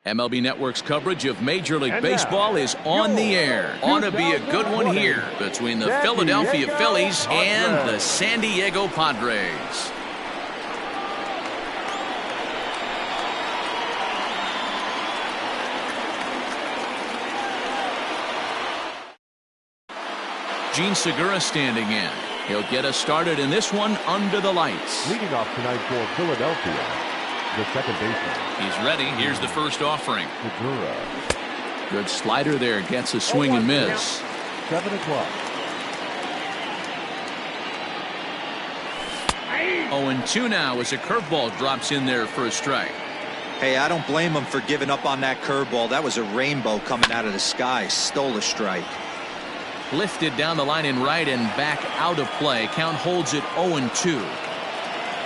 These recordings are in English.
MLB Network's coverage of Major League Baseball is on the air. Ought to be a good one here between the Philadelphia Phillies and the San Diego Padres. Gene Segura standing in. He'll get us started in this one under the lights. Leading off tonight for Philadelphia, the second baseman. He's ready. Here's the first offering. Segura. Good slider there. Gets a swing and miss. 7 o'clock. 0-2 now as a curveball drops in there for a strike. Hey, I don't blame him for giving up on that curveball. That was a rainbow coming out of the sky. Stole a strike. Lifted down the line in right and back out of play. Count holds it 0-2.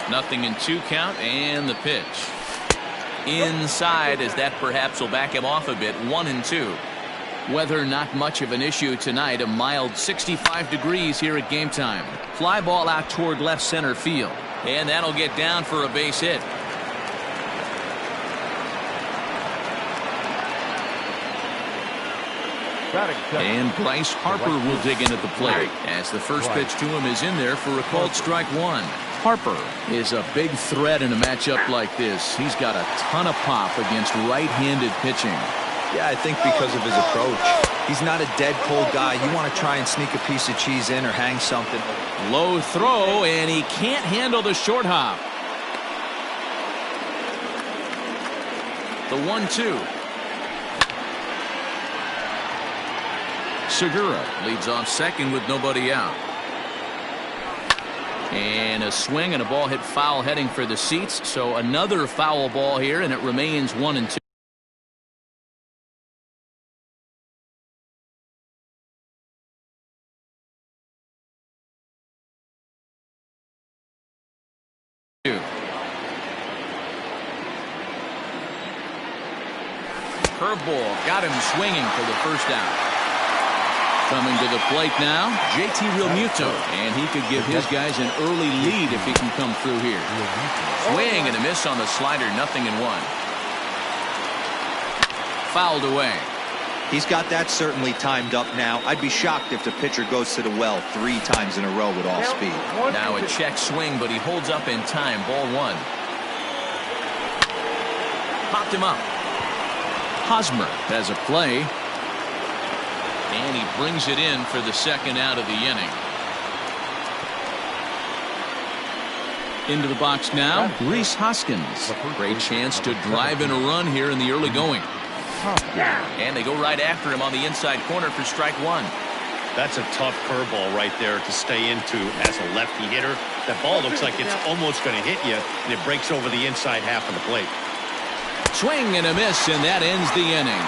0-2 count, and the pitch. Inside, as that perhaps will back him off a bit. 1-2. Weather not much of an issue tonight. A mild 65 degrees here at game time. Fly ball out toward left center field. And that'll get down for a base hit. And Bryce Harper will dig in at the plate as the first pitch to him is in there for a called strike one. Harper is a big threat in a matchup like this. He's got a ton of pop against right-handed pitching. Yeah, I think because of his approach. He's not a dead cold guy. You want to try and sneak a piece of cheese in or hang something. Low throw, and he can't handle the short hop. The 1-2. Segura leads off second with nobody out. And a swing and a ball hit foul heading for the seats. So another foul ball here, and it remains 1-2. Curveball got him swinging for the first out. Coming to the plate now, JT Realmuto, and he could give his guys an early lead if he can come through here. Swing and a miss on the slider, 0-1. Fouled away. He's got that certainly timed up now. I'd be shocked if the pitcher goes to the well 3 times in a row with all speed. Now a check swing, but he holds up in time. Ball 1. Popped him up. Hosmer has a play. And he brings it in for the second out of the inning. Into the box now, Rhys Hoskins. Great chance to drive in a run here in the early going. And they go right after him on the inside corner for strike one. That's a tough curveball right there to stay into as a lefty hitter. That ball looks like it's almost going to hit you, and it breaks over the inside half of the plate. Swing and a miss, and that ends the inning.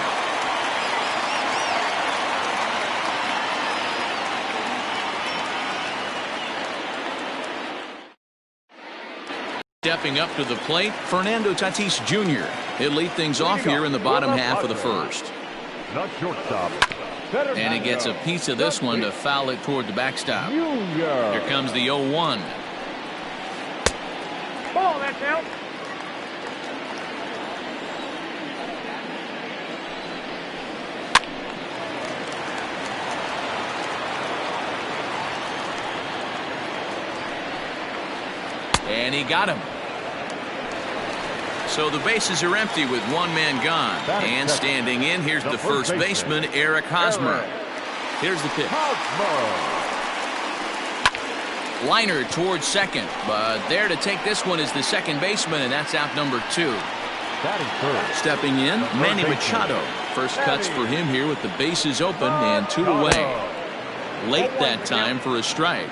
Stepping up to the plate, Fernando Tatis Jr. He'll lead things off here in the bottom half of the first. And he gets a piece of this one to foul it toward the backstop. Here comes the 0-1. Ball, that's out. And he got him. So the bases are empty with one man gone. And standing in, here's the first baseman, Eric Hosmer. Here's the pitch. Liner towards second. But there to take this one is the second baseman, and that's out number 2. Stepping in, Manny Machado. First cuts for him here with the bases open and 2 away. Late that time for a strike.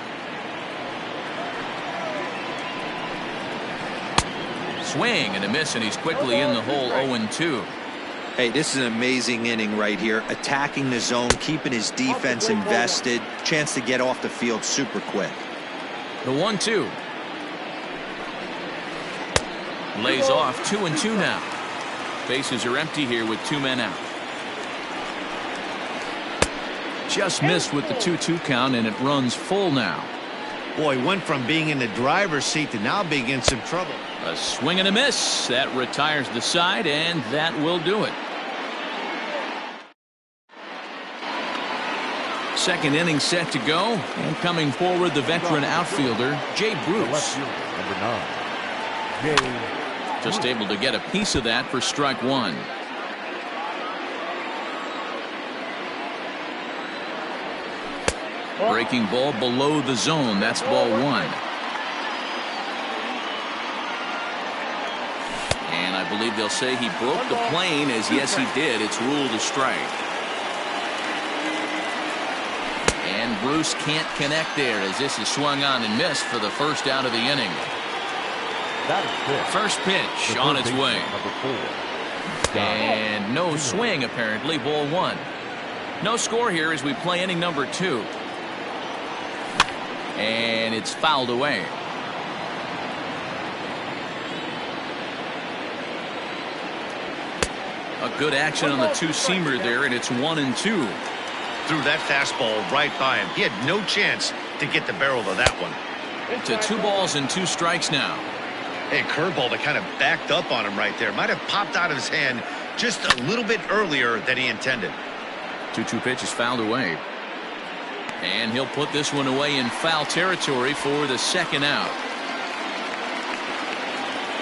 Swing and a miss, and he's quickly in the hole. 0-2. Hey, this is an amazing inning right here. Attacking the zone, keeping his defense invested. Chance to get off the field super quick. The 1-2. Lays off. 2-2 now. Bases are empty here with 2 men out. Just missed with the 2-2 count, and it runs full now. Boy, went from being in the driver's seat to now being in some trouble. A swing and a miss. That retires the side, and that will do it. Second inning set to go, and coming forward, the veteran outfielder, Jay Bruce. Number 9. Jay. Just able to get a piece of that for strike one. Breaking ball below the zone. That's ball one. And I believe they'll say he broke the plane, as yes he did. It's ruled a strike. And Bruce can't connect there, as this is swung on and missed for the first out of the inning. First pitch on its way. And no swing, apparently. Ball one. No score here as we play inning number 2. And it's fouled away. A good action on the two-seamer there, and it's 1-2. Threw that fastball right by him. He had no chance to get the barrel of that one. To 2 balls and 2 strikes now. Hey, curveball that kind of backed up on him right there. Might have popped out of his hand just a little bit earlier than he intended. 2-2 pitch is fouled away. And he'll put this one away in foul territory for the second out.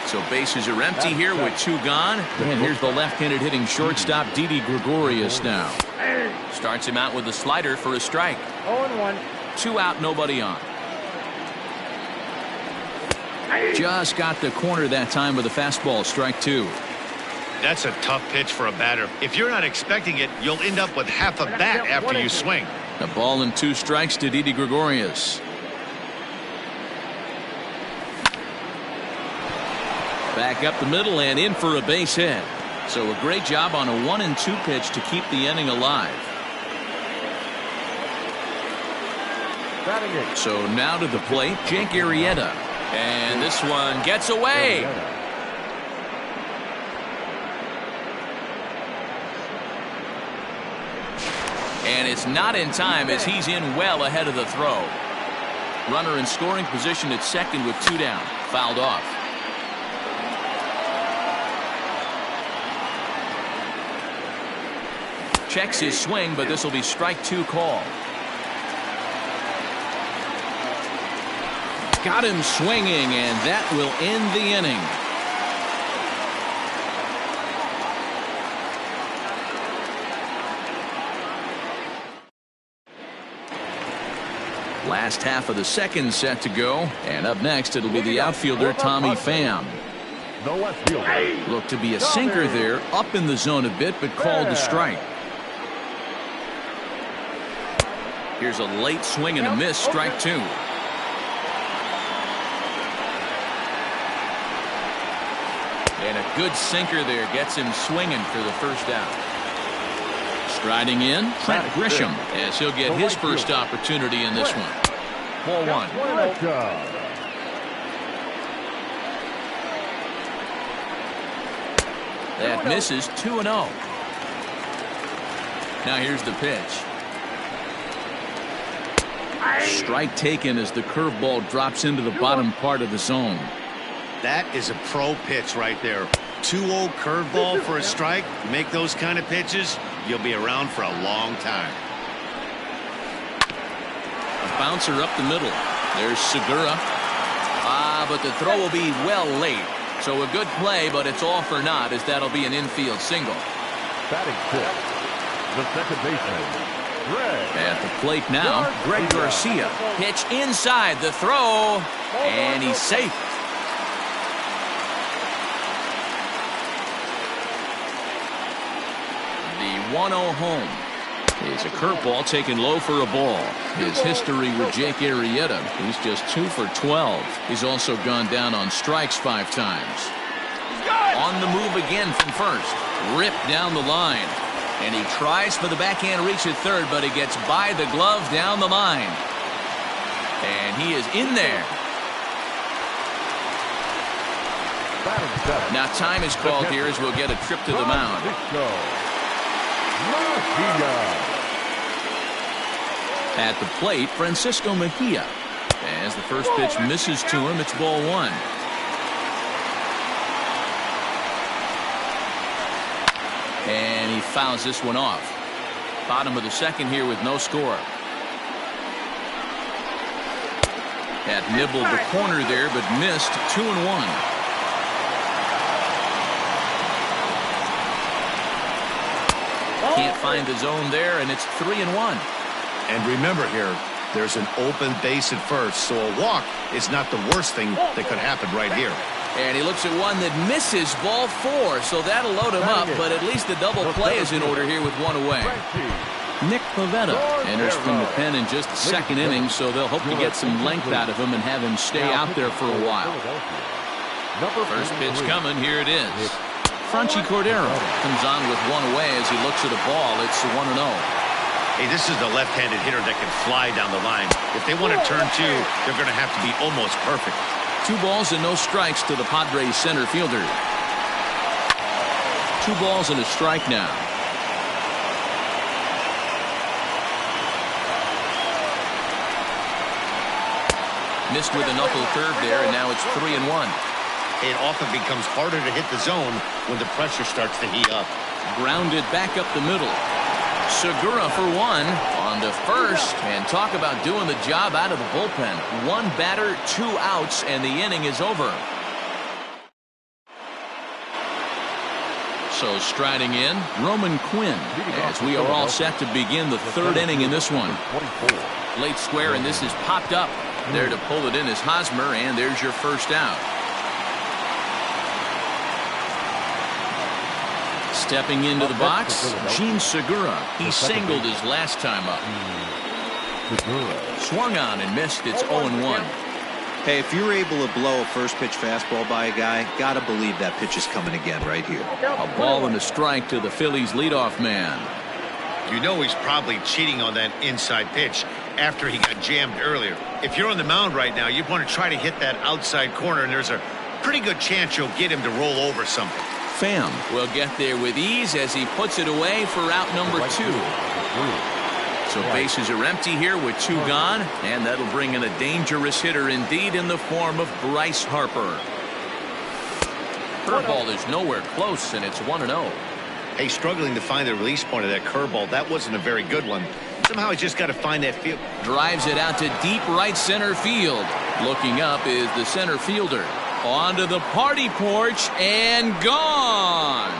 So bases are empty here with 2 gone. And here's the left-handed hitting shortstop, Didi Gregorius now. Starts him out with a slider for a strike. 0-1. 2 out, nobody on. Just got the corner that time with a fastball, strike 2. That's a tough pitch for a batter. If you're not expecting it, you'll end up with half a bat after you swing. A ball and 2 strikes to Didi Gregorius. Back up the middle and in for a base hit. So a great job on a 1-2 pitch to keep the inning alive. So now to the plate, Jake Arrieta. And this one gets away. And it's not in time, as he's in well ahead of the throw. Runner in scoring position at second with 2 down. Fouled off. Checks his swing, but this will be strike 2 call. Got him swinging, and that will end the inning. Last half of the second set to go, and up next it'll be the outfielder Tommy Pham. The left fielder. Looked to be a sinker there, up in the zone a bit, but called a strike. Here's a late swing and a miss, strike 2. And a good sinker there gets him swinging for the first out. Striding in, Trent Grisham, as he'll get his first opportunity in this one. Ball 1. That misses, 2-0. Now here's the pitch. Strike taken as the curveball drops into the bottom part of the zone. That is a pro pitch right there. 2-0 curveball for a strike. Make those kind of pitches, you'll be around for a long time. A bouncer up the middle. There's Segura. But the throw will be well late. So a good play, but it's all for naught, as that'll be an infield single. Batting 6th, the second baseman, Greg. At the plate now, Greg Garcia. Pitch inside, the throw, and he's safe. The 1-0 home is a curveball taken low for a ball. His history with Jake Arrieta, he's just 2 for 12. He's also gone down on strikes 5 times. On the move again from first. Ripped down the line. And he tries for the backhand reach at third, but he gets by the glove down the line. And he is in there. Now time is called here as we'll get a trip to the mound. At the plate, Francisco Mejia. And As the first pitch misses to him, it's ball one. And he fouls this one off. Bottom of the second here with no score. Had nibbled the corner there, but missed. 2-1. Can't find the zone there, and it's 3-1. And remember here, there's an open base at first, so a walk is not the worst thing that could happen right here. And he looks at one that misses, ball four, so that'll load him up, but at least the double play is in order here with one away. Nick Pivetta enters from the pen in just the second inning, so they'll hope to get some length out of him and have him stay out there for a while. First pitch coming, here it is. Franchi Cordero comes on with one away as he looks at a ball. It's 1-0. Hey, this is the left-handed hitter that can fly down the line. If they want to turn two, they're going to have to be almost perfect. 2 balls and no strikes to the Padres center fielder. 2 balls and a strike now. Missed with a knuckle curve there, and now it's 3-1. It often becomes harder to hit the zone when the pressure starts to heat up. Grounded back up the middle. Segura for one on to first, and talk about doing the job out of the bullpen. 1 batter, 2 outs, and the inning is over. So striding in, Roman Quinn, as we are all set to begin the 3rd inning in this one. Late square, and this is popped up. There to pull it in is Hosmer, and there's your first out. Stepping into the box, Gene Segura. He singled his last time up. Swung on and missed. It's 0-1. Hey, if you're able to blow a first pitch fastball by a guy, gotta believe that pitch is coming again right here. A ball and a strike to the Phillies leadoff man. You know he's probably cheating on that inside pitch after he got jammed earlier. If you're on the mound right now, you want to try to hit that outside corner, and there's a pretty good chance you'll get him to roll over something. Pham will get there with ease as he puts it away for out number 2. So bases are empty here with 2 gone, and that'll bring in a dangerous hitter indeed in the form of Bryce Harper. Curveball is nowhere close, and it's 1-0. Hey, struggling to find the release point of that curveball. That wasn't a very good one. Somehow he's just got to find that field. Drives it out to deep right center field. Looking up is the center fielder. Onto the party porch and gone.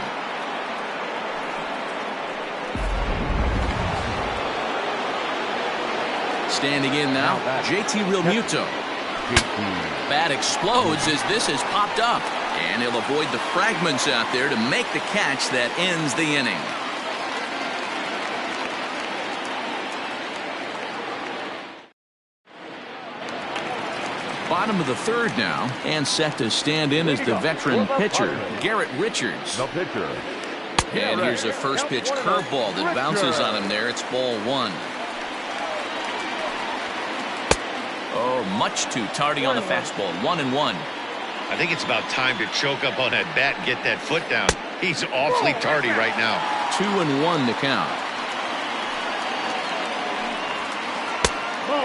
Standing in now, JT Realmuto. Bat explodes as this has popped up, and he'll avoid the fragments out there to make the catch that ends the inning. Bottom of the 3rd now, and set to stand in as the veteran pitcher, Garrett Richards. And here's a first pitch curveball that bounces on him there. It's ball 1. Oh, much too tardy on the fastball. 1-1. I think it's about time to choke up on that bat and get that foot down. He's awfully tardy right now. 2-1 to count.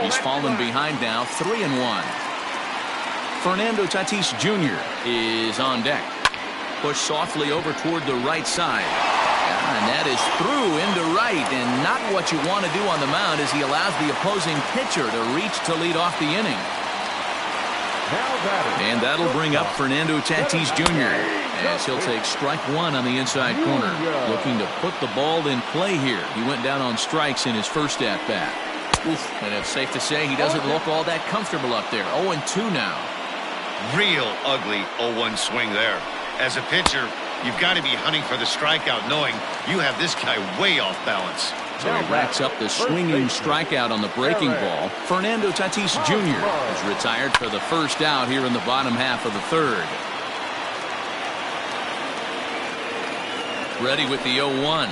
He's fallen behind now. 3-1. Fernando Tatis Jr. is on deck. Pushed softly over toward the right side. And that is through into right, and not what you want to do on the mound as he allows the opposing pitcher to reach to lead off the inning. And that'll bring up Fernando Tatis Jr. as he'll take strike 1 on the inside corner. Looking to put the ball in play here. He went down on strikes in his first at-bat. And it's safe to say he doesn't look all that comfortable up there. 0-2 now. Real ugly 0-1 swing there. As a pitcher, you've got to be hunting for the strikeout, knowing you have this guy way off balance. So he racks up the swinging strikeout on the breaking ball. Fernando Tatis Jr. is retired for the first out here in the bottom half of the 3rd. Ready with the 0-1.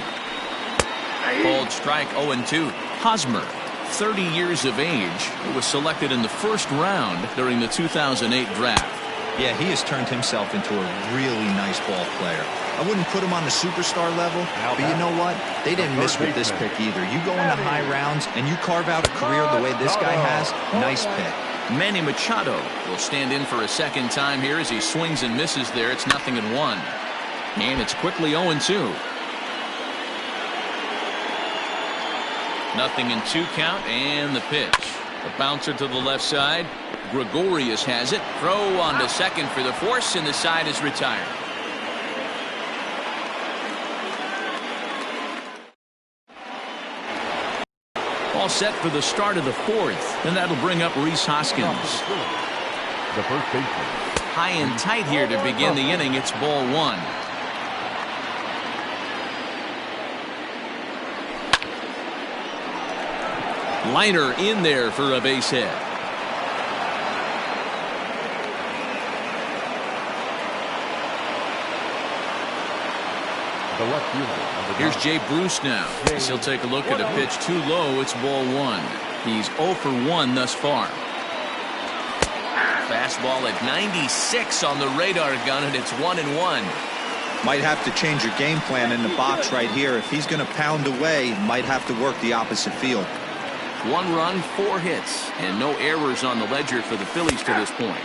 Called strike 0-2. Hosmer, 30 years of age, who was selected in the 1st round during the 2008 draft. Yeah, he has turned himself into a really nice ball player. I wouldn't put him on the superstar level, but you know what? They didn't miss with this pick either. You go into high rounds and you carve out a career the way this guy has, nice pick. Manny Machado will stand in for a second time here as he swings and misses there. It's 0-1. And it's quickly 0-2. 0-2 count, and the pitch. The bouncer to the left side. Gregorius has it. Throw on to second for the force, and the side is retired. All set for the start of the fourth, and that'll bring up Rhys Hoskins. The first baseman. High and tight here to begin the inning. It's ball one. Liner in there for a base hit. The left fielder. Here's Jay Bruce now. He'll take a look at a pitch too low. It's ball one. He's 0 for 1 thus far. Fastball at 96 on the radar gun, and it's 1-1. Might have to change your game plan in the box right here. If he's going to pound away, might have to work the opposite field. 1 run, 4 hits, and no errors on the ledger for the Phillies to this point.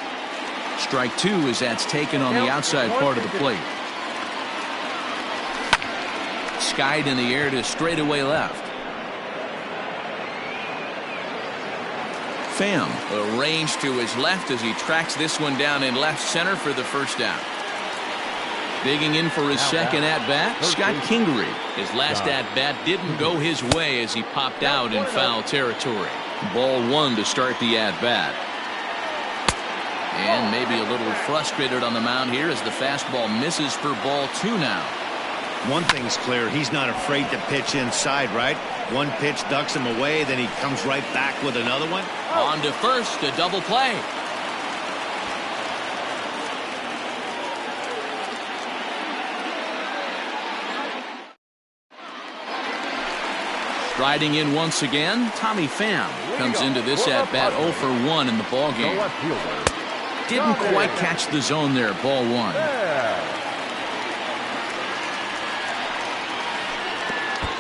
Strike 2 as that's taken on the outside part of the plate. Skied in the air to straightaway left. Pham arranged to his left as he tracks this one down in left center for the first out. Digging in for his second at-bat, Scott Kingery. His last at-bat didn't go his way as he popped out in foul territory. Ball one to start the at-bat. And maybe a little frustrated on the mound here as the fastball misses for ball 2 now. One thing's clear, he's not afraid to pitch inside, right? One pitch ducks him away, then he comes right back with another one. On to first, a double play. Striding in once again, Tommy Pham comes into this at-bat 0 for 1 in the ballgame. Didn't quite catch the zone there, ball 1.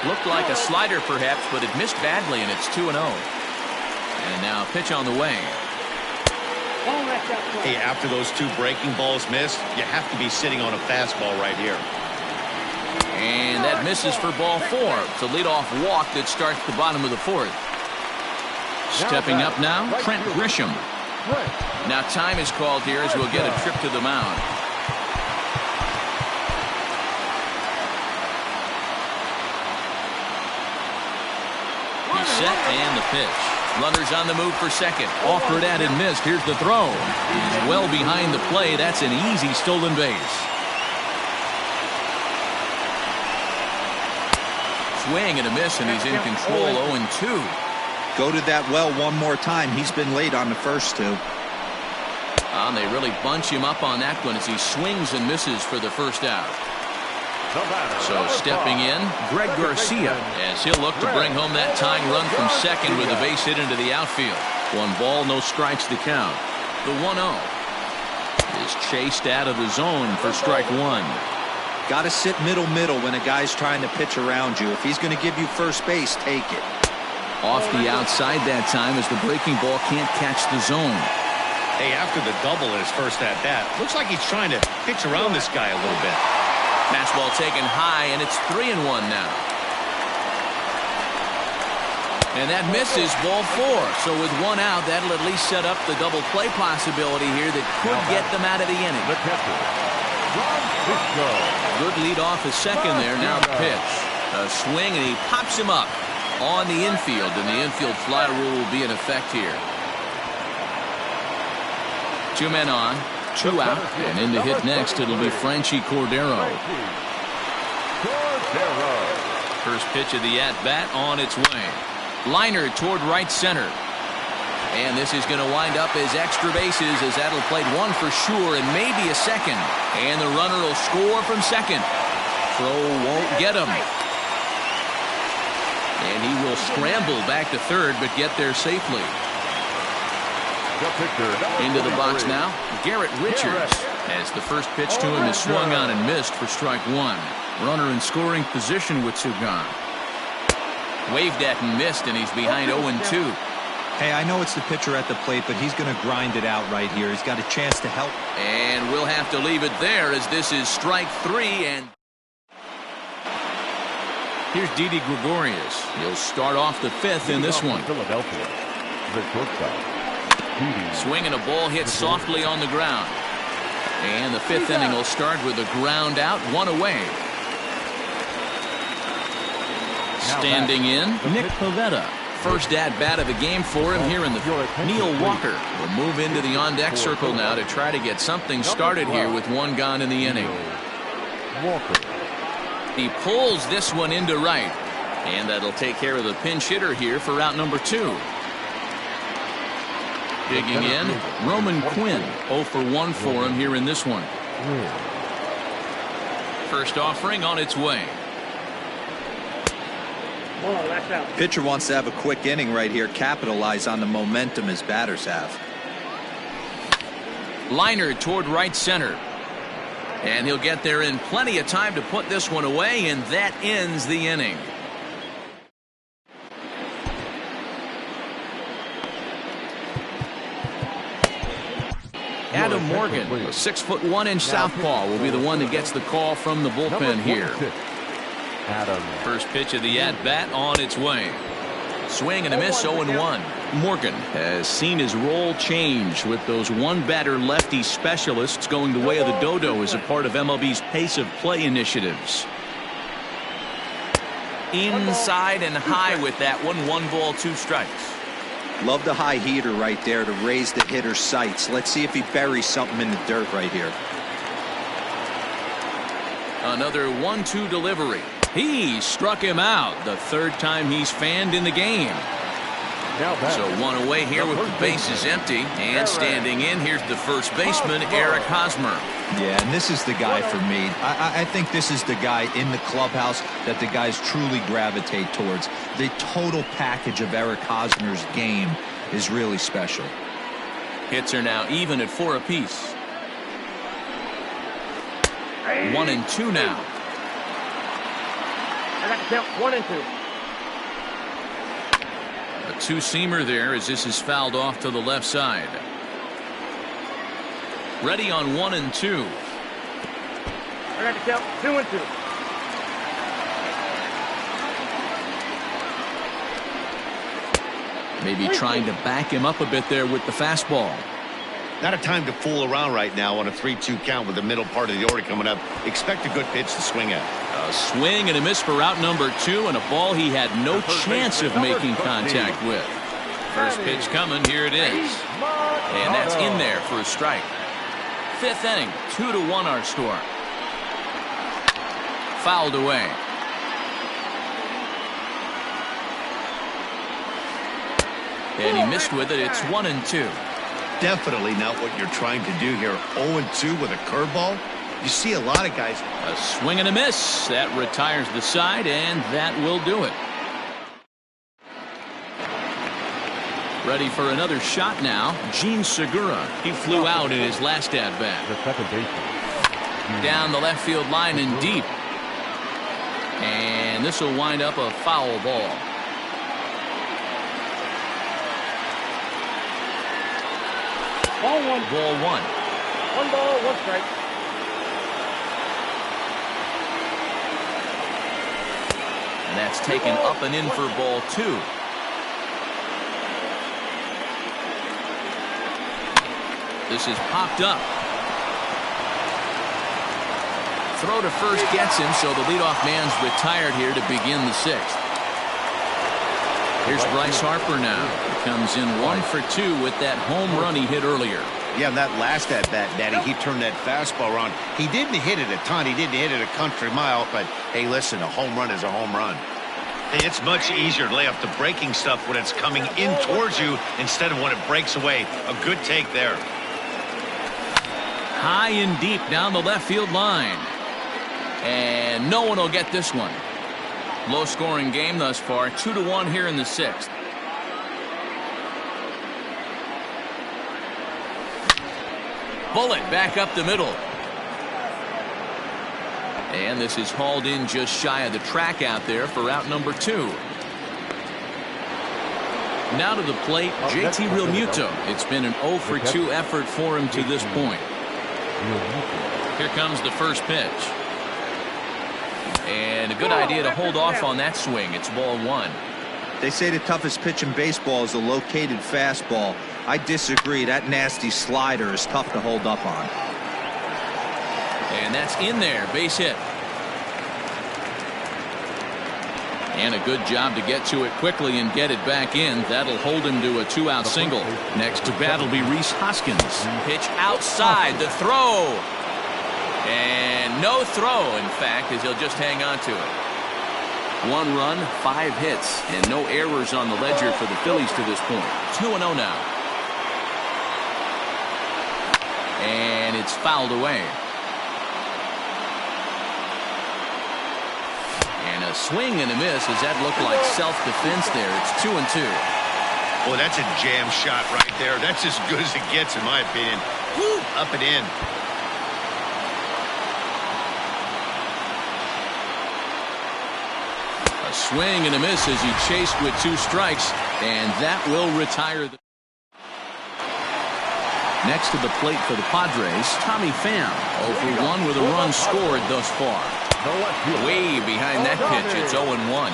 Looked like a slider perhaps, but it missed badly, and it's 2-0. And now pitch on the way. Hey, after those 2 breaking balls missed, you have to be sitting on a fastball right here. And that misses for ball 4. It's a leadoff walk that starts the bottom of the fourth. Stepping up now, Trent Grisham. Now time is called here as we'll get a trip to the mound. He's set and the pitch. Runners on the move for second. Offered at and missed. Here's the throw. He's well behind the play. That's an easy stolen base. Swing and a miss, and he's in control. 0-2. Go to that well one more time. He's been late on the first 2. And they really bunch him up on that one as he swings and misses for the first out. So stepping in, Greg Garcia, as he'll look to bring home that tying run from second with a base hit into the outfield. 1 ball, no strikes to count. The 1-0 is chased out of the zone for strike 1. Got to sit middle when a guy's trying to pitch around you. If he's going to give you first base, take it. Off the outside that time as the breaking ball can't catch the zone. Hey, after the double in his first at-bat, looks like he's trying to pitch around this guy a little bit. Fastball taken high, and it's 3-1 now. And that misses ball 4. So with 1 out, that'll at least set up the double play possibility here that could get them out of the inning. Good lead off a second there. Now the pitch. A swing, and he pops him up on the infield, and the infield fly rule will be in effect here. 2 men on, 2 out, and in to hit next, it'll be Franchy Cordero. First pitch of the at-bat on its way. Liner toward right center. And this is going to wind up as extra bases as that'll play 1 for sure and maybe a second. And the runner will score from second. Throw won't get him. And he will scramble back to third but get there safely. Into the box now, Garrett Richards, as the first pitch to him is swung on and missed for strike 1. Runner in scoring position with Sugan. Waved at and missed, and he's behind 0-2. Hey, I know it's the pitcher at the plate, but he's going to grind it out right here. He's got a chance to help. And we'll have to leave it there as this is strike 3. And here's Didi Gregorius. He'll start off the 5th in this one. Philadelphia, the shortstop. Swinging a ball hit softly on the ground. And the 5th inning will start with a ground out, 1 away. Standing in, Nick Pivetta. First at-bat of the game for him here in the Neil Walker will move into the on-deck circle now to try to get something started here with 1 gone in the inning. He pulls this one into right, and that'll take care of the pinch hitter here for out number 2. Digging in, Roman Quinn, 0 for 1 for him here in this one. First offering on its way. Pitcher wants to have a quick inning right here, capitalize on the momentum his batters have. Liner toward right center. And he'll get there in plenty of time to put this one away, and that ends the inning. Adam Morgan, a 6'1" southpaw, will be the one that gets the call from the bullpen here. First pitch of the at-bat on its way. Swing and a miss, 0-1. Morgan has seen his role change with those one-batter lefty specialists going the way of the dodo as a part of MLB's pace of play initiatives. Inside and high with that one. 1 ball, 2 strikes. Love the high heater right there to raise the hitter's sights. Let's see if he buries something in the dirt right here. Another 1-2 delivery. He struck him out the 3rd time he's fanned in the game. So 1 away here with the bases empty. And standing in, here's the first baseman, Eric Hosmer. Yeah, and this is the guy for me. I think this is the guy in the clubhouse that the guys truly gravitate towards. The total package of Eric Hosmer's game is really special. Hits are now even at 4 apiece. 1-2 now. I got to count 1 and 2. A 2-seamer there as this is fouled off to the left side. Ready on 1-2. I got to count 2 and 2. Maybe trying to back him up a bit there with the fastball. Not a time to fool around right now on a 3-2 count with the middle part of the order coming up. Expect a good pitch to swing at. A swing and a miss for out number 2, and a ball he had no chance of making contact with. First pitch coming, here it is. And that's in there for a strike. 5th inning, 2-1 our score. Fouled away. And he missed with it. It's 1-2. Definitely not what you're trying to do here. 0-2 with a curveball. You see a lot of guys. A swing and a miss. That retires the side, and that will do it. Ready for another shot now. Gene Segura. He flew out in his last at-bat. The second baseman. Down the left field line and deep. And this will wind up a foul ball. Ball 1. Ball 1. 1 ball, 1 strike. And that's taken up and in for ball 2. This is popped up. Throw to first gets him, so the leadoff man's retired here to begin the 6th. Here's Bryce Harper now. He comes in 1 for 2 with that home run he hit earlier. Yeah, that last at-bat, Daddy, he turned that fastball around. He didn't hit it a ton. He didn't hit it a country mile. But, hey, listen, a home run is a home run. Hey, it's much easier to lay off the breaking stuff when it's coming in towards you instead of when it breaks away. A good take there. High and deep down the left field line. And no one will get this one. Low-scoring game thus far. 2-1 here in the 6th. Bullet back up the middle. And this is hauled in just shy of the track out there for out number 2. Now to the plate, JT Realmuto. It's been an 0 for 2 effort for him to this point. Here comes the first pitch. And a good idea to hold off on that swing. It's ball 1. They say the toughest pitch in baseball is a located fastball. I disagree. That nasty slider is tough to hold up on. And that's in there. Base hit. And a good job to get to it quickly and get it back in. That'll hold him to a 2-out single. Next to bat will be Rhys Hoskins. Pitch outside. The throw. And no throw, in fact, as he'll just hang on to it. 1 run, 5 hits, and no errors on the ledger for the Phillies to this point. 2-0 now. And it's fouled away. And a swing and a miss. Does that look like self-defense there? It's 2-2. Well, that's a jam shot right there. That's as good as it gets, in my opinion. Woo, up and in. A swing and a miss as he chased with 2 strikes, and that will retire. Next to the plate for the Padres, Tommy Pham. 0 for 1 with a run scored thus far. Way behind that pitch. It's 0-1.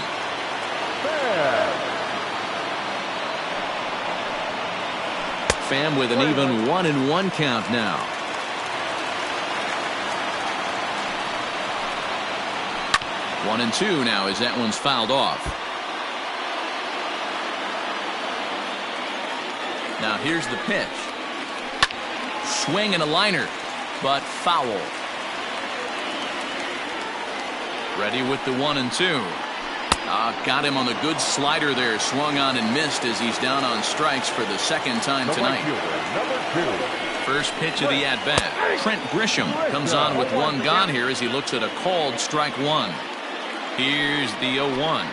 Pham with an even 1-1 count now. One and 2 now as that one's fouled off. Now here's the pitch. Swing and a liner, but foul. Ready with the 1 and 2. Got him on the good slider there. Swung on and missed as he's down on strikes for the 2nd time tonight. First pitch of the at-bat. Trent Grisham comes on with 1 gone here as he looks at a called strike 1. Here's the 0-1.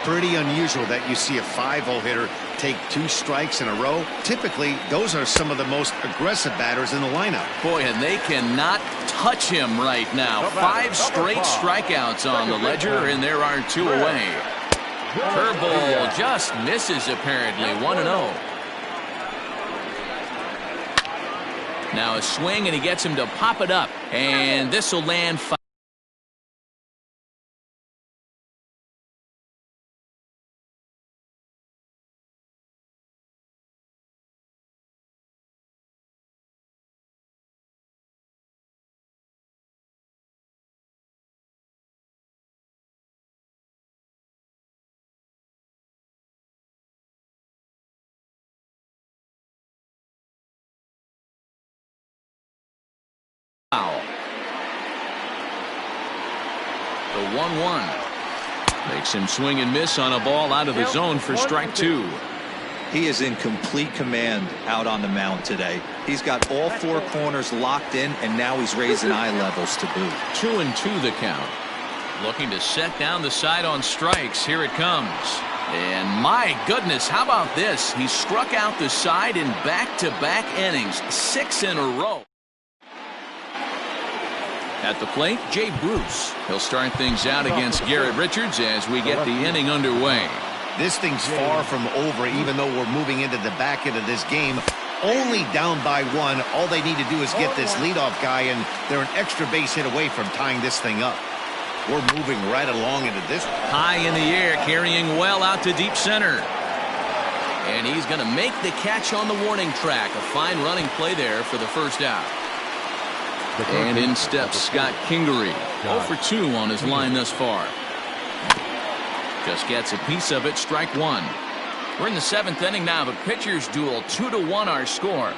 Pretty unusual that you see a 5-0 hitter take 2 strikes in a row. Typically, those are some of the most aggressive batters in the lineup. Boy, and they cannot touch him right now. 5 straight strikeouts on the ledger, and there are 2 away. Curveball just misses apparently. 1-0. Now a swing, and he gets him to pop it up, and this will land foul. The 1-1 makes him swing and miss on a ball out of the zone for strike 2. He is in complete command out on the mound today. He's got all 4 corners locked in, and now he's raising eye levels to boot. 2-2 the count. Looking to set down the side on strikes. Here it comes. And my goodness, how about this? He struck out the side in back-to-back innings. 6 in a row. At the plate, Jay Bruce. He'll start things out against Garrett Richards as we get the inning underway. This thing's far from over, even though we're moving into the back end of this game. Only down by 1. All they need to do is get this leadoff guy, and they're an extra base hit away from tying this thing up. We're moving right along into this. High in the air, carrying well out to deep center. And he's going to make the catch on the warning track. A fine running play there for the first out. And in steps Scott Kingery. 0 for 2 on his line thus far. Just gets a piece of it. Strike 1. We're in the 7th inning now of a pitcher's duel. 2-1 our score.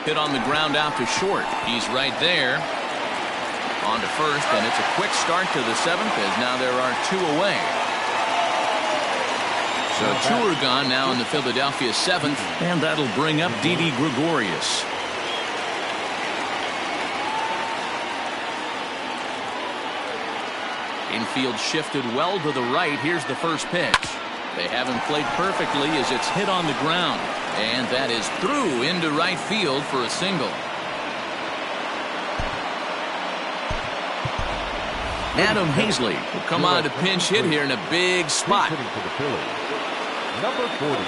Hit on the ground out to short. He's right there. On to first, and it's a quick start to the 7th as now there are 2 away. So 2 are gone now in the Philadelphia 7th, and that'll bring up Didi Gregorius. Infield shifted well to the right. Here's the first pitch. They haven't played perfectly as it's hit on the ground. And that is through into right field for a single. Adam Hazley will come on to pinch hit here in a big spot. Hitting to the Phillies, number 40.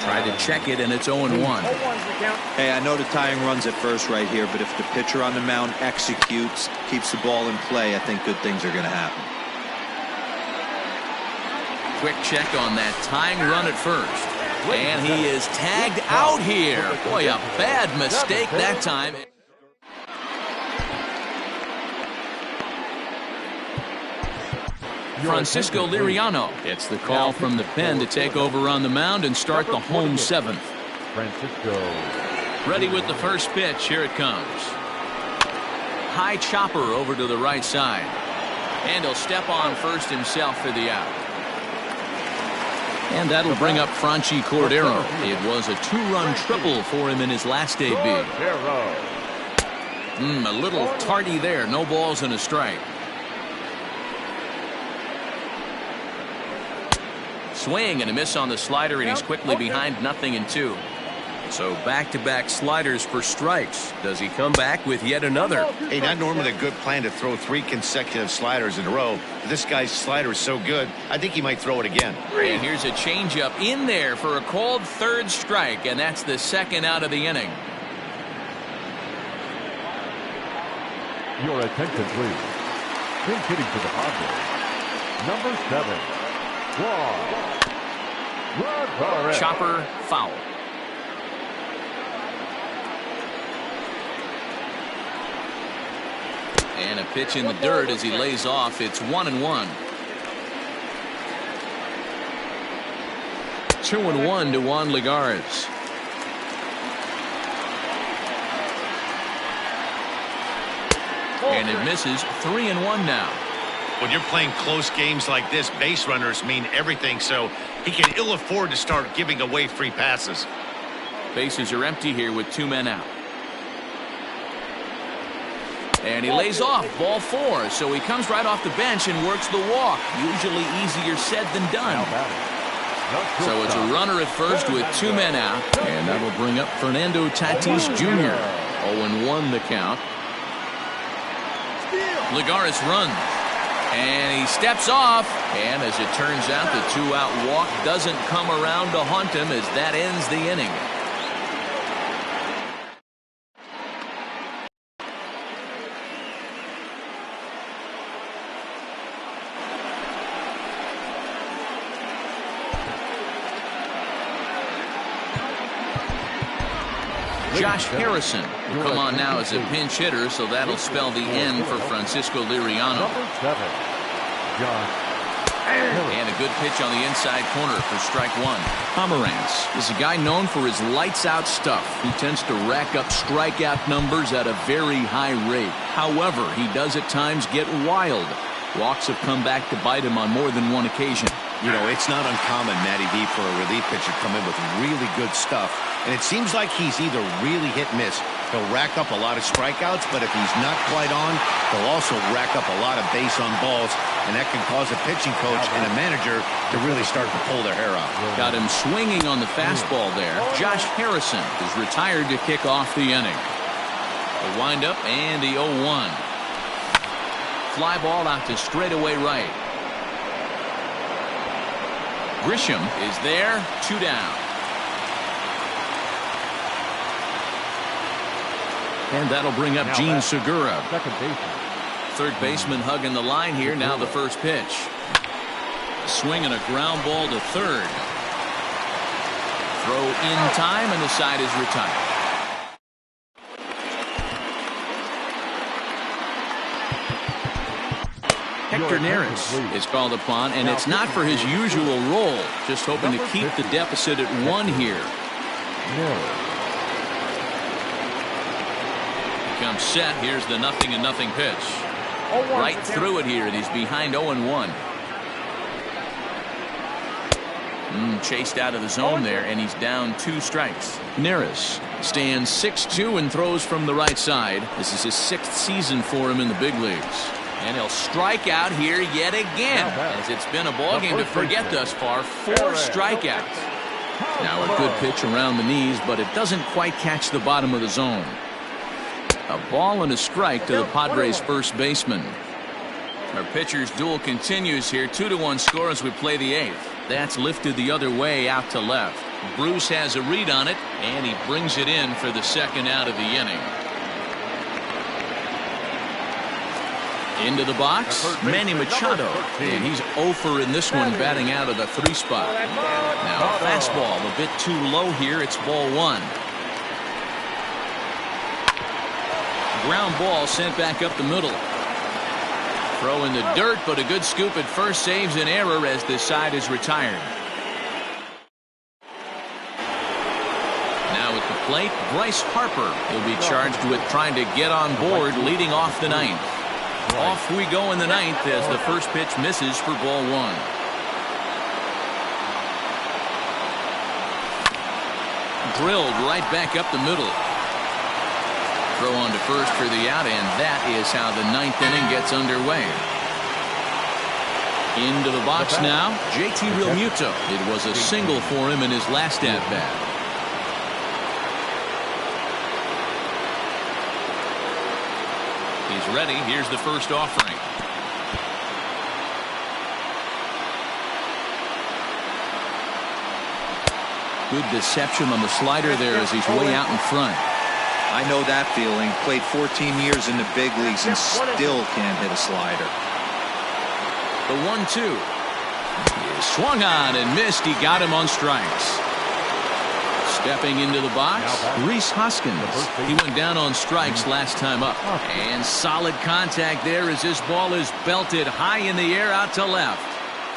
Tried to check it, and it's 0-1. 0-1's the count. Hey, I know the tying run's at first right here, but if the pitcher on the mound executes, keeps the ball in play, I think good things are going to happen. Quick check on that tying run at first. And he is tagged out here. Boy, a bad mistake that time. Francisco Liriano gets the call from the pen to take over on the mound and start the home seventh. Francisco. Ready with the first pitch. Here it comes. High chopper over to the right side. And he'll step on first himself for the out. And that'll bring up Franchi Cordero. It was a two-run triple for him in his last debut. A little tardy there. No balls and a strike. Swing and a miss on the slider, and he's quickly behind 0-2. So back-to-back sliders for strikes. Does he come back with yet another? Hey, not normally a good plan to throw 3 consecutive sliders in a row. But this guy's slider is so good, I think he might throw it again. And here's a changeup in there for a called third strike, and that's the second out of the inning. Your attention, please. Pinch hitting to the Padres, number 7. Chopper foul. And a pitch in the dirt as he lays off. It's 1-1. 2-1 to Juan Lagares. And it misses. 3-1 now. When you're playing close games like this, base runners mean everything, so he can ill afford to start giving away free passes. Bases are empty here with 2 men out. And he lays off, ball 4, so he comes right off the bench and works the walk. Usually easier said than done. So it's a runner at first with 2 men out, and that'll bring up Fernando Tatis Jr. 0-1 the count. Lagares runs. And he steps off, and as it turns out, the 2-out walk doesn't come around to haunt him as that ends the inning. Josh Harrison will come on now as a pinch hitter, so that'll spell the end for Francisco Liriano. Number 7, Josh. And a good pitch on the inside corner for strike 1. Pomeranz is a guy known for his lights-out stuff. He tends to rack up strikeout numbers at a very high rate. However, he does at times get wild. Walks have come back to bite him on more than one occasion. You know, it's not uncommon, Matty B, for a relief pitcher to come in with really good stuff. And it seems like he's either really hit and miss. He'll rack up a lot of strikeouts, but if he's not quite on, he'll also rack up a lot of base on balls. And that can cause a pitching coach and a manager to really start to pull their hair out. Got him swinging on the fastball there. Josh Harrison is retired to kick off the inning. A windup and the 0-1. Fly ball out to straightaway right. Grisham is there, 2 down. And that'll bring up Gene Segura. Second baseman. Third baseman hugging the line here. Now the first pitch. Swinging a ground ball to third. Throw in time, and the side is retired. Hector Neris is called upon, and it's not for his usual role. Just hoping to keep the deficit at 1 here. Comes set. Here's the 0-0 pitch. Right through it here, and he's behind 0-1. Chased out of the zone there, and he's down 2 strikes. Neris stands 6'2" and throws from the right side. This is his 6th season for him in the big leagues. And he'll strike out here yet again, as it's been a ballgame to forget thus far. 4 strikeouts. Now a good pitch around the knees, but it doesn't quite catch the bottom of the zone. A ball and a strike to the Padres' first baseman. Our pitcher's duel continues here. 2-1 score as we play the 8th. That's lifted the other way out to left. Bruce has a read on it, and he brings it in for the second out of the inning. Into the box, Manny Machado, and he's 0 in this one, batting out of the 3 spot. Now fastball a bit too low here. It's ball 1. Ground ball sent back up the middle. Throw in the dirt, but a good scoop at first saves an error as this side is retired. Now at the plate, Bryce Harper. He'll be charged with trying to get on board, leading off the 9th. Off we go in the 9th as the first pitch misses for ball 1. Drilled right back up the middle. Throw on to first for the out, and that is how the 9th inning gets underway. Into the box now, JT Realmuto. It was a single for him in his last at-bat. He's ready. Here's the first offering. Good deception on the slider there as he's way out in front. I know that feeling. Played 14 years in the big leagues and still can't hit a slider. The 1-2. He swung on and missed. He got him on strikes. Stepping into the box, Rhys Hoskins. He went down on strikes last time up. And solid contact there as this ball is belted high in the air out to left.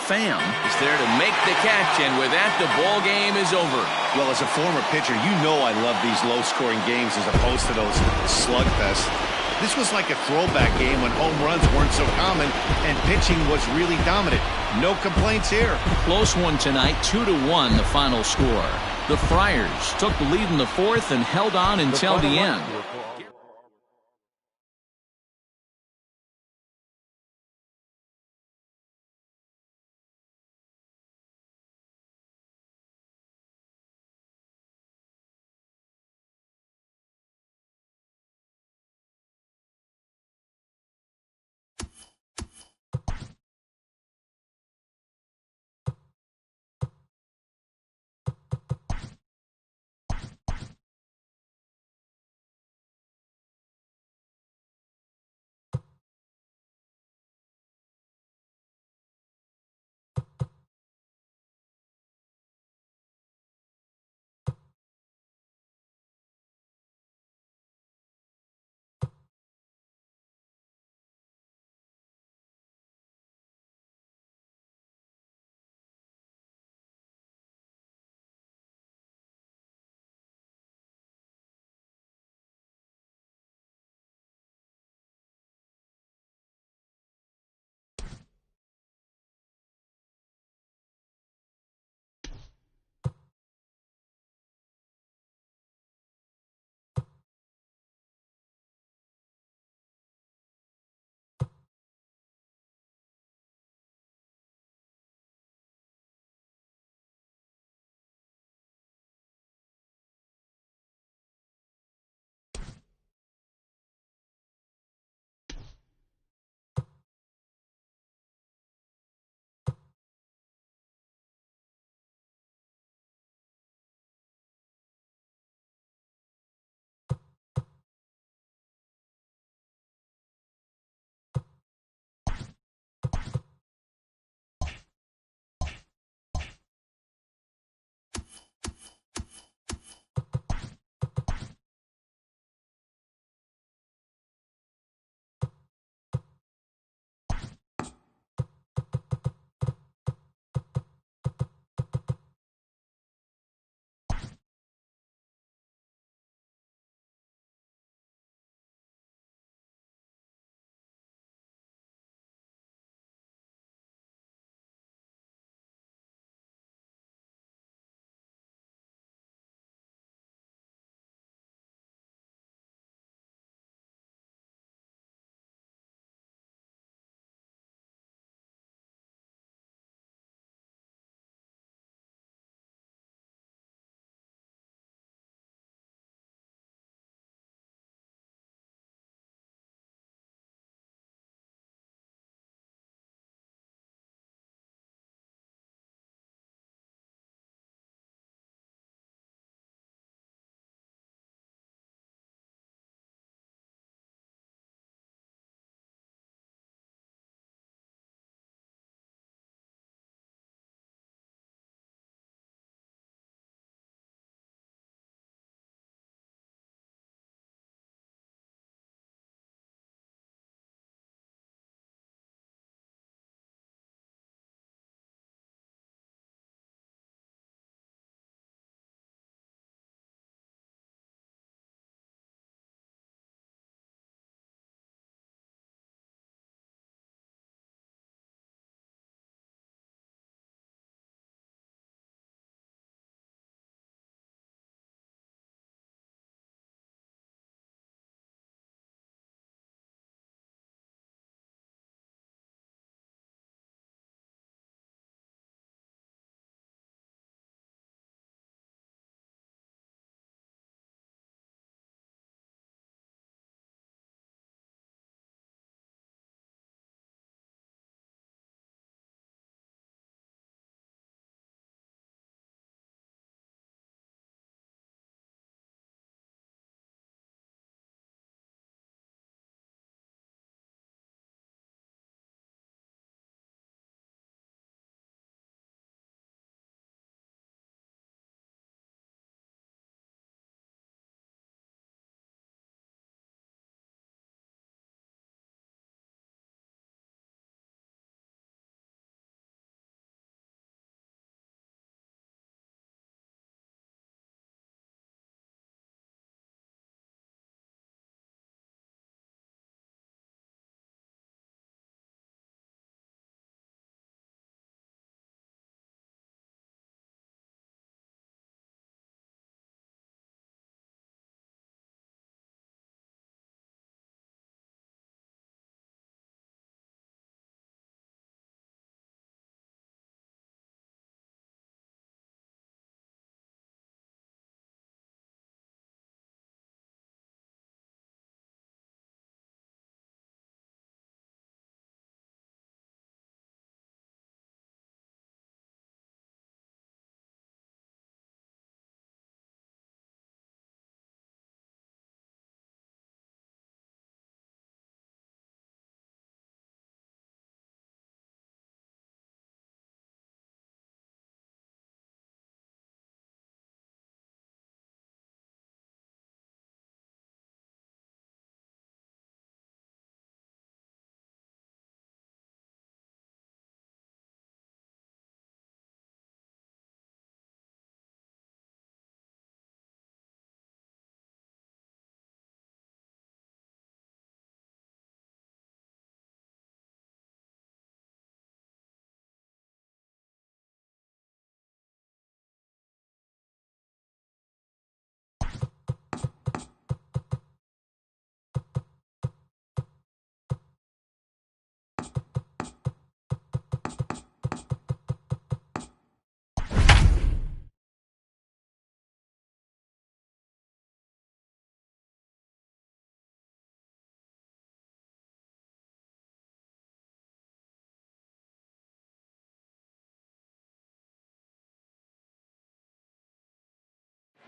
Pham is there to make the catch, and with that, the ball game is over. Well, as a former pitcher, you know I love these low-scoring games as opposed to those slugfests. This was like a throwback game when home runs weren't so common and pitching was really dominant. No complaints here. Close one tonight, 2-1 the final score. The Friars took the lead in the 4th and held on until the end.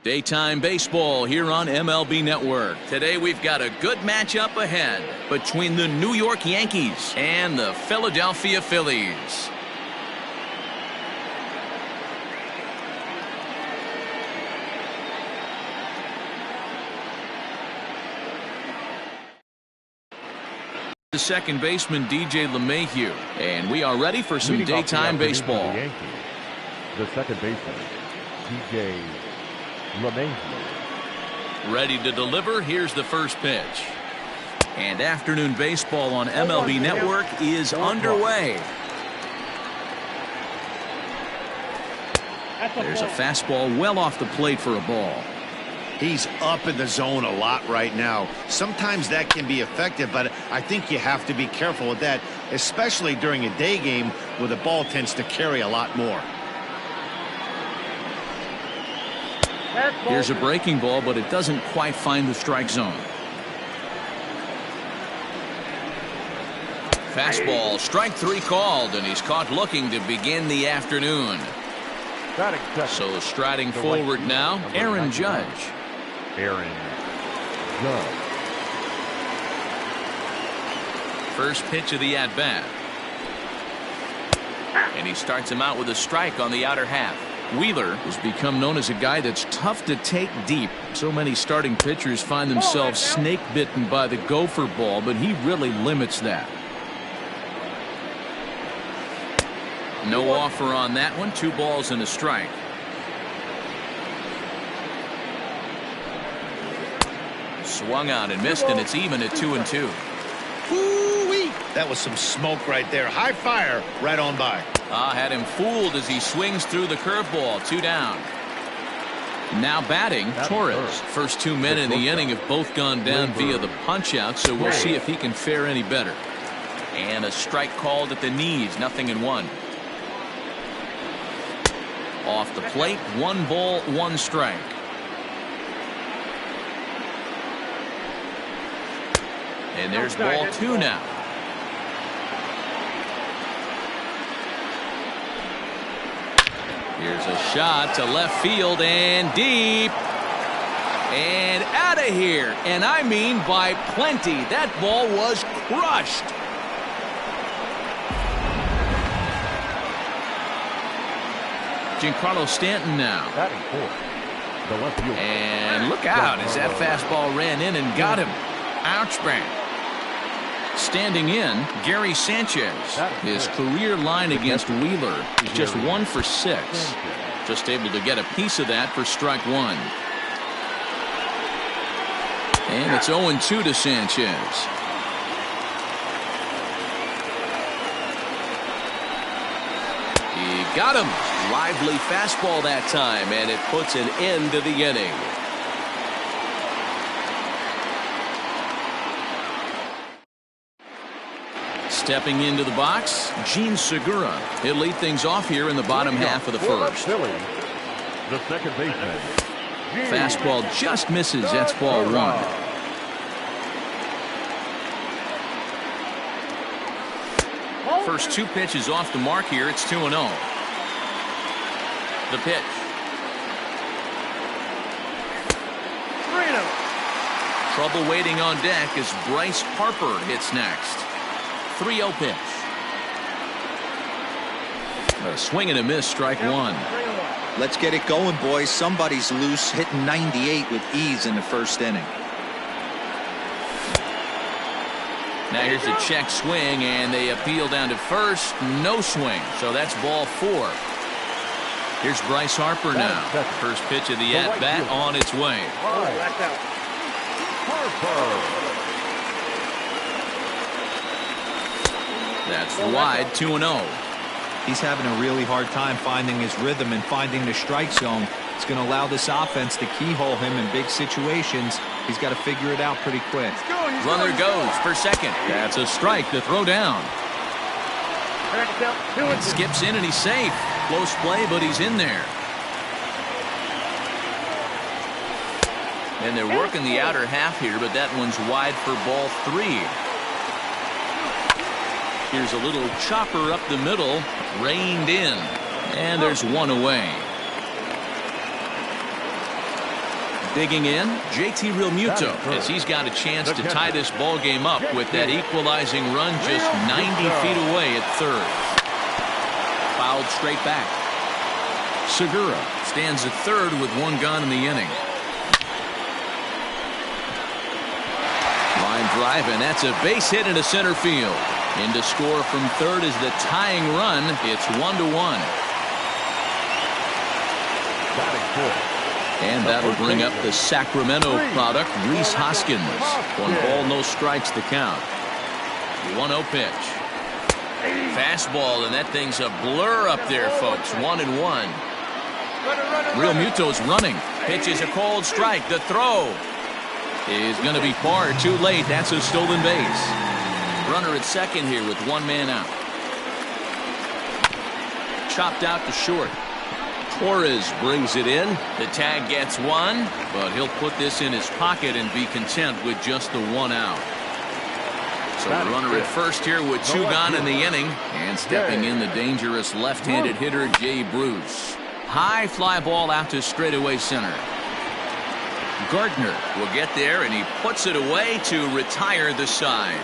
Daytime baseball here on MLB Network. Today we've got a good matchup ahead between the New York Yankees and the Philadelphia Phillies. The second baseman, DJ LeMahieu, and we are ready for some daytime baseball. The second baseman, DJ LeMahieu. Ready to deliver. Here's the first pitch. And afternoon baseball on MLB Network is underway. There's a fastball well off the plate for a ball. He's up in the zone a lot right now. Sometimes that can be effective, but I think you have to be careful with that, especially during a day game where the ball tends to carry a lot more. Here's a breaking ball, but it doesn't quite find the strike zone. Fastball, strike three called, and he's caught looking to begin the afternoon. So striding forward now, Aaron Judge. Aaron Judge. First pitch of the at-bat. And he starts him out with a strike on the outer half. Wheeler has become known as a guy that's tough to take deep. So many starting pitchers find themselves snake bitten by the gopher ball, but he really limits that. No offer on that one. 2 balls and a strike. Swung out and missed, and it's even at 2-2. Woo-wee. That was some smoke right there. High fire right on by. Had him fooled as he swings through the curveball. 2 down. Now batting, Torres. First 2 men in the inning have both gone down via the punch-out, so we'll see if he can fare any better. And a strike called at the knees. 0-1. Off the plate, 1 ball, 1 strike. And there's ball 2 now. Here's a shot to left field and deep. And out of here. And I mean by plenty. That ball was crushed. Giancarlo Stanton now. And look out as that fastball ran in and got him. Ouch bang. Standing in, Gary Sanchez. His career line against Wheeler is just 1 for 6. Just able to get a piece of that for strike 1. And it's 0-2 to Sanchez. He got him. Lively fastball that time, and it puts an end to the inning. Stepping into the box, Gene Segura. He'll lead things off here in the bottom half of the first. The second baseman. Fastball just misses. That's ball 1. First 2 pitches off the mark here. It's 2-0. The pitch. Trouble waiting on deck as Bryce Harper hits next. 3-0 pitch. A swing and a miss, strike 1. Let's get it going, boys. Somebody's loose, hitting 98 with ease in the first inning. Now here's a check swing, and they appeal down to first. No swing, so that's ball 4. Here's Bryce Harper now. First pitch of the at-bat on its way. Harper. That's wide, 2-0. He's having a really hard time finding his rhythm and finding the strike zone. It's going to allow this offense to keyhole him in big situations. He's got to figure it out pretty quick. Runner goes for second. That's a strike to throw down. Skips in and he's safe. Close play, but he's in there. And they're working the outer half here, but that one's wide for ball 3. Here's a little chopper up the middle, reined in, and there's 1 away. Digging in, JT Realmuto, as he's got a chance to tie this ball game up with that equalizing run just 90 feet away at third. Fouled straight back. Segura stands at third with one gone in the inning. Line drive, and that's a base hit into center field. In to score from third is the tying run. It's 1-1. And that'll bring up the Sacramento product, Rhys Hoskins. 1 ball, no strikes to count. 1-0 pitch. Fastball, and that thing's a blur up there, folks. 1-1. Realmuto's running. Pitch is a cold strike. The throw is going to be far too late. That's a stolen base. Runner at second here with 1 man out. Chopped out to short. Torres brings it in. The tag gets 1, but he'll put this in his pocket and be content with just the 1 out. So the runner at first here with 2 gone in the inning, and stepping in the dangerous left-handed hitter Jay Bruce. High fly ball out to straightaway center. Gardner will get there, and he puts it away to retire the side.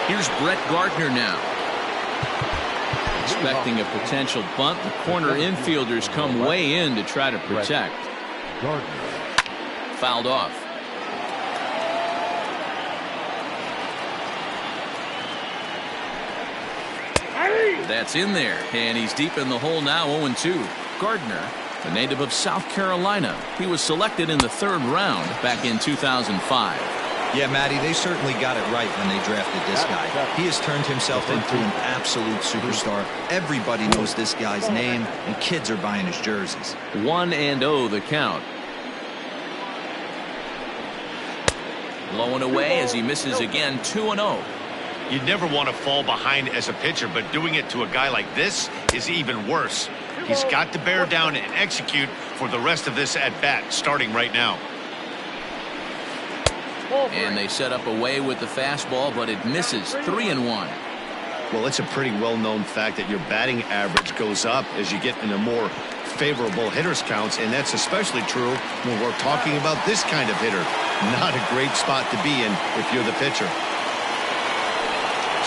Here's Brett Gardner now. Expecting a potential bunt. The corner infielders come way in to try to protect. Fouled off. That's in there, and he's deep in the hole now. 0-2. Gardner, a native of South Carolina. He was selected in the 3rd round back in 2005. Yeah, Matty, they certainly got it right when they drafted this guy. He has turned himself into an absolute superstar. Everybody knows this guy's name, and kids are buying his jerseys. 1-0 the count. Blowing away as he misses again. 2-0. You never want to fall behind as a pitcher, but doing it to a guy like this is even worse. He's got to bear down and execute for the rest of this at-bat, starting right now. And they set up away with the fastball, but it misses. 3-1. Well, it's a pretty well-known fact that your batting average goes up as you get into more favorable hitters counts, and that's especially true when we're talking about this kind of hitter. Not a great spot to be in if you're the pitcher.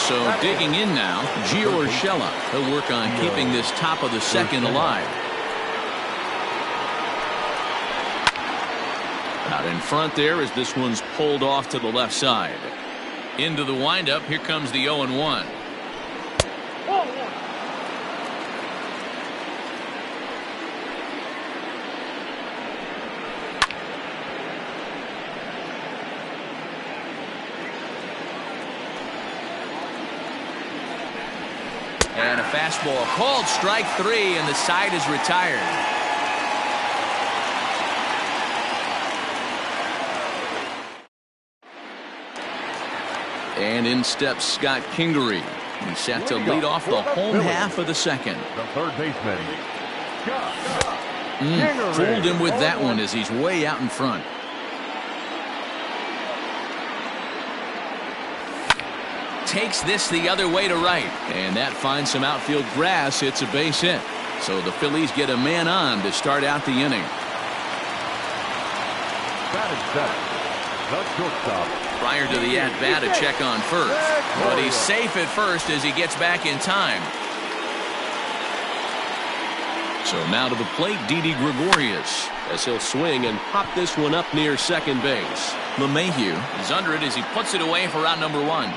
So digging in now, Gio Urshela. He'll work on keeping this top of the 2nd alive. Out in front there as this one's pulled off to the left side. Into the windup. Here comes the 0-1. And a fastball called strike 3, and the side is retired. And in steps Scott Kingery. He's set to lead off the home half of the 2nd. The third baseman. Fooled him with that one as he's way out in front. Takes this the other way to right, and that finds some outfield grass. It's a base hit. So the Phillies get a man on to start out the inning. Batted second. The shortstop. Prior to the at-bat, a check on first. But he's safe at first as he gets back in time. So now to the plate, Didi Gregorius, as he'll swing and pop this one up near second base. LeMahieu is under it as he puts it away for out number 1.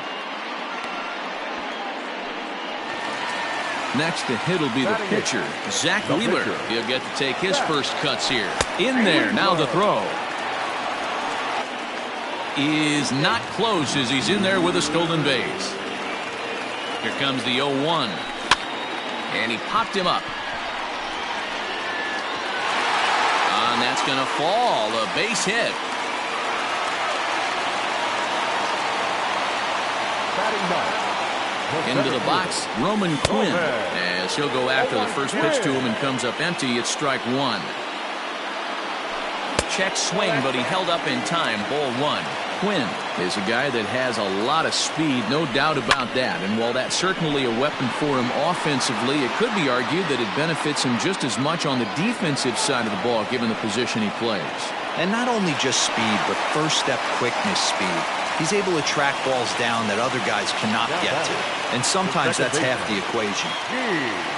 Next to hit will be the pitcher, Zach Wheeler. He'll get to take his first cuts here. In there, now the throw. Is not close as he's in there with a stolen base. Here comes the 0-1. And he popped him up. And that's going to fall. A base hit. Into the box, Roman Quinn. As he'll go after the first pitch to him and comes up empty. It's strike 1. Check swing, but he held up in time. Ball 1. Quinn is a guy that has a lot of speed, no doubt about that. And while that's certainly a weapon for him offensively, it could be argued that it benefits him just as much on the defensive side of the ball, given the position he plays. And not only just speed, but first step quickness speed. He's able to track balls down that other guys cannot get to. And sometimes that's half the equation.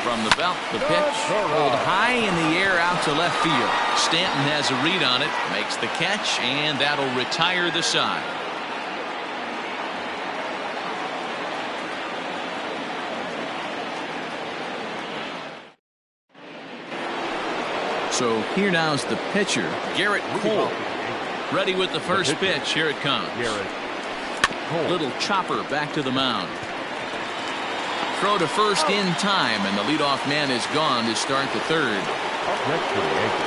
From the belt, the pitch, pulled high in the air out to left field. Stanton has a read on it, makes the catch, and that'll retire the side. So here now's the pitcher, Garrett Cole. Ready with the first pitch. Here it comes. Little chopper back to the mound. Throw to first in time, and the leadoff man is gone to start the third.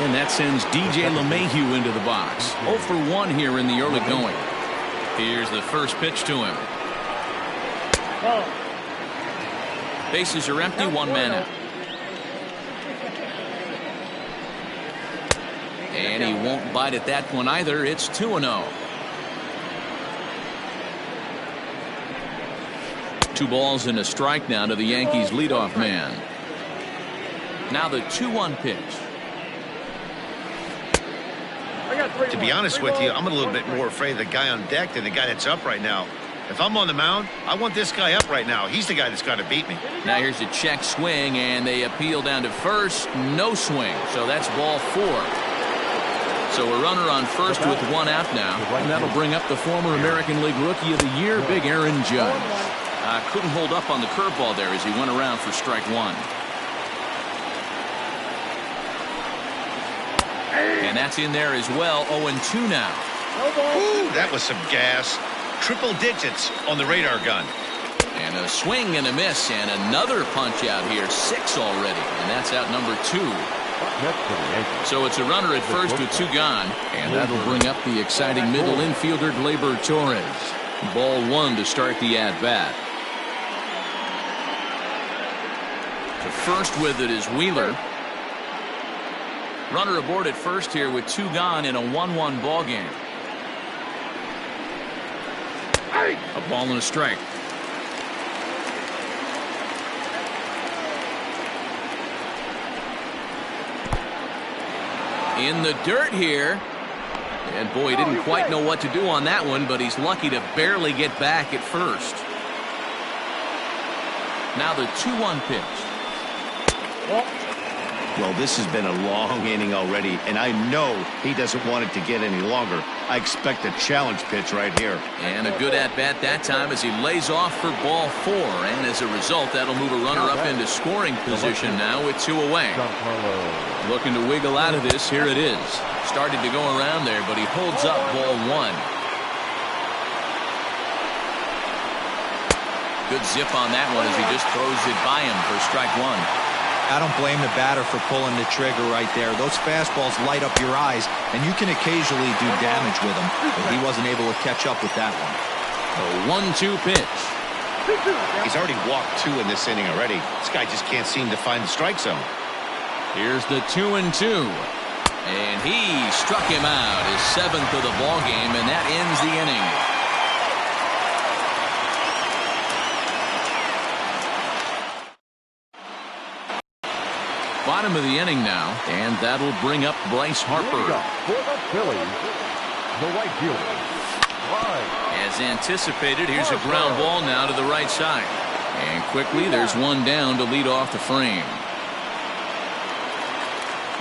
And that sends DJ LeMahieu into the box. 0 for 1 here in the early going. Here's the first pitch to him. Bases are empty, 1 man out. And he won't bite at that one either. It's 2-0. 2 balls and a strike now to the Yankees leadoff man. Now the 2-1 pitch. To be honest with you, I'm a little bit more afraid of the guy on deck than the guy that's up right now. If I'm on the mound, I want this guy up right now. He's the guy that's got to beat me. Now here's a check swing, and they appeal down to first. No swing. So that's ball 4. So a runner on first with 1 out now. And that'll bring up the former American League Rookie of the Year, Big Aaron Judge. Couldn't hold up on the curveball there as he went around for strike 1. And that's in there as well. 0-2 now. Ooh, that was some gas. Triple digits on the radar gun. And a swing and a miss, and another punch out here. 6 already, and that's out number 2. So it's a runner at first with 2 gone, and that'll bring up the exciting middle infielder Gleyber Torres. Ball 1 to start the at-bat. To first with it is Wheeler. Runner aboard at first here with 2 gone in a 1-1 ball game. A ball and a strike. In the dirt here. And boy, he didn't quite know what to do on that one, but he's lucky to barely get back at first. Now the 2-1 pitch. Well, this has been a long inning already, and I know he doesn't want it to get any longer. I expect a challenge pitch right here. And a good at-bat that time as he lays off for ball 4. And as a result, that'll move a runner up into scoring position now with 2 away. Looking to wiggle out of this. Here it is. Started to go around there, but he holds up ball 1. Good zip on that one as he just throws it by him for strike 1. I don't blame the batter for pulling the trigger right there. Those fastballs light up your eyes, and you can occasionally do damage with them. But he wasn't able to catch up with that one. A 1-2 pitch. He's already walked 2 in this inning already. This guy just can't seem to find the strike zone. Here's the 2-2. And he struck him out, his 7th of the ball game, and that ends the inning. Bottom of the inning now, and that'll bring up Bryce Harper. For the Phillies, the right fielder. As anticipated, here's a ground ball now to the right side. And quickly, there's one down to lead off the frame.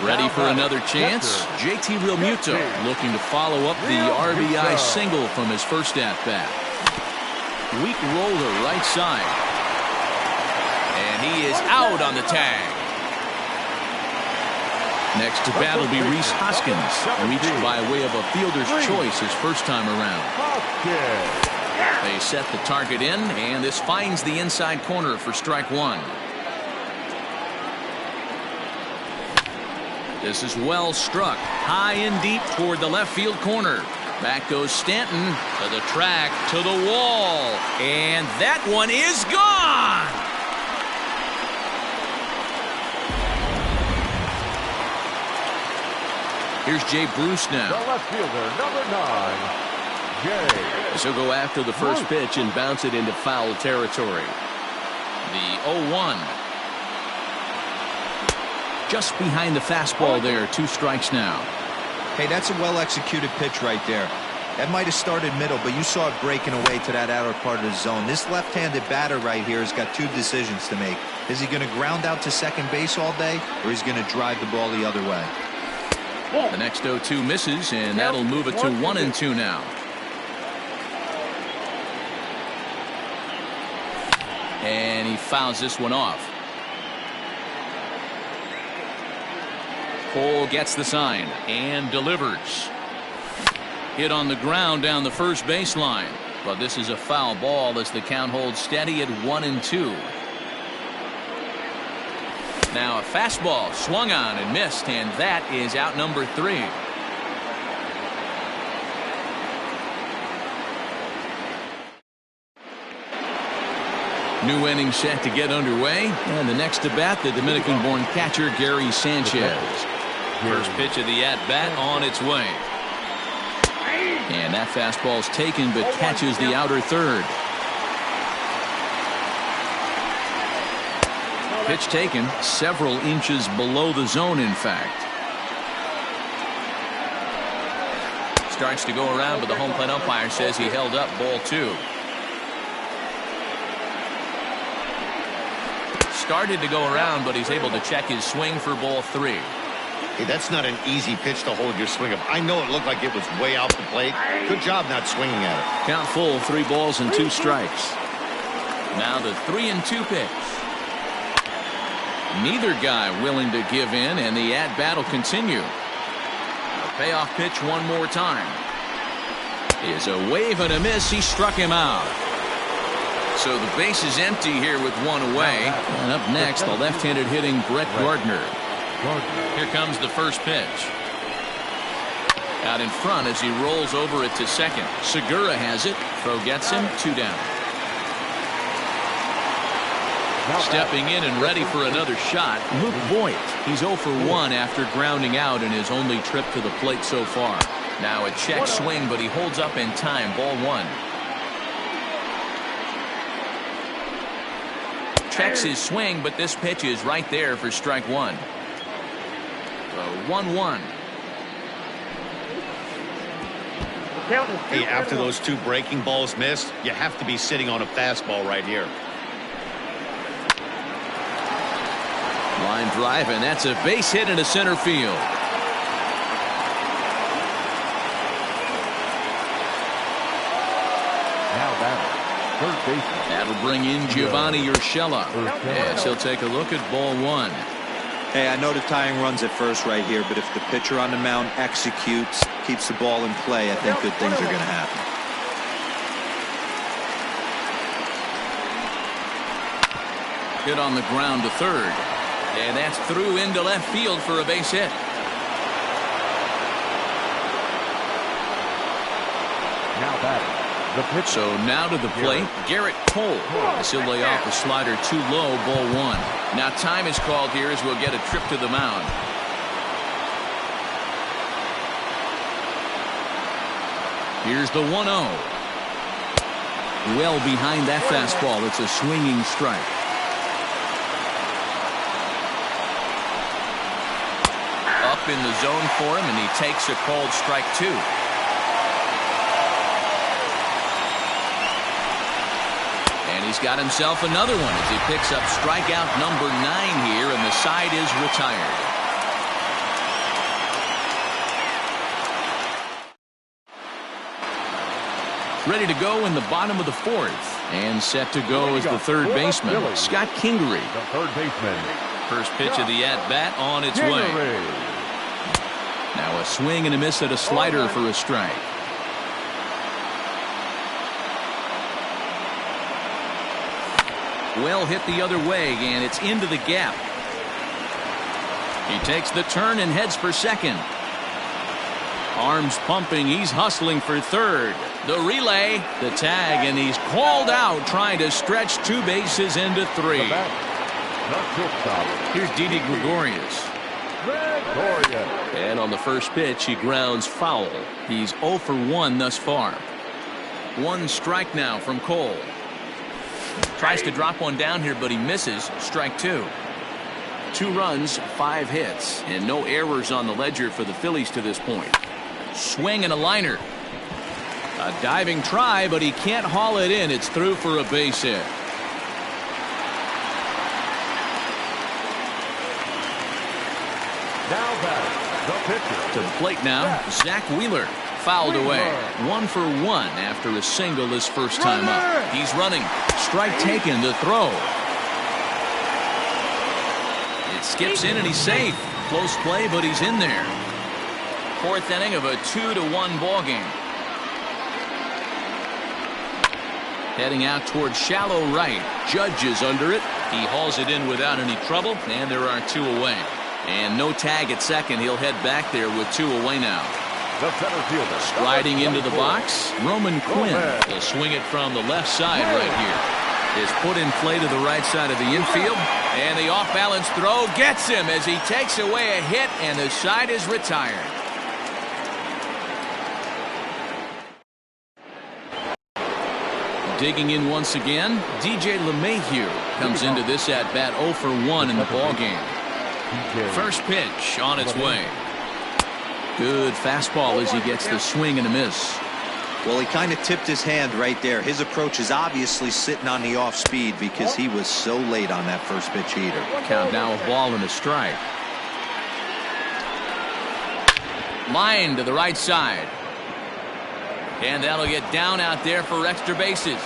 Ready for another chance? JT Realmuto looking to follow up the RBI single from his first at-bat. Weak roller right side. And he is out on the tag. Next to bat will be Rhys Hoskins, reached by way of a fielder's choice his first time around. They set the target in, and this finds the inside corner for strike 1. This is well struck, high and deep toward the left field corner. Back goes Stanton to the track, to the wall, and that one is gone. Here's Jay Bruce now. The left fielder, number 9, J. So go after the first pitch and bounce it into foul territory. The 0-1. Just behind the fastball there. 2 strikes now. Hey, that's a well-executed pitch right there. That might have started middle, but you saw it breaking away to that outer part of the zone. This left-handed batter right here has got 2 decisions to make. Is he going to ground out to second base all day, or is he going to drive the ball the other way? The next 0-2 misses, and that'll move it to 1-2 now. And he fouls this one off. Cole gets the sign and delivers. Hit on the ground down the first baseline, but this is a foul ball as the count holds steady at 1-2. Now a fastball swung on and missed, and that is out number 3. New inning set to get underway, and the next to bat, the Dominican-born catcher Gary Sanchez. First pitch of the at-bat on its way. And that fastball's taken, but catches the outer third. Pitch taken several inches below the zone, in fact. Starts to go around, but the home plate umpire says he held up ball 2. Started to go around, but he's able to check his swing for ball 3. Hey, that's not an easy pitch to hold your swing of. I know it looked like it was way off the plate. Good job not swinging at it. Count full, 3 balls and 2 strikes. Now the 3-2 pitch. Neither guy willing to give in, and the at-bat will continue. A payoff pitch one more time. Is a wave and a miss. He struck him out. So the base is empty here with 1 away. And up next, the left-handed hitting Brett Gardner. Here comes the first pitch. Out in front as he rolls over it to second. Segura has it. Throw gets him. 2 down. Stepping in and ready for another shot, Luke Voigt. He's 0 for 1 after grounding out in his only trip to the plate so far. Now a check swing, but he holds up in time. Ball 1. Checks his swing, but this pitch is right there for strike 1. So 1-1. Hey, after those 2 breaking balls missed, you have to be sitting on a fastball right here. Line drive, and that's a base hit into center field. Now batting, third baseman. That'll bring in Giovanni Urshela. Yes, he'll take a look at ball 1. Hey, I know the tying run's at first right here, but if the pitcher on the mound executes, keeps the ball in play, I think good things are going to happen. Hit on the ground to third. And that's through into left field for a base hit. Now batting, the pitch. So now to the plate, Garrett Cole. As he'll lay off the slider too low, ball 1. Now time is called here as we'll get a trip to the mound. Here's the 1-0. Well behind that fastball. It's a swinging strike. Up in the zone for him, and he takes a called strike 2. And he's got himself another one as he picks up strikeout number 9 here, and the side is retired. Ready to go in the bottom of the 4th, and set to go as the third baseman, Scott Kingery. The third baseman. First pitch of the at-bat on its way. Now a swing and a miss at a slider for a strike. Well hit the other way, and it's into the gap. He takes the turn and heads for second. Arms pumping, he's hustling for third. The relay, the tag, and he's called out trying to stretch 2 bases into 3. Here's Didi Gregorius. And on the first pitch, he grounds foul. He's 0 for 1 thus far. One strike now from Cole. Tries to drop one down here, but he misses. Strike two. 2 runs, 5 hits, and no errors on the ledger for the Phillies to this point. Swing and a liner. A diving try, but he can't haul it in. It's through for a base hit. Now batting, the pitcher. To the plate now, Zach Wheeler. Fouled away. 1 for 1 after a single his first time up. He's running. Strike taken, the throw. It skips in and he's safe. Close play, but he's in there. 4th inning of a 2-1 ball game. Heading out towards shallow right. Judge is under it. He hauls it in without any trouble, and there are 2 away. And no tag at second. He'll head back there with 2 away now. The center fielder. Striding into the box, Roman Quinn will swing it from the left side right here. Is put in play to the right side of the infield, and the off-balance throw gets him as he takes away a hit, and the side is retired. Digging in once again, DJ LeMahieu comes into this at-bat 0 for 1 in the ballgame. First pitch on its way. Good fastball as he gets the swing and a miss. Well, he kind of tipped his hand right there. His approach is obviously sitting on the off speed because he was so late on that first pitch heater. Count now a ball and a strike. Line to the right side. And that'll get down out there for extra bases.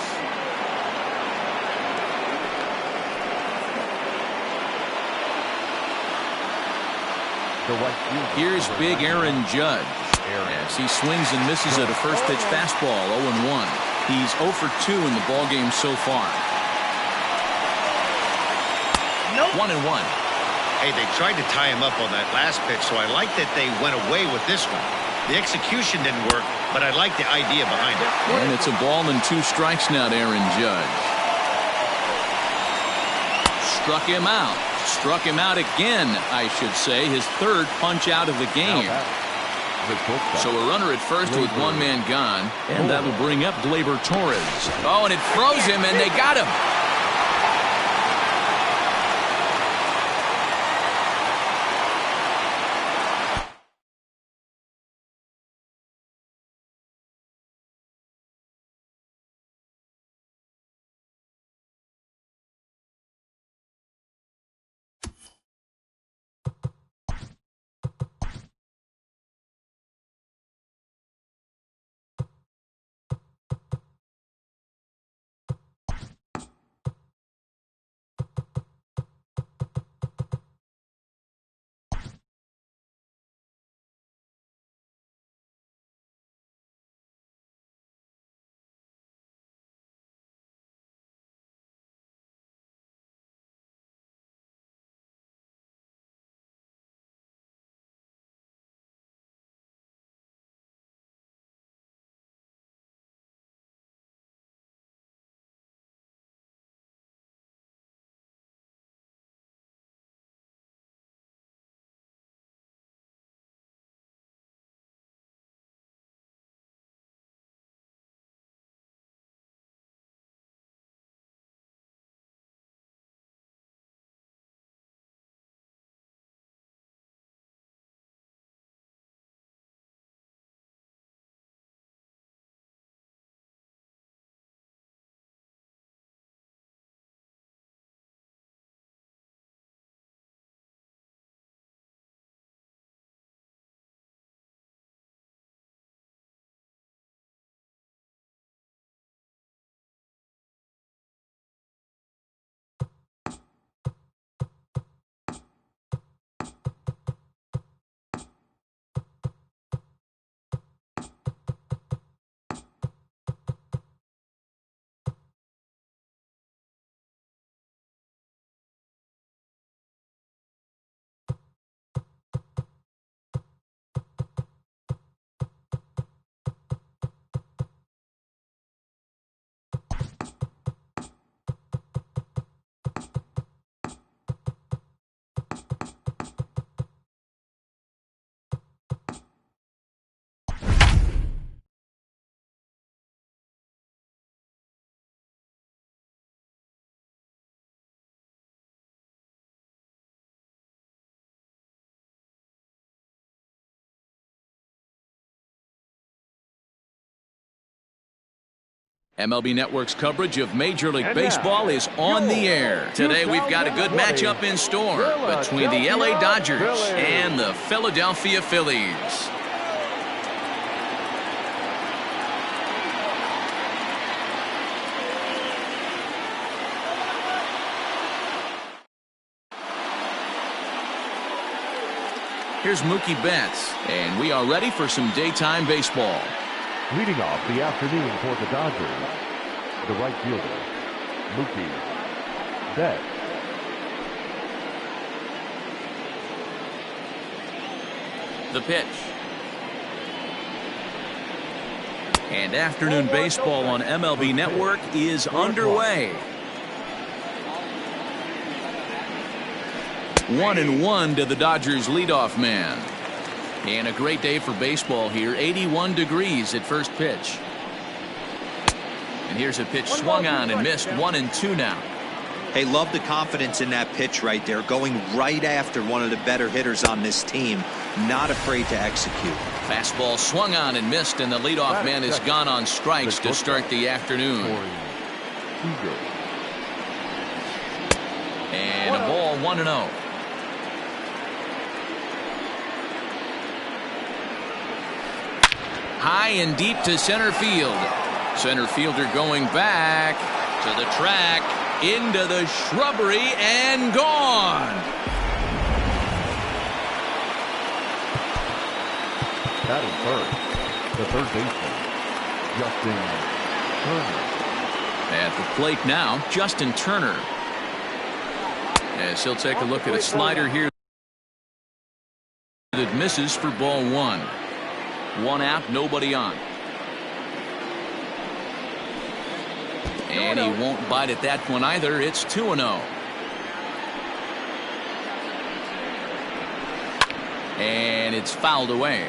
Here's big Aaron Judge. As he swings and misses at a first pitch fastball, 0-1. He's 0 for 2 in the ballgame so far. 1-1. Hey, they tried to tie him up on that last pitch, so I like that they went away with this one. The execution didn't work, but I like the idea behind it. And it's a ball and 2 strikes now to Aaron Judge. Struck him out. Struck him out again, I should say. His 3rd punch out of the game. So a runner at first with 1 man gone, and that'll bring up Gleyber Torres. Oh, and it froze him, and they got him. MLB Network's coverage of Major League Baseball is on the air. Today we've got a good matchup in store between the LA Dodgers and the Philadelphia Phillies. Here's Mookie Betts, and we are ready for some daytime baseball. Leading off the afternoon for the Dodgers, the right fielder, Mookie Betts. The pitch. And afternoon baseball on MLB Network is underway. 1-1 to the Dodgers leadoff man. And a great day for baseball here. 81 degrees at first pitch. And here's a pitch swung on and missed. 1-2 now. Hey, love the confidence in that pitch right there. Going right after one of the better hitters on this team. Not afraid to execute. Fastball swung on and missed, and the leadoff man has gone on strikes to start the afternoon. And a ball 1-0. High and deep to center field. Center fielder going back to the track, into the shrubbery, and gone. Batting first, the third baseman, Justin Turner. At the plate now, Justin Turner. As he'll take a look at a slider here that misses for ball one. One out, nobody on. And he won't bite at that one either. It's 2-0. And it's fouled away.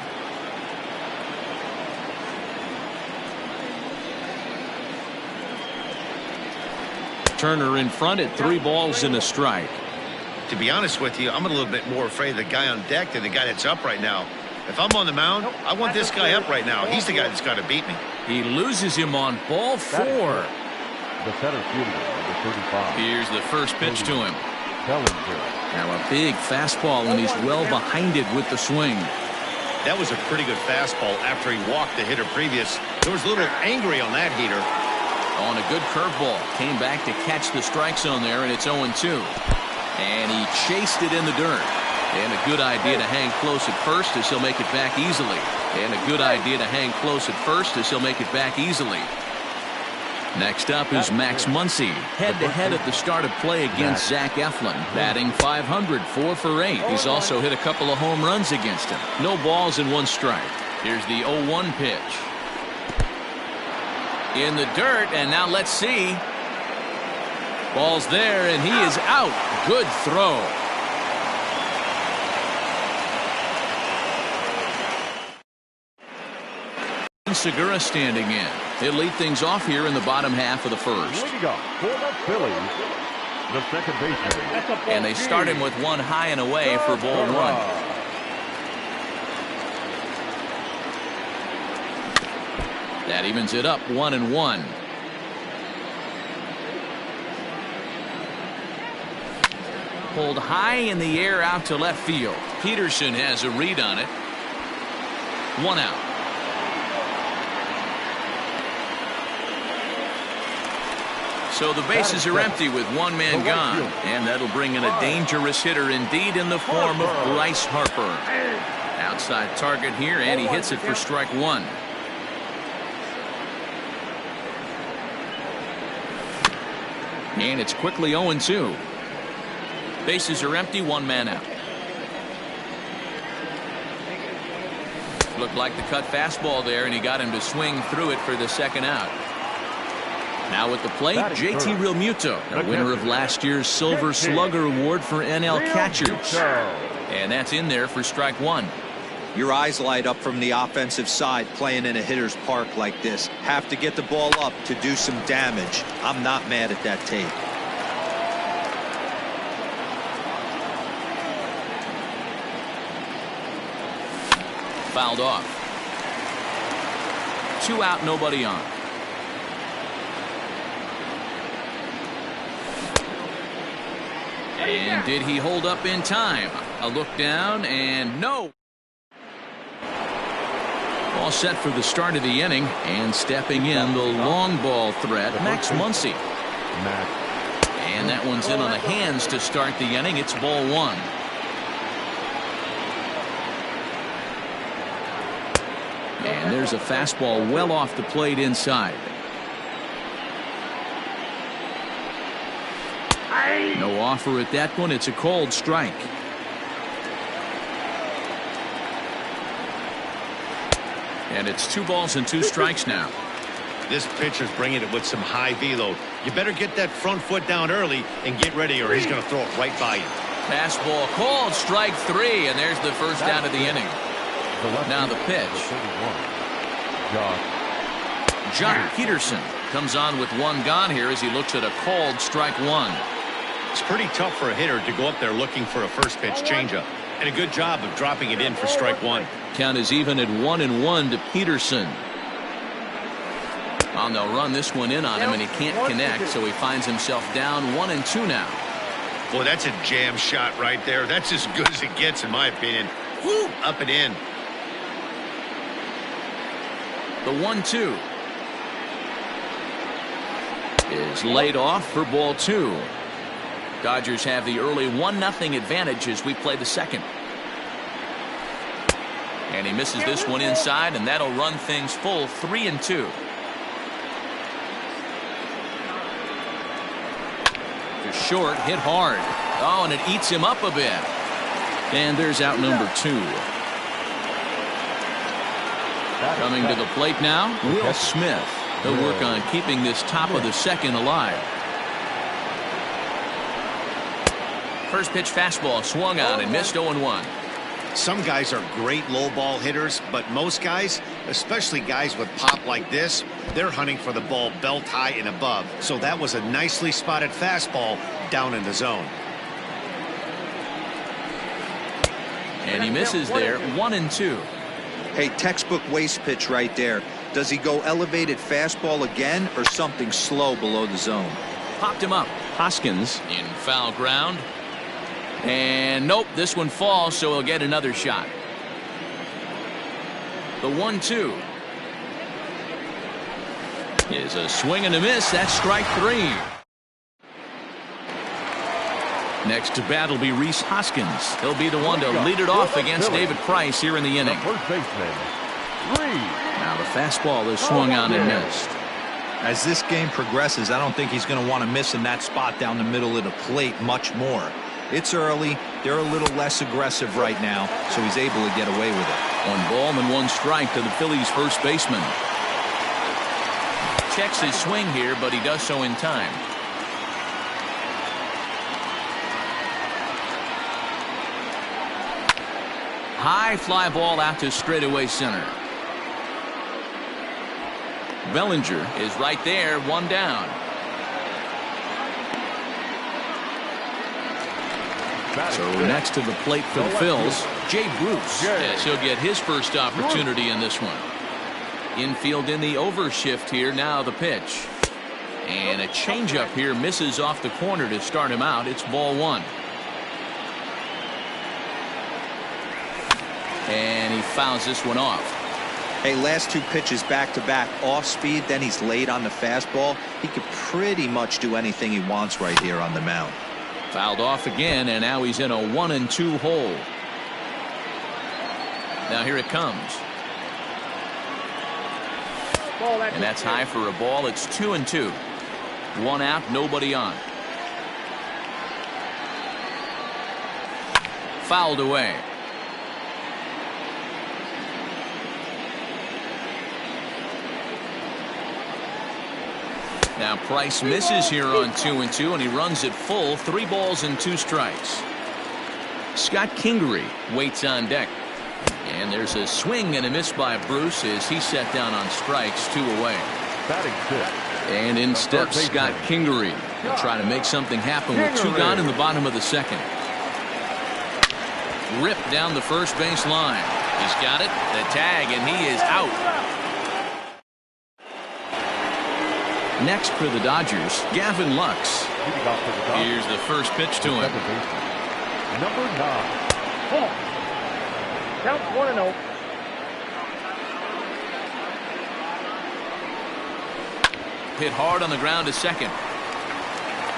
Turner in front at 3 balls and a strike. To be honest with you, I'm a little bit more afraid of the guy on deck than the guy that's up right now. If I'm on the mound, I want this guy up right now. He's the guy that's got to beat me. He loses him on ball 4. The center fielder, number 35. Here's the first pitch to him. Bellinger. Now a big fastball, and he's well behind it with the swing. That was a pretty good fastball after he walked the hitter previous. There was a little angry on that heater. On a good curveball. Came back to catch the strike zone there, and it's 0-2. And he chased it in the dirt. And a good idea to hang close at first as he'll make it back easily. And a good idea to hang close at first as he'll make it back easily. Next up is Max Muncy, head-to-head at the start of play against Zach Eflin, batting .500, 4 for 8. He's also hit a couple of home runs against him. No balls and 1 strike. Here's the 0-1 pitch. In the dirt, and now let's see. Ball's there, and he is out. Good throw. Segura standing in. He'll lead things off here in the bottom half of the first. Leading up for the Phillies, the second baseman. And they start him with one high and away for ball 1. That evens it up 1-1. Pulled high in the air out to left field. Peterson has a read on it. 1 out. So the bases are empty with 1 man gone. And that'll bring in a dangerous hitter indeed in the form of Bryce Harper. Outside target here, and he hits it for strike 1. And it's quickly 0-2. Bases are empty, 1 man out. Looked like the cut fastball there, and he got him to swing through it for the second out. Now at the plate, JT Realmuto, the winner of last year's Silver Slugger Award for NL catchers. And that's in there for strike 1. Your eyes light up from the offensive side playing in a hitter's park like this. Have to get the ball up to do some damage. I'm not mad at that tape. Fouled off. 2 out, nobody on. And did he hold up in time? A look down, and no. All set for the start of the inning, and stepping in the long ball threat, Max Muncy. And that one's in on the hands to start the inning. It's ball one. And there's a fastball well off the plate inside. No offer at that one. It's a cold strike. And it's 2 balls and 2 strikes now. This pitcher's bringing it with some high velo. You better get that front foot down early and get ready, or he's going to throw it right by you. Fastball called, strike 3, and there's the first out of the inning. Now the pitch. Jock Peterson comes on with 1 gone here as he looks at a called strike 1. It's pretty tough for a hitter to go up there looking for a first pitch changeup. And a good job of dropping it in for strike 1. Count is even at 1-1 to Peterson. Well, they'll run this one in on him, and he can't connect, so he finds himself down 1-2 now. Boy, that's a jam shot right there. That's as good as it gets, in my opinion. Woo, up and in. The 1-2 is laid off for ball 2. Dodgers have the early 1-0 advantage as we play the second. And he misses this one inside, and that'll run things full 3-2. To short, hit hard. Oh, and it eats him up a bit. And there's out number 2. Coming to the plate now, Will Smith. He'll work on keeping this top of the second alive. First pitch fastball swung on and missed 0-1. Some guys are great low ball hitters, but most guys, especially guys with pop like this, they're hunting for the ball belt high and above. So that was a nicely spotted fastball down in the zone. And he misses there, 1-2. Hey, textbook waste pitch right there. Does he go elevated fastball again or something slow below the zone? Popped him up. Hoskins in foul ground. And nope, this one falls, so he'll get another shot. The 1-2 is a swing and a miss. That's strike 3. Next to bat will be Rhys Hoskins. He'll be the one to lead it off against David Price here in the inning. Now the fastball is swung on and missed. As this game progresses, I don't think he's going to want to miss in that spot down the middle of the plate much more. It's early. They're a little less aggressive right now, so he's able to get away with it. 1 ball and 1 strike to the Phillies' first baseman. Checks his swing here, but he does so in time. High fly ball out to straightaway center. Bellinger is right there, 1 down. So next to the plate for the Phils, Jay Bruce. Yes, he'll get his first opportunity in this one. Infield in the overshift here. Now the pitch. And a changeup here misses off the corner to start him out. It's ball 1. And he fouls this one off. Hey, last 2 pitches back-to-back off speed, then he's laid on the fastball. He could pretty much do anything he wants right here on the mound. Fouled off again, and now he's in a 1-2 hole. Now here it comes. And that's high for a ball. It's 2-2. 1 out, nobody on. Fouled away. Now Price misses here on 2-2, and he runs it full. 3 balls and 2 strikes. Scott Kingery waits on deck. And there's a swing and a miss by Bruce as he's set down on strikes. 2 away. And in steps Scott Kingery. He'll try to make something happen with 2 gone in the bottom of the second. Ripped down the first base line. He's got it. The tag, and he is out. Next for the Dodgers, Gavin Lux. Leading off for the Dodgers. Here's the first pitch to him. Second baseman, number 9. Ball. Count 1-0. Hit hard on the ground to second.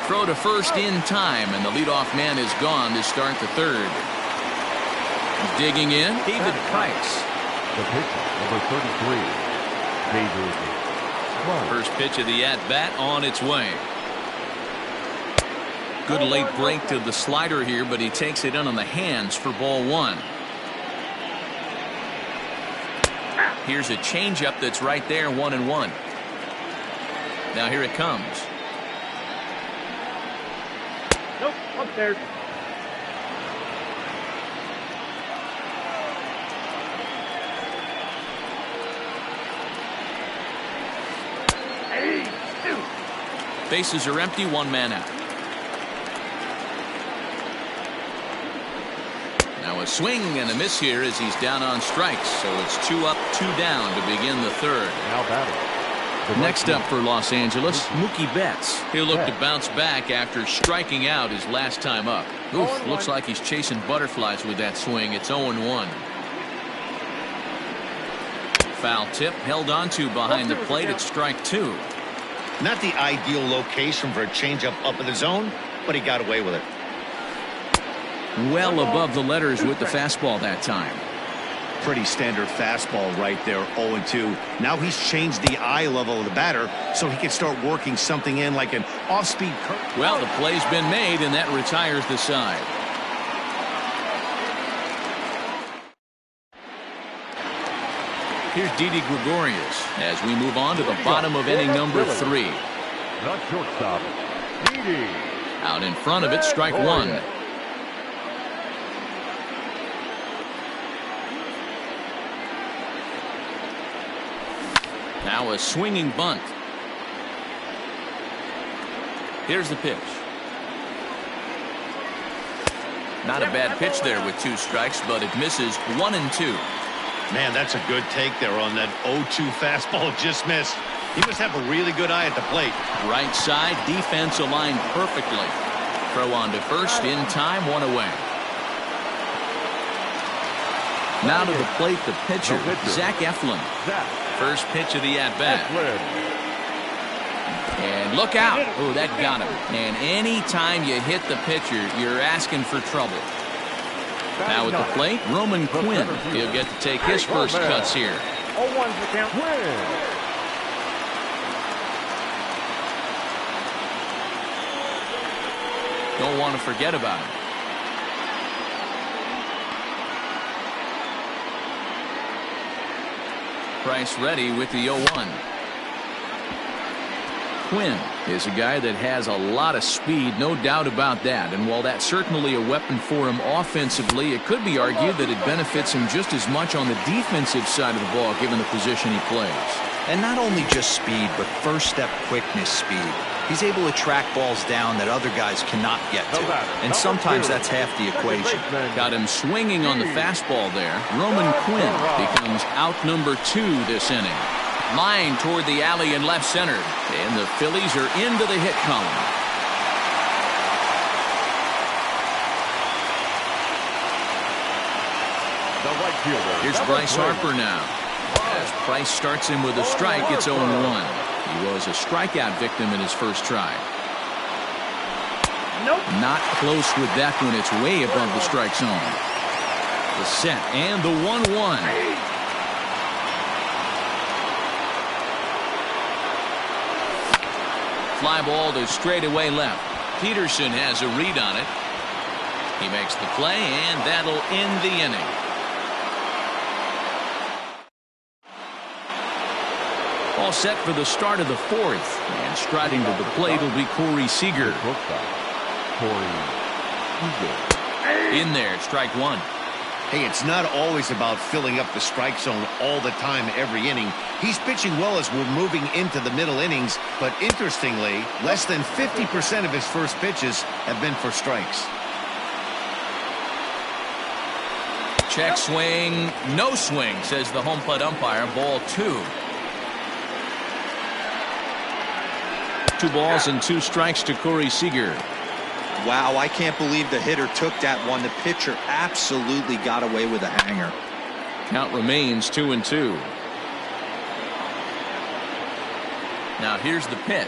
Throw to first in time, and the leadoff man is gone to start the third. Digging in, David Price. The pitcher, number 33, David Price. First pitch of the at-bat on its way. Good late break to the slider here, but he takes it in on the hands for ball 1. Here's a changeup that's right there, 1-1. Now here it comes. Nope, upstairs. Bases are empty, 1 man out. Now a swing and a miss here as he's down on strikes, so it's 2 up, 2 down to begin the third. Now batting. Next up for Los Angeles, Mookie Betts. He'll look to bounce back after striking out his last time up. Oof, looks like he's chasing butterflies with that swing. It's 0-1. Foul tip held onto behind the plate at strike 2. Not the ideal location for a changeup up in the zone, but he got away with it. Well above the letters with the fastball that time. Pretty standard fastball right there, 0-2. Now he's changed the eye level of the batter so he can start working something in like an off-speed curve. Well, the play's been made, and that retires the side. Here's Didi Gregorius as we move on to the bottom of inning number 3. Not shortstop, Didi. Out in front of it, strike 1. Now a swinging bunt. Here's the pitch. Not a bad pitch there with 2 strikes, but it misses 1-2. Man, that's a good take there on that 0-2 fastball just missed. He must have a really good eye at the plate. Right side, defense aligned perfectly. Throw on to first, in time, 1 away. Now to the plate, the pitcher, Zach Eflin. First pitch of the at-bat. And look out. Oh, that got him. And any time you hit the pitcher, you're asking for trouble. Now with the plate, Roman Quinn. He'll get to take his first cuts here. 0-1's the count. Don't want to forget about him. Price ready with the 0-1. Quinn is a guy that has a lot of speed, no doubt about that. And while that's certainly a weapon for him offensively, it could be argued that it benefits him just as much on the defensive side of the ball, given the position he plays. And not only just speed, but first step quickness speed. He's able to track balls down that other guys cannot get to. And sometimes that's half the equation. Got him swinging on the fastball there. Roman Quinn becomes out number 2 this inning. Line toward the alley in left center. And the Phillies are into the hit column. The right fielder. Here's Bryce Harper now. As Price starts him with a strike, it's 0-1. He was a strikeout victim in his first try. Nope. Not close with that one. It's way above the strike zone. The set and the 1-1. Fly ball to straightaway left. Peterson has a read on it. He makes the play, and that'll end the inning. All set for the start of the 4th. And striding to the plate will be Corey Seager. In there, strike 1. Hey, it's not always about filling up the strike zone all the time every inning. He's pitching well as we're moving into the middle innings, but interestingly, less than 50% of his first pitches have been for strikes. Check swing, no swing, says the home plate umpire. Ball 2. 2 balls and 2 strikes to Corey Seager. Wow, I can't believe the hitter took that one. The pitcher absolutely got away with a hanger. Count remains 2-2. Now here's the pitch.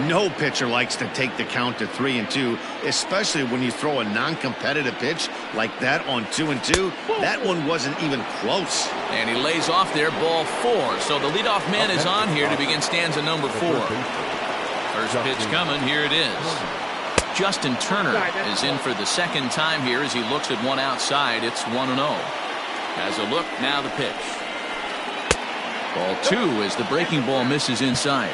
No pitcher likes to take the count to 3-2, especially when you throw a non-competitive pitch like that on 2-2. That one wasn't even close. And he lays off there, ball 4. So the leadoff man is on here to begin stanza number 4. First pitch coming, here it is. Justin Turner is in for the second time here as he looks at one outside. It's 1-0. Has a look, now the pitch. Ball 2 as the breaking ball misses inside.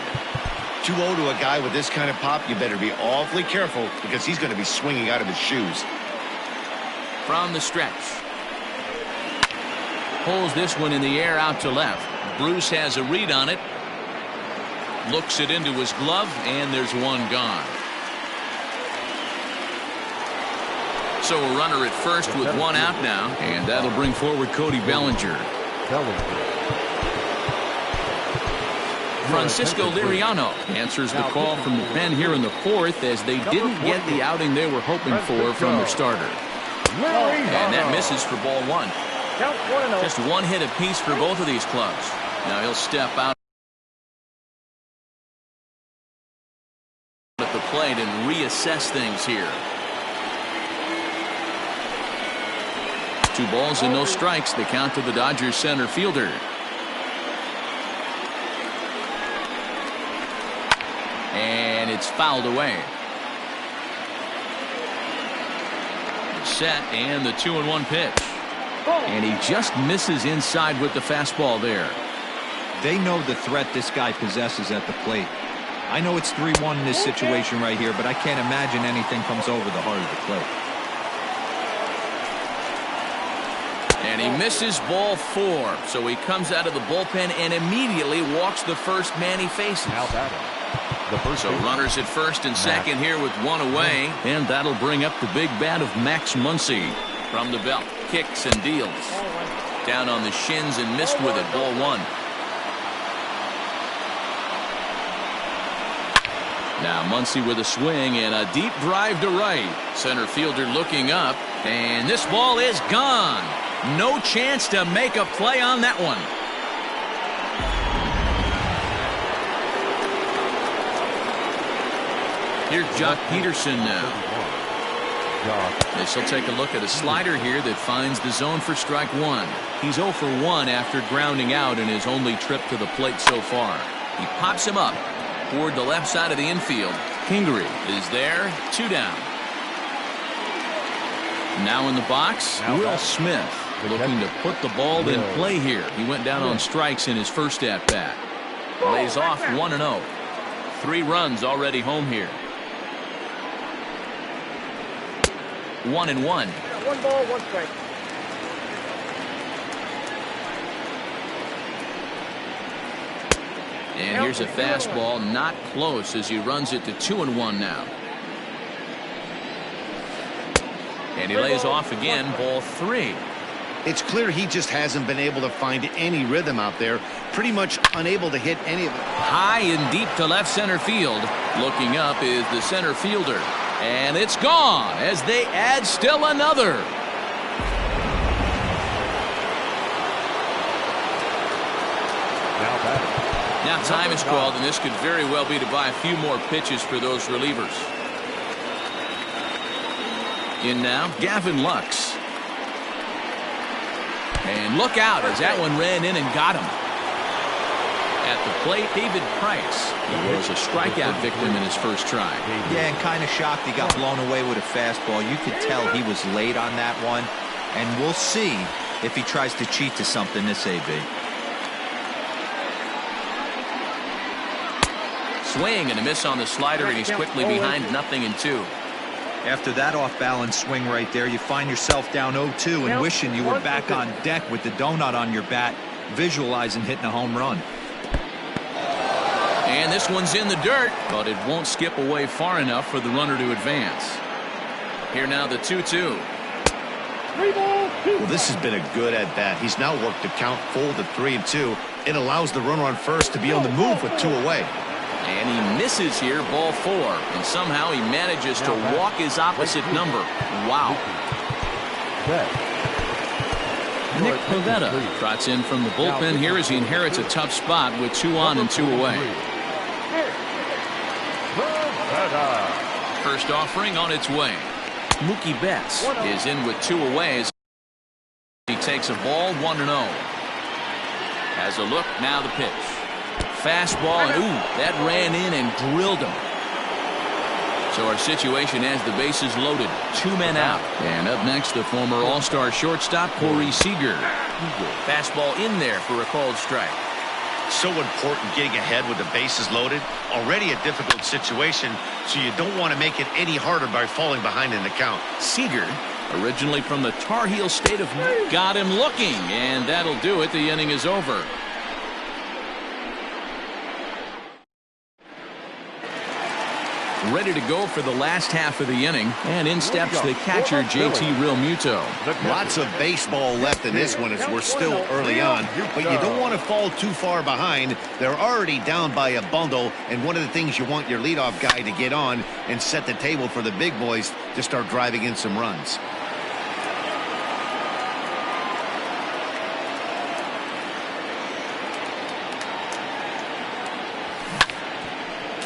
2-0 to a guy with this kind of pop, you better be awfully careful because he's going to be swinging out of his shoes. From the stretch. Pulls this one in the air out to left. Bruce has a read on it. Looks it into his glove, and there's one gone. So a runner at first with 1 out now, and that'll bring forward Cody Bellinger. Francisco Liriano answers the call from the pen here in the 4th as they didn't get the outing they were hoping for from their starter. And that misses for ball 1. Just 1 hit apiece for both of these clubs. Now he'll step out at the plate and reassess things here. 2 balls and no strikes. The count to the Dodgers center fielder. And it's fouled away. Set and the 2-1 pitch. And he just misses inside with the fastball there. They know the threat this guy possesses at the plate. I know it's 3-1 in this situation right here, but I can't imagine anything comes over the heart of the plate. And he misses ball 4. So he comes out of the bullpen and immediately walks the first man he faces. So runners at first and second here with 1 away. And that'll bring up the big bat of Max Muncy. From the belt, kicks and deals. Down on the shins and missed with it. Ball 1. Now Muncy with a swing and a deep drive to right. Center fielder looking up. And this ball is gone. No chance to make a play on that one. Here's Jock Peterson now. As he'll take a look at a slider here that finds the zone for strike 1. He's 0 for 1 after grounding out in his only trip to the plate so far. He pops him up toward the left side of the infield. Kingery is there, 2 down. Now in the box, Will Smith looking to put the ball in play here. He went down on strikes in his first at-bat. Lays off 1-0. 3 runs already home here. 1-1. 1 ball, 1 strike. And here's a fastball not close as he runs it to 2-1 now. And he lays off again, ball 3. It's clear he just hasn't been able to find any rhythm out there. Pretty much unable to hit any of it. High and deep to left center field. Looking up is the center fielder. And it's gone as they add still another. Now time is called, and this could very well be to buy a few more pitches for those relievers. In now, Gavin Lux. And look out as that one ran in and got him. At the plate, David Price. He was a strikeout victim in his first try. Yeah, and kind of shocked he got blown away with a fastball. You could tell he was late on that one. And we'll see if he tries to cheat to something this AB. Swing and a miss on the slider, and he's quickly behind 0-2. After that off-balance swing right there, you find yourself down 0-2 and wishing you were back on deck with the donut on your bat, visualizing hitting a home run. And this one's in the dirt, but it won't skip away far enough for the runner to advance. Here now the 2-2. Well, this has been a good at-bat. He's now worked the count full to 3-2. It allows the runner on first to be on the move with 2 away. And he misses here, ball 4. And somehow he manages to walk his opposite number. Wow. Nick Pivetta trots in from the bullpen here as he inherits a tough spot with 2 on and 2 away. First offering on its way. Mookie Betts is in with 2 away as he takes a ball 1-0. Has a look, now the pitch. Fastball, and ooh, that ran in and drilled him. So our situation has the bases loaded, 2 men out. And up next, the former All-Star shortstop, Corey Seager. Fastball in there for a called strike. So important getting ahead with the bases loaded. Already a difficult situation, so you don't want to make it any harder by falling behind in the count. Seager, originally from the Tar Heel state of got him looking, and that'll do it. The inning is over. Ready to go for the last half of the inning, and in steps the catcher, JT Realmuto. Lots of baseball left in this one as we're still early on, but you don't want to fall too far behind. They're already down by a bundle, and one of the things you want your leadoff guy to get on and set the table for the big boys to start driving in some runs.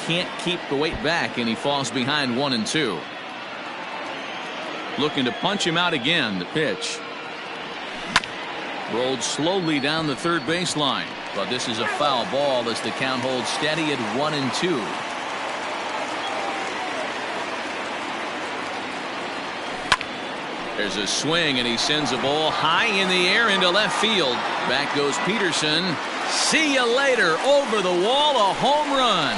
Can't keep the weight back, and he falls behind 1-2. Looking to punch him out again. The pitch rolled slowly down the third baseline, but this is a foul ball as the count holds steady at 1-2. There's a swing, and he sends a ball high in the air into left field. Back goes Peterson. See you later. Over the wall, a home run.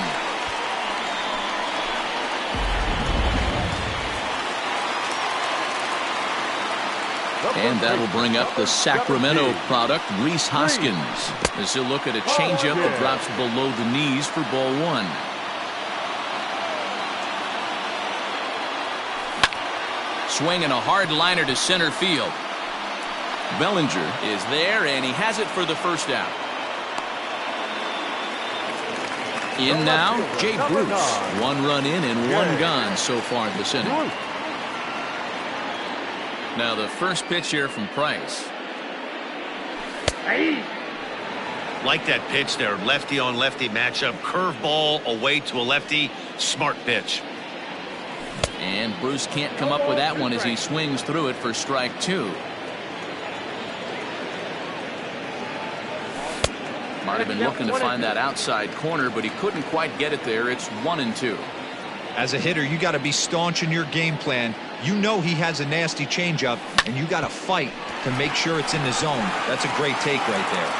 And that'll bring up the Sacramento product, Rhys Hoskins, as he'll look at a changeup that drops below the knees for ball 1. Swinging a hard liner to center field. Bellinger is there, and he has it for the first out. In now, Jay Bruce. 1 run in and 1 gone so far this inning. Now the first pitch here from Price. Like that pitch there, lefty on lefty matchup, curveball away to a lefty, smart pitch. And Bruce can't come up with that one as he swings through it for strike 2. Might have been looking to find that outside corner, but he couldn't quite get it there. It's 1-2. As a hitter, you got to be staunch in your game plan. You know he has a nasty changeup, and you got to fight to make sure it's in the zone. That's a great take right there.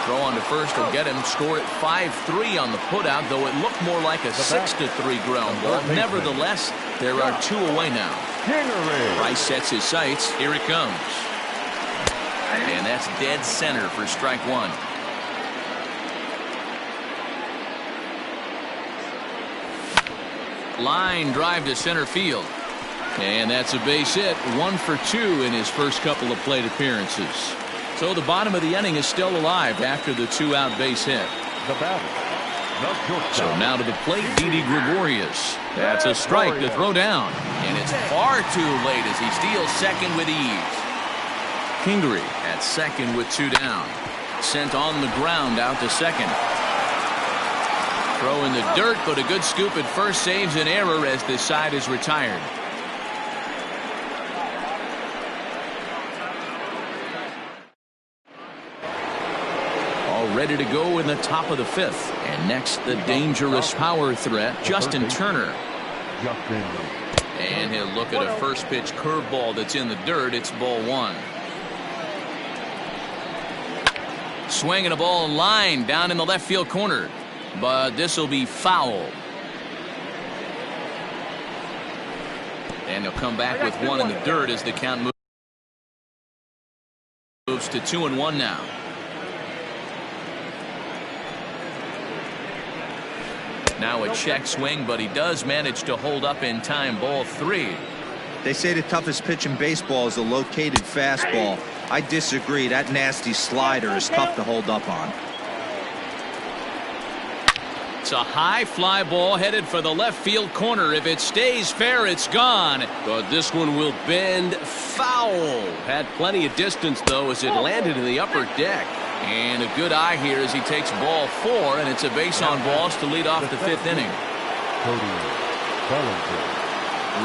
Throw on to first will get him. Score at 5-3 on the putout, though it looked more like a 6-3 ground ball. Nevertheless, there are 2 away now. Price sets his sights. Here it comes. And that's dead center for strike 1. Line drive to center field. And that's a base hit. 1 for 2 in his first couple of plate appearances. So the bottom of the inning is still alive after the 2-out base hit. So now to the plate, Didi Gregorius. That's a strike to throw down. And it's far too late as he steals second with ease. Kingery at second with 2 down. Sent on the ground out to second. Throw in the dirt, but a good scoop at first saves an error as this side is retired. All ready to go in the top of the 5th. And next, the dangerous power threat, Justin Turner. And he'll look at a first pitch curveball that's in the dirt. It's ball 1. Swinging a ball in line down in the left field corner. But this will be foul. And he'll come back with 1 in the dirt as the count moves to 2-1 now. Now a check swing, but he does manage to hold up in time. Ball 3. They say the toughest pitch in baseball is a located fastball. I disagree. That nasty slider is tough to hold up on. It's a high fly ball headed for the left field corner. If it stays fair, it's gone. But this one will bend foul. Had plenty of distance, though, as it landed in the upper deck. And a good eye here as he takes ball 4, and it's a base on balls to lead off the 5th inning.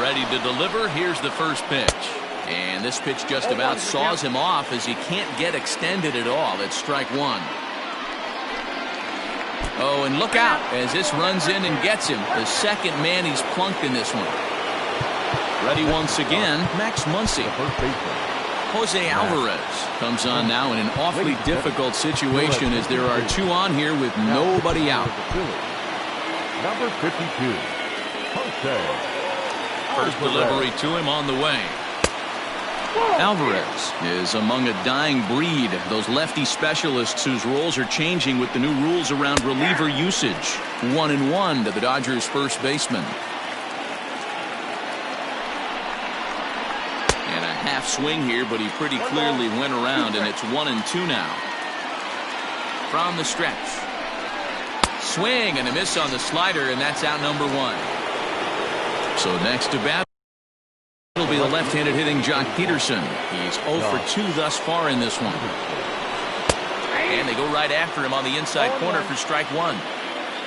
Ready to deliver. Here's the first pitch. And this pitch just about saws him off as he can't get extended at all. It's strike 1. Oh, and look out as this runs in and gets him. The second man he's plunked in this one. Ready once again, Max Muncy. Jose Alvarez comes on now in an awfully difficult situation as there are 2 on here with nobody out. Number 52, Jose. First delivery to him on the way. Alvarez is among a dying breed, those lefty specialists whose roles are changing with the new rules around reliever usage. 1-1 to the Dodgers' first baseman. And a half swing here, but he pretty clearly went around, and it's 1-2 now. From the stretch. Swing and a miss on the slider, and that's out number 1. So next to bat will be the left-handed hitting Jock Peterson. He's 0 for 2 thus far in this one. And they go right after him on the inside corner for strike 1.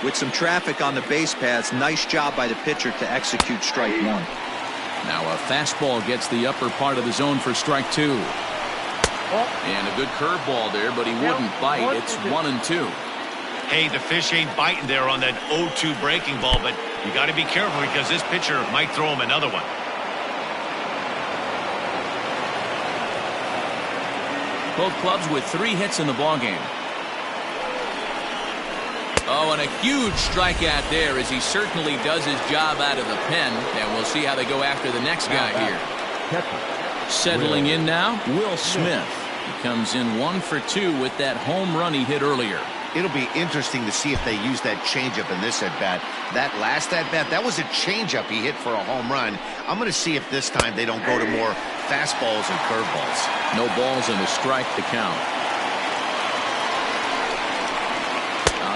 With some traffic on the base paths, nice job by the pitcher to execute strike 1. Now a fastball gets the upper part of the zone for strike 2. And a good curveball there, but he wouldn't bite. It's 1-2. Hey, the fish ain't biting there on that 0-2 breaking ball, but you got to be careful because this pitcher might throw him another one. Both clubs with 3 hits in the ballgame. Oh, and a huge strikeout there as he certainly does his job out of the pen. And we'll see how they go after the next guy here. Settling in now, Will Smith. He comes in 1 for 2 with that home run he hit earlier. It'll be interesting to see if they use that changeup in this at-bat. That last at-bat, that was a changeup he hit for a home run. I'm going to see if this time they don't go to more fastballs and curveballs. No balls and a strike to count.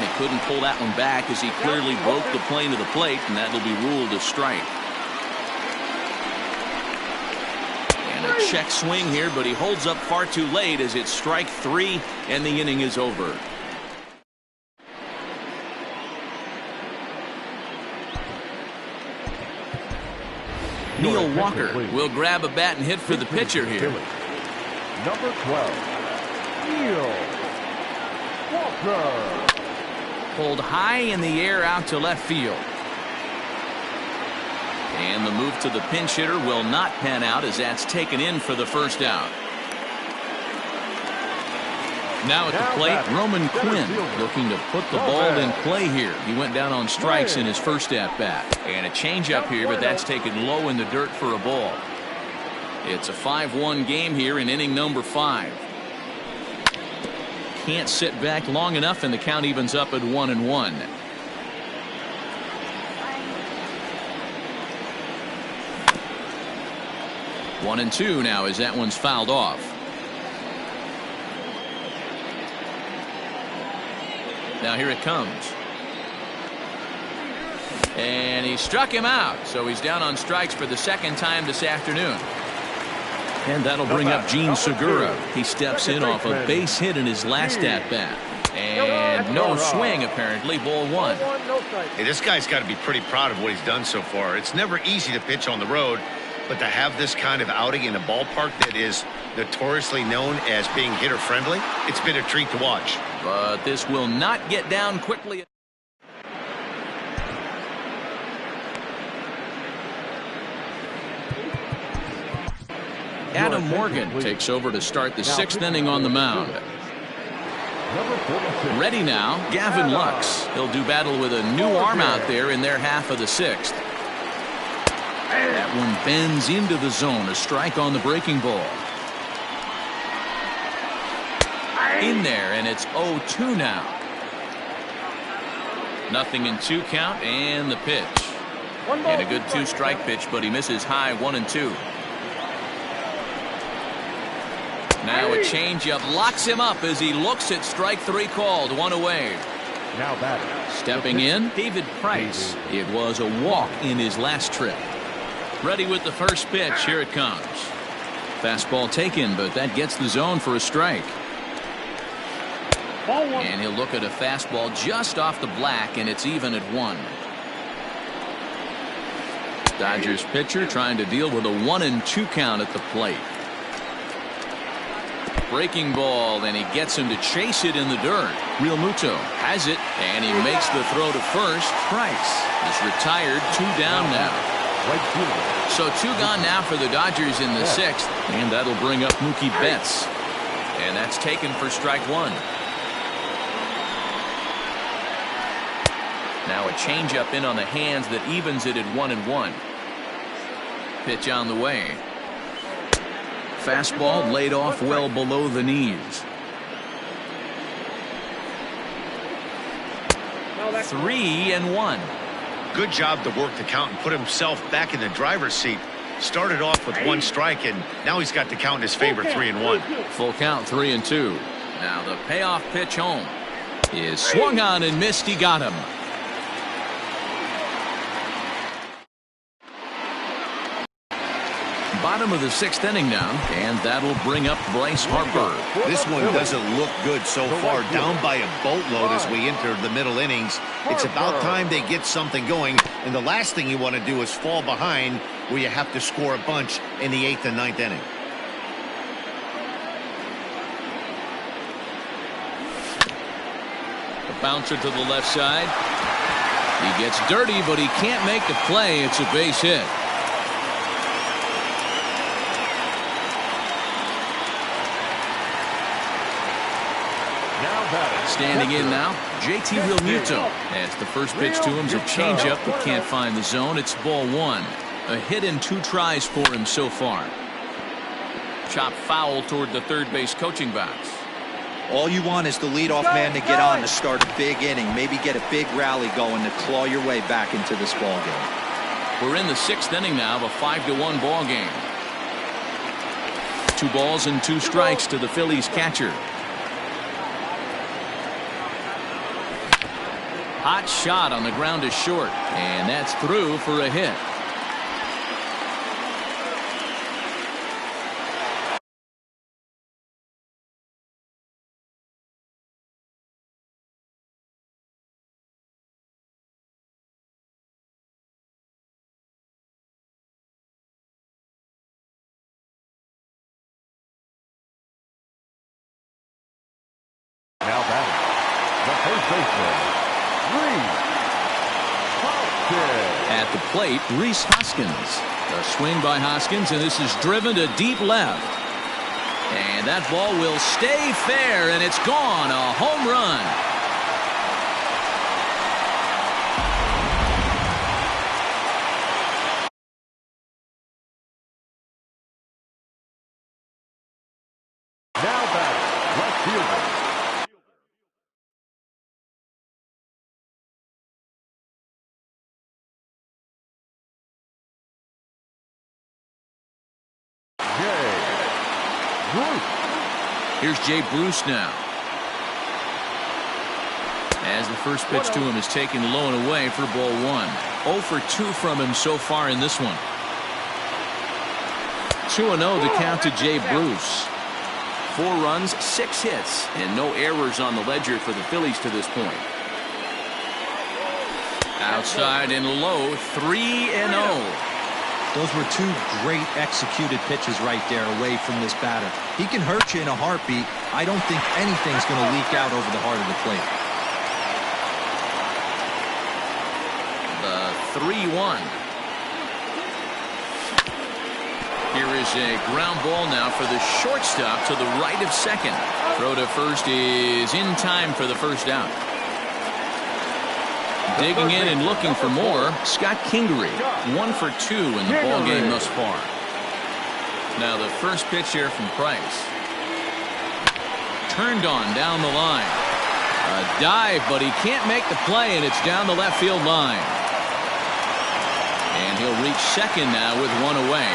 He couldn't pull that one back as he clearly broke the plane of the plate, and that'll be ruled a strike. And a check swing here, but he holds up far too late as it's strike 3, and the inning is over. Neil Walker will grab a bat and hit for the pitcher here. Number 12, Neil Walker. Pulled high in the air out to left field. And the move to the pinch hitter will not pan out as that's taken in for the first out. Now at the plate, Roman Quinn looking to put the ball in play here. He went down on strikes in his first at-bat. And a changeup here, but that's taken low in the dirt for a ball. It's a 5-1 game here in inning number 5. Can't sit back long enough, and the count evens up at 1-1. One and two now as that one's fouled off. Now here it comes. And he struck him out, so he's down on strikes for the second time this afternoon. And that'll bring up Gene Segura. He steps in off a base hit in his last at-bat. And no swing, apparently. Ball 1. Hey, this guy's got to be pretty proud of what he's done so far. It's never easy to pitch on the road, but to have this kind of outing in a ballpark that is notoriously known as being hitter-friendly, it's been a treat to watch. But this will not get down quickly. Adam Morgan takes over to start the 6th inning on the mound. Ready now, Gavin Lux. He'll do battle with a new arm out there in their half of the 6th. That one bends into the zone. A strike on the breaking ball. In there, and it's 0-2 now. 0-2 count, and the pitch. And a good 2-strike pitch, but he misses high 1-2. Now a changeup locks him up as he looks at strike 3 called. 1 away. Now batting. Stepping in, David Price. It was a walk in his last trip. Ready with the first pitch. Here it comes. Fastball taken, but that gets the zone for a strike. And he'll look at a fastball just off the black, and it's even at 1. Dodgers pitcher trying to deal with a 1-2 count at the plate. Breaking ball, and he gets him to chase it in the dirt. Real Muto has it, and he makes the throw to first. Price is retired. 2 down now. So 2 gone now for the Dodgers in the 6th, and that'll bring up Mookie Betts. And that's taken for strike 1. Now a changeup in on the hands that evens it at 1-1. Pitch on the way. Fastball laid off well below the knees. 3-1. Good job to work the count and put himself back in the driver's seat. Started off with 1 strike, and now he's got the count in his favor. 3-1. Full count. 3-2. Now the payoff pitch home is swung on and missed. He got him. Bottom of the 6th inning now, and that'll bring up Bryce Harper. This one doesn't look good so far. Down by a boatload as we enter the middle innings. It's about time they get something going, and the last thing you want to do is fall behind where you have to score a bunch in the 8th and 9th inning. The bouncer to the left side. He gets dirty, but he can't make the play. It's a base hit. Standing in now, JT Realmuto. As the first pitch to him's a changeup, but can't find the zone. It's ball 1. A hit in 2 tries for him so far. Chop foul toward the third base coaching box. All you want is the leadoff man to get on to start a big inning. Maybe get a big rally going to claw your way back into this ball game. We're in the 6th inning now of a 5-1 ball game. 2 balls and 2 strikes to the Phillies catcher. Hot shot on the ground is short, and that's through for a hit. Now batting, the first baseman, At the plate, Rhys Hoskins. A swing by Hoskins, and this is driven to deep left. And that ball will stay fair, and it's gone. A home run. now batting, left fielder. Here's Jay Bruce now. As the first pitch to him is taken low and away for ball 1. 0 for 2 from him so far in this one. 2-0 the count to Jay Bruce. 4 runs, 6 hits, and no errors on the ledger for the Phillies to this point. Outside and low, 3-0. Those were 2 great executed pitches right there away from this batter. He can hurt you in a heartbeat. I don't think anything's going to leak out over the heart of the plate. The 3-1. Here is a ground ball now for the shortstop to the right of second. Throw to first is in time for the first out. Digging in and looking for more, Scott Kingery. 1 for 2 in the ball game thus far. Now the first pitch here from Price. Turned on down the line. A dive, but he can't make the play, and it's down the left field line. And he'll reach second now with 1 away.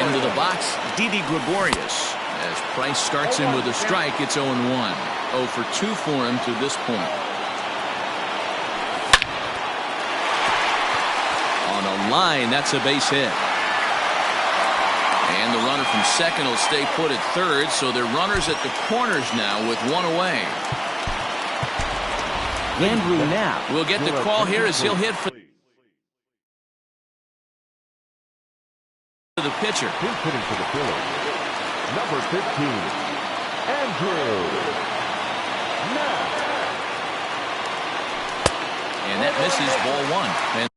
Into the box, Didi Gregorius. As Price starts him with a strike, it's 0-1. 0 for 2 for him to this point. On a line, that's a base hit. And the runner from second will stay put at third, so they're runners at the corners now with one away. Andrew Knapp will get the call here as he'll hit for the pitcher. He's hitting for the Phillies. Number 15, Andrew Knapp. And that misses, ball 1. And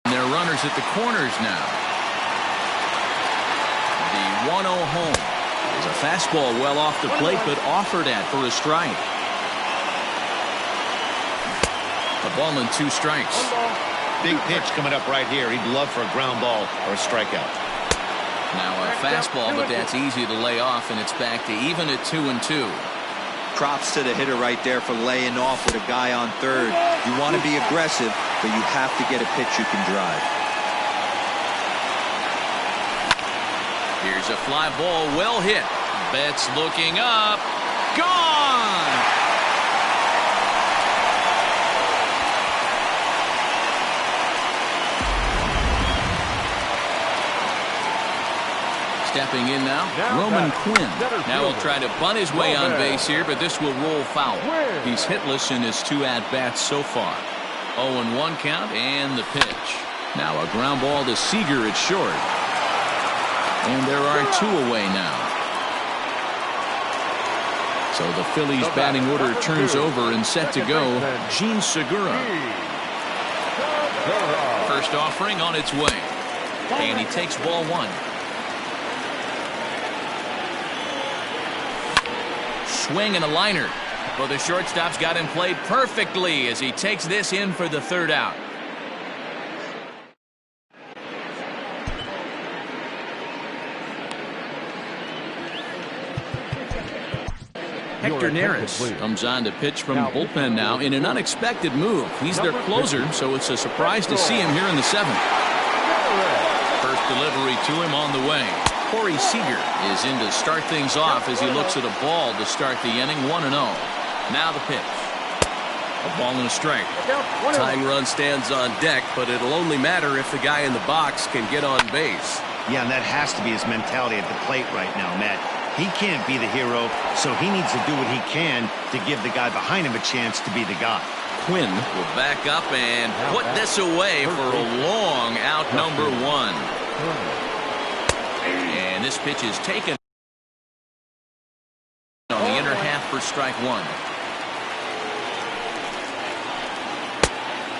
they're runners at the corners now. The 1-0 home is a fastball well off the plate, but offered at for a strike. A ball and 2 strikes. Big pitch coming up right here. He'd love for a ground ball or a strikeout. Now a fastball, but that's easy to lay off, and it's back to even at 2-2. Props to the hitter right there for laying off with a guy on third. You want to be aggressive, but you have to get a pitch you can drive. Here's a fly ball, well hit. Betts looking up. Gone! Stepping in now, Roman Quinn. Now he'll try to bunt his way on base here, but this will roll foul. He's hitless in his 2 at-bats so far. 0-1 count and the pitch. Now a ground ball to Seager at short. And there are 2 away now. So the Phillies batting order turns over and set to go. Gene Segura. First offering on its way. And he takes ball 1. Swing and a liner. Well, the shortstop's got him played perfectly as he takes this in for the 3rd out. Hector Neris comes on to pitch from bullpen now in an unexpected move. He's their closer, so it's a surprise to see him here in the 7th. First delivery to him on the way. Corey Seager is in to start things off as he looks at a ball to start the inning. 1-0. Now the pitch. A ball and a strike. Tying run stands on deck, but it'll only matter if the guy in the box can get on base. Yeah, and that has to be his mentality at the plate right now, Matt. He can't be the hero, so he needs to do what he can to give the guy behind him a chance to be the guy. Quinn will back up and put this away for a long out, number 1. And this pitch is taken on the inner half for strike 1.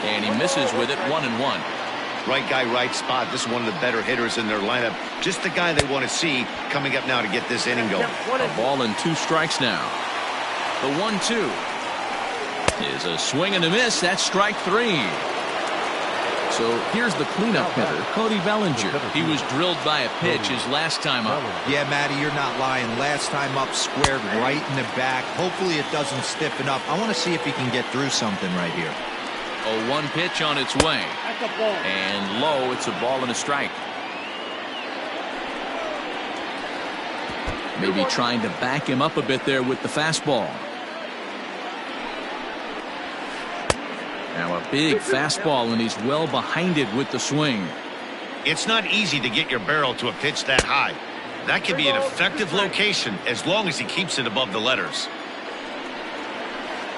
And he misses with it. 1-1. Right guy, right spot. This is one of the better hitters in their lineup. Just the guy they want to see coming up now to get this inning going. A ball and 2 strikes now. The 1-2 is a swing and a miss. That's strike 3. So here's the cleanup hitter, Cody Bellinger. He was drilled by a pitch his last time up. Yeah, Matty, you're not lying. Last time up, squared right in the back. Hopefully it doesn't stiffen up. I want to see if he can get through something right here. A 1 pitch on its way. And low, it's a ball and a strike. Maybe trying to back him up a bit there with the fastball. Now a big fastball, and he's well behind it with the swing. It's not easy to get your barrel to a pitch that high. That can be an effective location as long as he keeps it above the letters.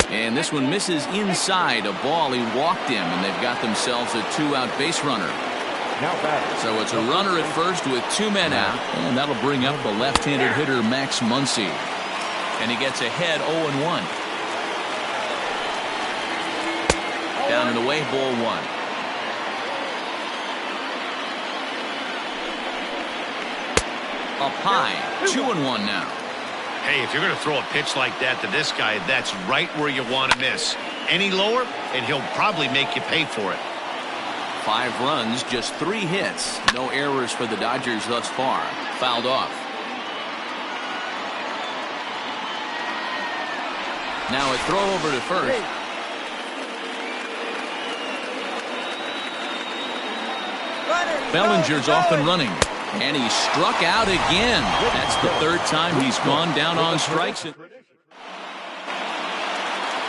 And this one misses inside. A ball, he walked him, and they've got themselves a 2-out base runner. So it's a runner at first with 2 men out, and that'll bring up the left-handed hitter Max Muncy. And he gets ahead 0-1. Down and away, ball 1. Up high, 2-1 now. Hey, if you're going to throw a pitch like that to this guy, that's right where you want to miss. Any lower, and he'll probably make you pay for it. 5 runs, just 3 hits. No errors for the Dodgers thus far. Fouled off. Now a throw over to first. Bellinger's off and running. And he struck out again. That's the third time he's gone down on strikes.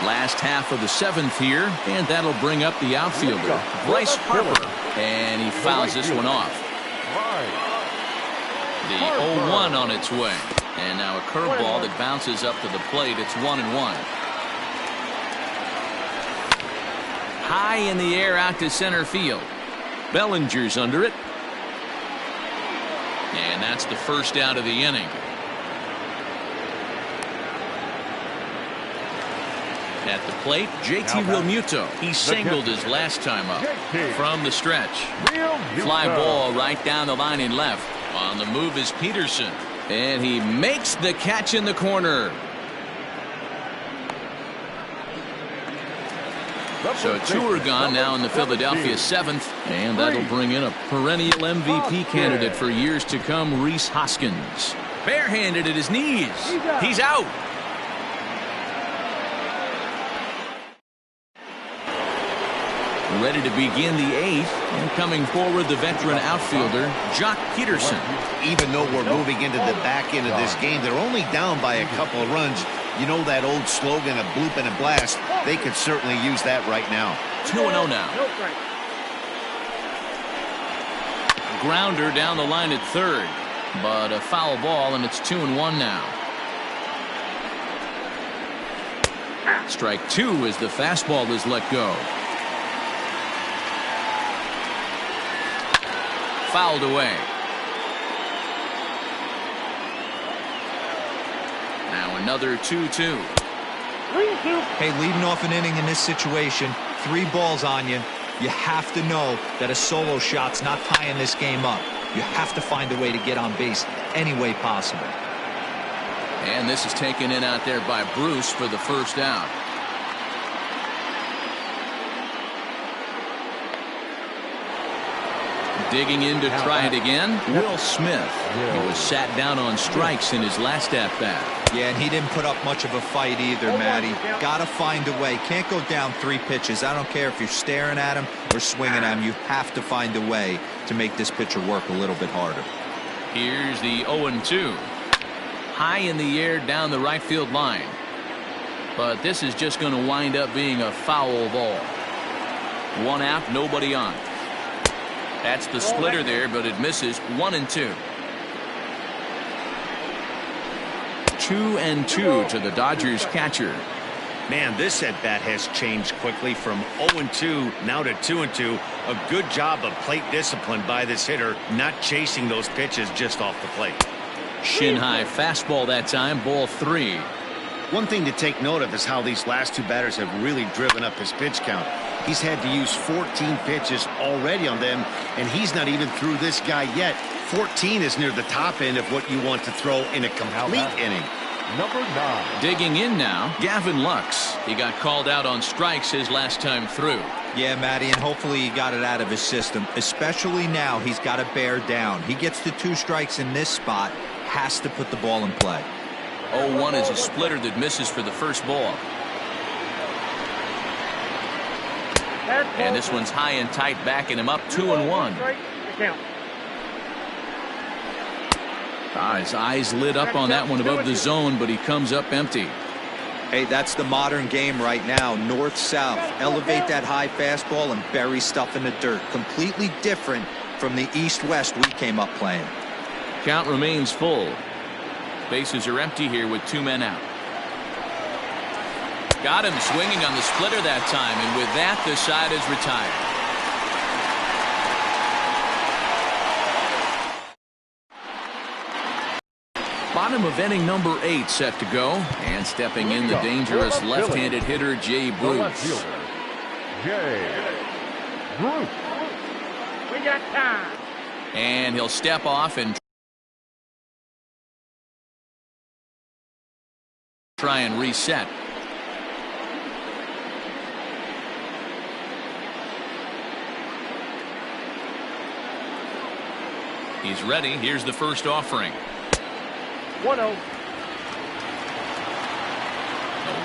Last half of the seventh here, and that'll bring up the outfielder, Bryce Harper. And he fouls this one off. The 0-1 on its way. And now a curveball that bounces up to the plate. It's 1-1. High in the air out to center field. Bellinger's under it. And that's the first out of the inning. At the plate, JT Realmuto. He singled his last time up. From the stretch. Fly ball right down the line in left. On the move is Peterson. And he makes the catch in the corner. So two are gone now in the Philadelphia seventh, and that'll bring in a perennial MVP candidate for years to come, Rhys Hoskins. Barehanded at his knees. He's out. Ready to begin the eighth, and coming forward the veteran outfielder, Jock Peterson. Even though we're moving into the back end of this game, they're only down by a couple of runs. You know that old slogan, a bloop and a blast. They could certainly use that right now. 2-0 now. Grounder down the line at third, but a foul ball, and it's 2-1 now. Strike two as the fastball is let go. Fouled away. Now another 2-2. Hey, leading off an inning in this situation, 3 balls on you. You have to know that a solo shot's not tying this game up. You have to find a way to get on base any way possible. And this is taken in out there by Bruce for the first out. Digging in to try it again, Will Smith. He was sat down on strikes in his last at-bat. Yeah, and he didn't put up much of a fight either, Matty. Got to find a way. Can't go down 3 pitches. I don't care if you're staring at him or swinging at him. You have to find a way to make this pitcher work a little bit harder. Here's the 0-2. High in the air down the right field line. But this is just going to wind up being a foul ball. 1 out, nobody on. That's the splitter there, but it misses. 1-2. 2-2 to the Dodgers catcher. Man, this at-bat has changed quickly from 0-2 now to 2-2. A good job of plate discipline by this hitter, not chasing those pitches just off the plate. Shin-high fastball that time, ball 3. One thing to take note of is how these last 2 batters have really driven up his pitch count. He's had to use 14 pitches already on them, and he's not even through this guy yet. 14 is near the top end of what you want to throw in a complete inning. Number 9. Digging in now, Gavin Lux. He got called out on strikes his last time through. Yeah, Matty, and hopefully he got it out of his system. Especially now, he's got to bear down. He gets to 2 strikes in this spot, has to put the ball in play. 0-1 is a splitter that misses for the first ball. And this one's high and tight, backing him up. 2-1. His eyes lit up on that one above the zone, but he comes up empty. Hey, that's the modern game right now. North-south. Elevate that high fastball and bury stuff in the dirt. Completely different from the east-west we came up playing. Count remains full. Bases are empty here with 2 men out. Got him swinging on the splitter that time, and with that, the side is retired. Bottom of inning number 8 set to go, and stepping in the dangerous left-handed hitter Jay Bruce. We got time. And he'll step off and try and reset. He's ready. Here's the first offering. 1-0.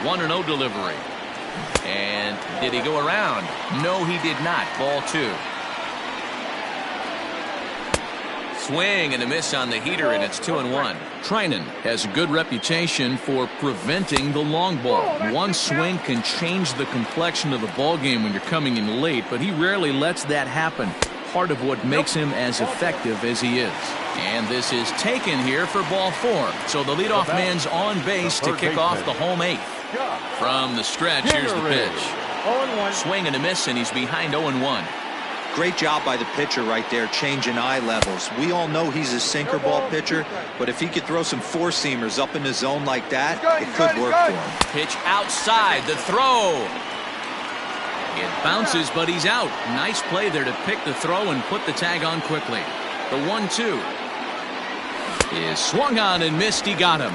1-0 delivery. And did he go around? No, he did not. Ball 2. Swing and a miss on the heater, and it's 2-1. Trinan has a good reputation for preventing the long ball. One swing can change the complexion of the ball game when you're coming in late, but he rarely lets that happen. Part of what makes him as effective as he is. And this is taken here for ball 4. So the leadoff man's on base to kick off the home 8th. From the stretch, here's the pitch. Swing and a miss, and he's behind 0-1. Great job by the pitcher right there, changing eye levels. We all know he's a sinker ball pitcher, but if he could throw some four-seamers up in the zone like that, it could work for him. Pitch outside, the throw. It bounces, but he's out. Nice play there to pick the throw and put the tag on quickly. The 1-2 is swung on and missed. He got him.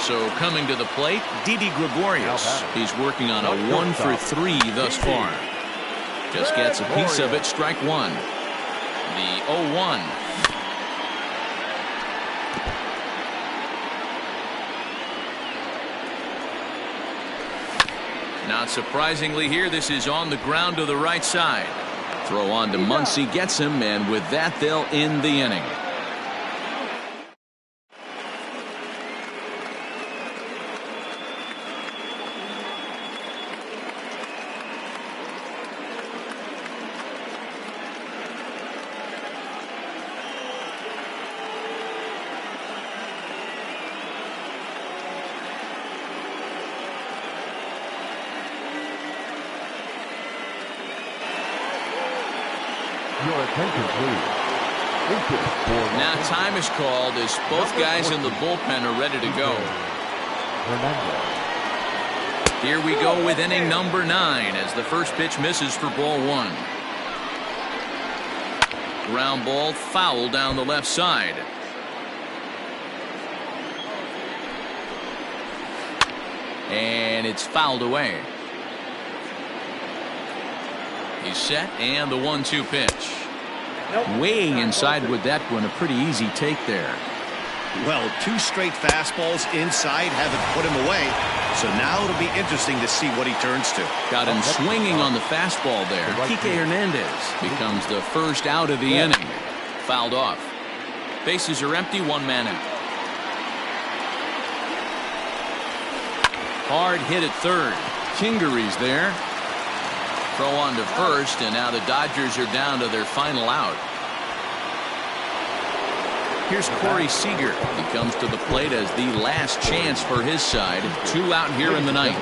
So coming to the plate, Didi Gregorius. He's working on a 1 for 3 thus far. Just gets a piece of it. Strike 1. The 0-1. Not surprisingly here, this is on the ground to the right side. Throw on to Muncy, gets him, and with that they'll end the inning. Your attention, please. Now time is called as both guys in the bullpen are ready to go. Here we go with inning number 9 as the first pitch misses for ball 1. Ground ball foul down the left side. And it's fouled away. He's set, and the 1-2 pitch. Way inside with that one. A pretty easy take there. Well, 2 straight fastballs inside haven't put him away. So now it'll be interesting to see what he turns to. Got him swinging on the fastball there. Kike Hernandez becomes the first out of the inning. Fouled off. Bases are empty, 1 man out. Hard hit at third. Kingery's there. Throw on to first, and now the Dodgers are down to their final out. Here's Corey Seager. He comes to the plate as the last chance for his side. 2 out here in the 9th.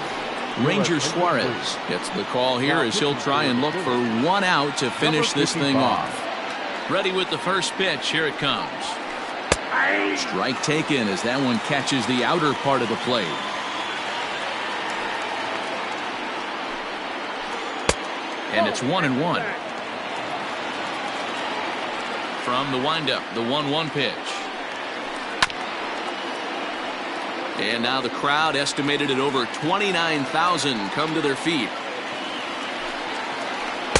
Ranger Suarez gets the call here as he'll try and look for 1 out to finish this thing off. Ready with the first pitch. Here it comes. Strike taken as that one catches the outer part of the plate. And it's 1-1. From the windup, the 1-1 pitch. And now the crowd, estimated at over 29,000, come to their feet.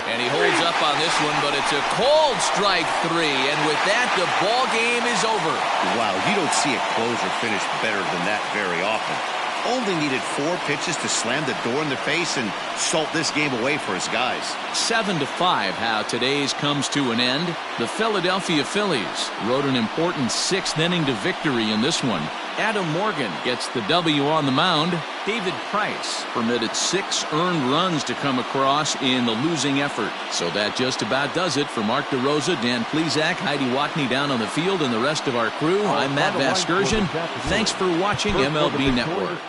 And he holds up on this one, but it's a cold strike 3. And with that, the ball game is over. Wow, you don't see a closer finish better than that very often. Only needed 4 pitches to slam the door in their face and salt this game away for his guys. 7-5 how today's comes to an end. The Philadelphia Phillies rode an important 6th inning to victory in this one. Adam Morgan gets the W on the mound. David Price permitted 6 earned runs to come across in the losing effort. So that just about does it. For Mark DeRosa, Dan Plesac, Heidi Watney down on the field, and the rest of our crew, I'm Matt Vasgersian. Thanks for watching MLB Network.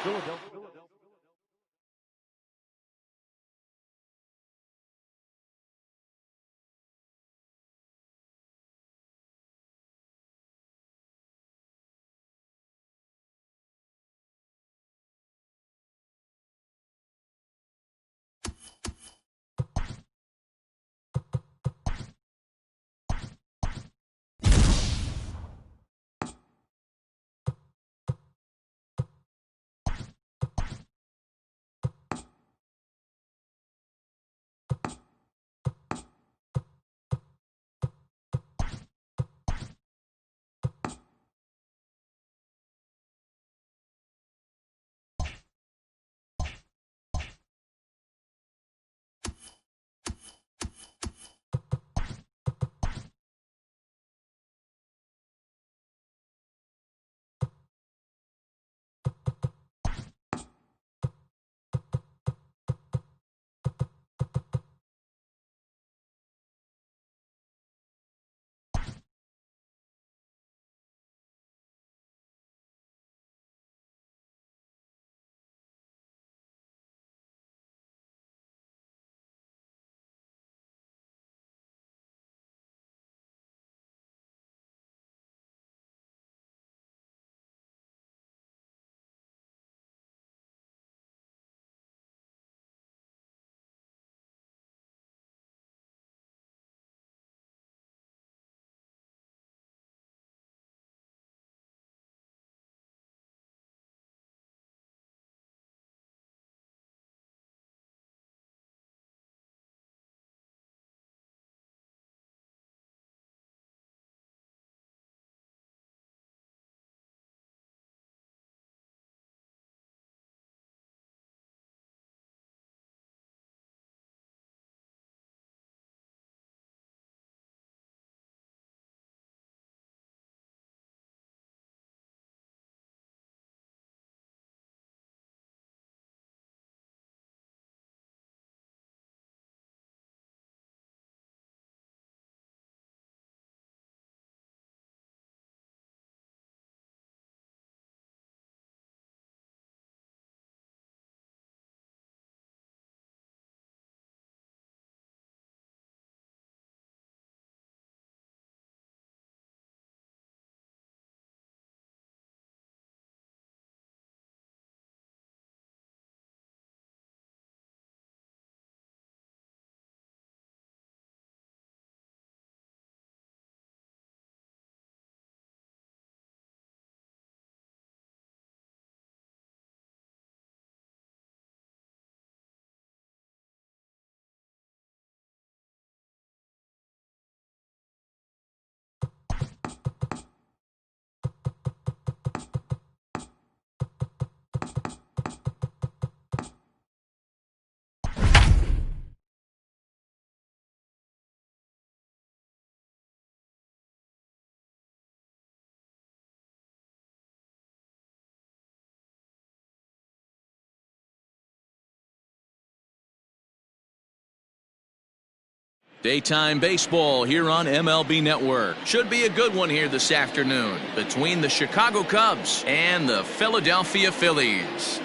Daytime baseball here on MLB Network. Should be a good one here this afternoon between the Chicago Cubs and the Philadelphia Phillies.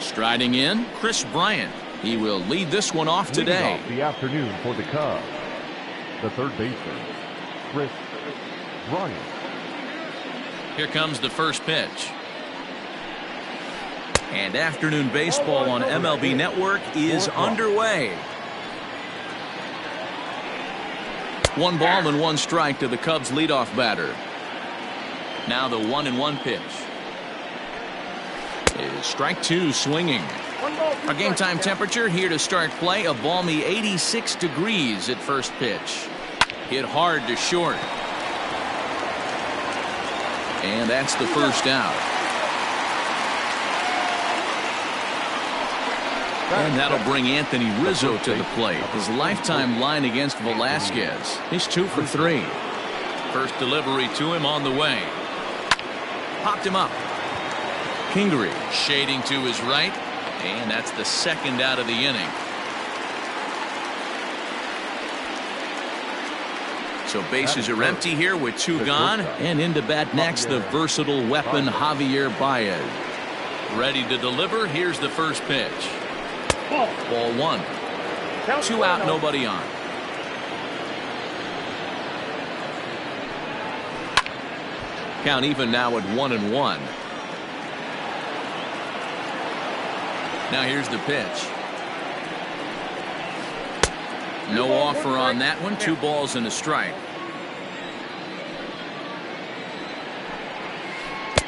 Striding in, Chris Bryant. He will lead this one off today. Off the afternoon for the Cubs, the third baseman, Chris Bryant. Here comes the first pitch. And afternoon baseball on MLB Network is underway. 1 ball and 1 strike to the Cubs leadoff batter. Now the 1-1 pitch. Is strike 2 swinging. Our game time temperature here to start play, a balmy 86 degrees at first pitch. Hit hard to short. And that's the first out. And that'll bring Anthony Rizzo to the plate. His lifetime line against Velasquez. He's 2 for 3. First delivery to him on the way. Popped him up. Kingery shading to his right. And that's the second out of the inning. So bases are empty here with 2 gone. And into bat next, the versatile weapon Javier Baez. Ready to deliver. Here's the first pitch. Ball 1. 2 out, nobody on. Count even now at 1-1. Now here's the pitch. No offer on that one. 2 balls and a strike.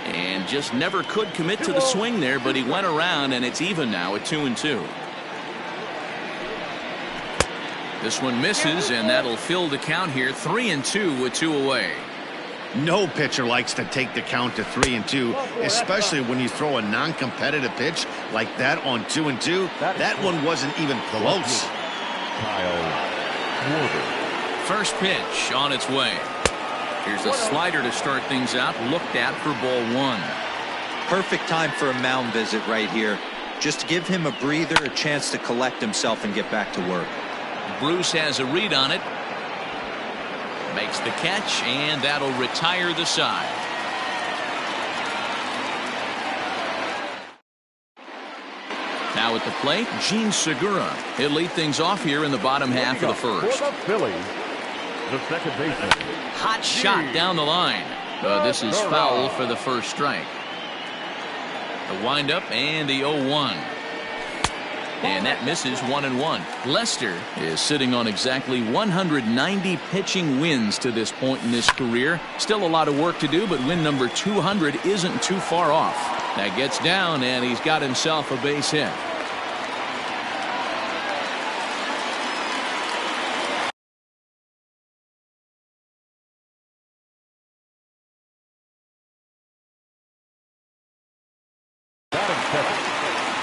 And just never could commit to the swing there, but he went around, and it's even now at 2-2. This one misses, and that'll fill the count here. 3-2 with 2 away. No pitcher likes to take the count to 3-2, especially when you throw a non-competitive pitch like that on 2-2. That one wasn't even close. First pitch on its way. Here's a slider to start things out. Looked at for ball 1. Perfect time for a mound visit right here. Just to give him a breather, a chance to collect himself and get back to work. Bruce has a read on it. Makes the catch, and that'll retire the side. Now at the plate, Gene Segura. He'll lead things off here in the bottom half of the first. For the Phillies, the second baseman. Hot shot down the line. This is foul for the first strike. The windup and the 0-1. And that misses 1-1. Lester is sitting on exactly 190 pitching wins to this point in his career. Still a lot of work to do, but win number 200 isn't too far off. That gets down, and he's got himself a base hit.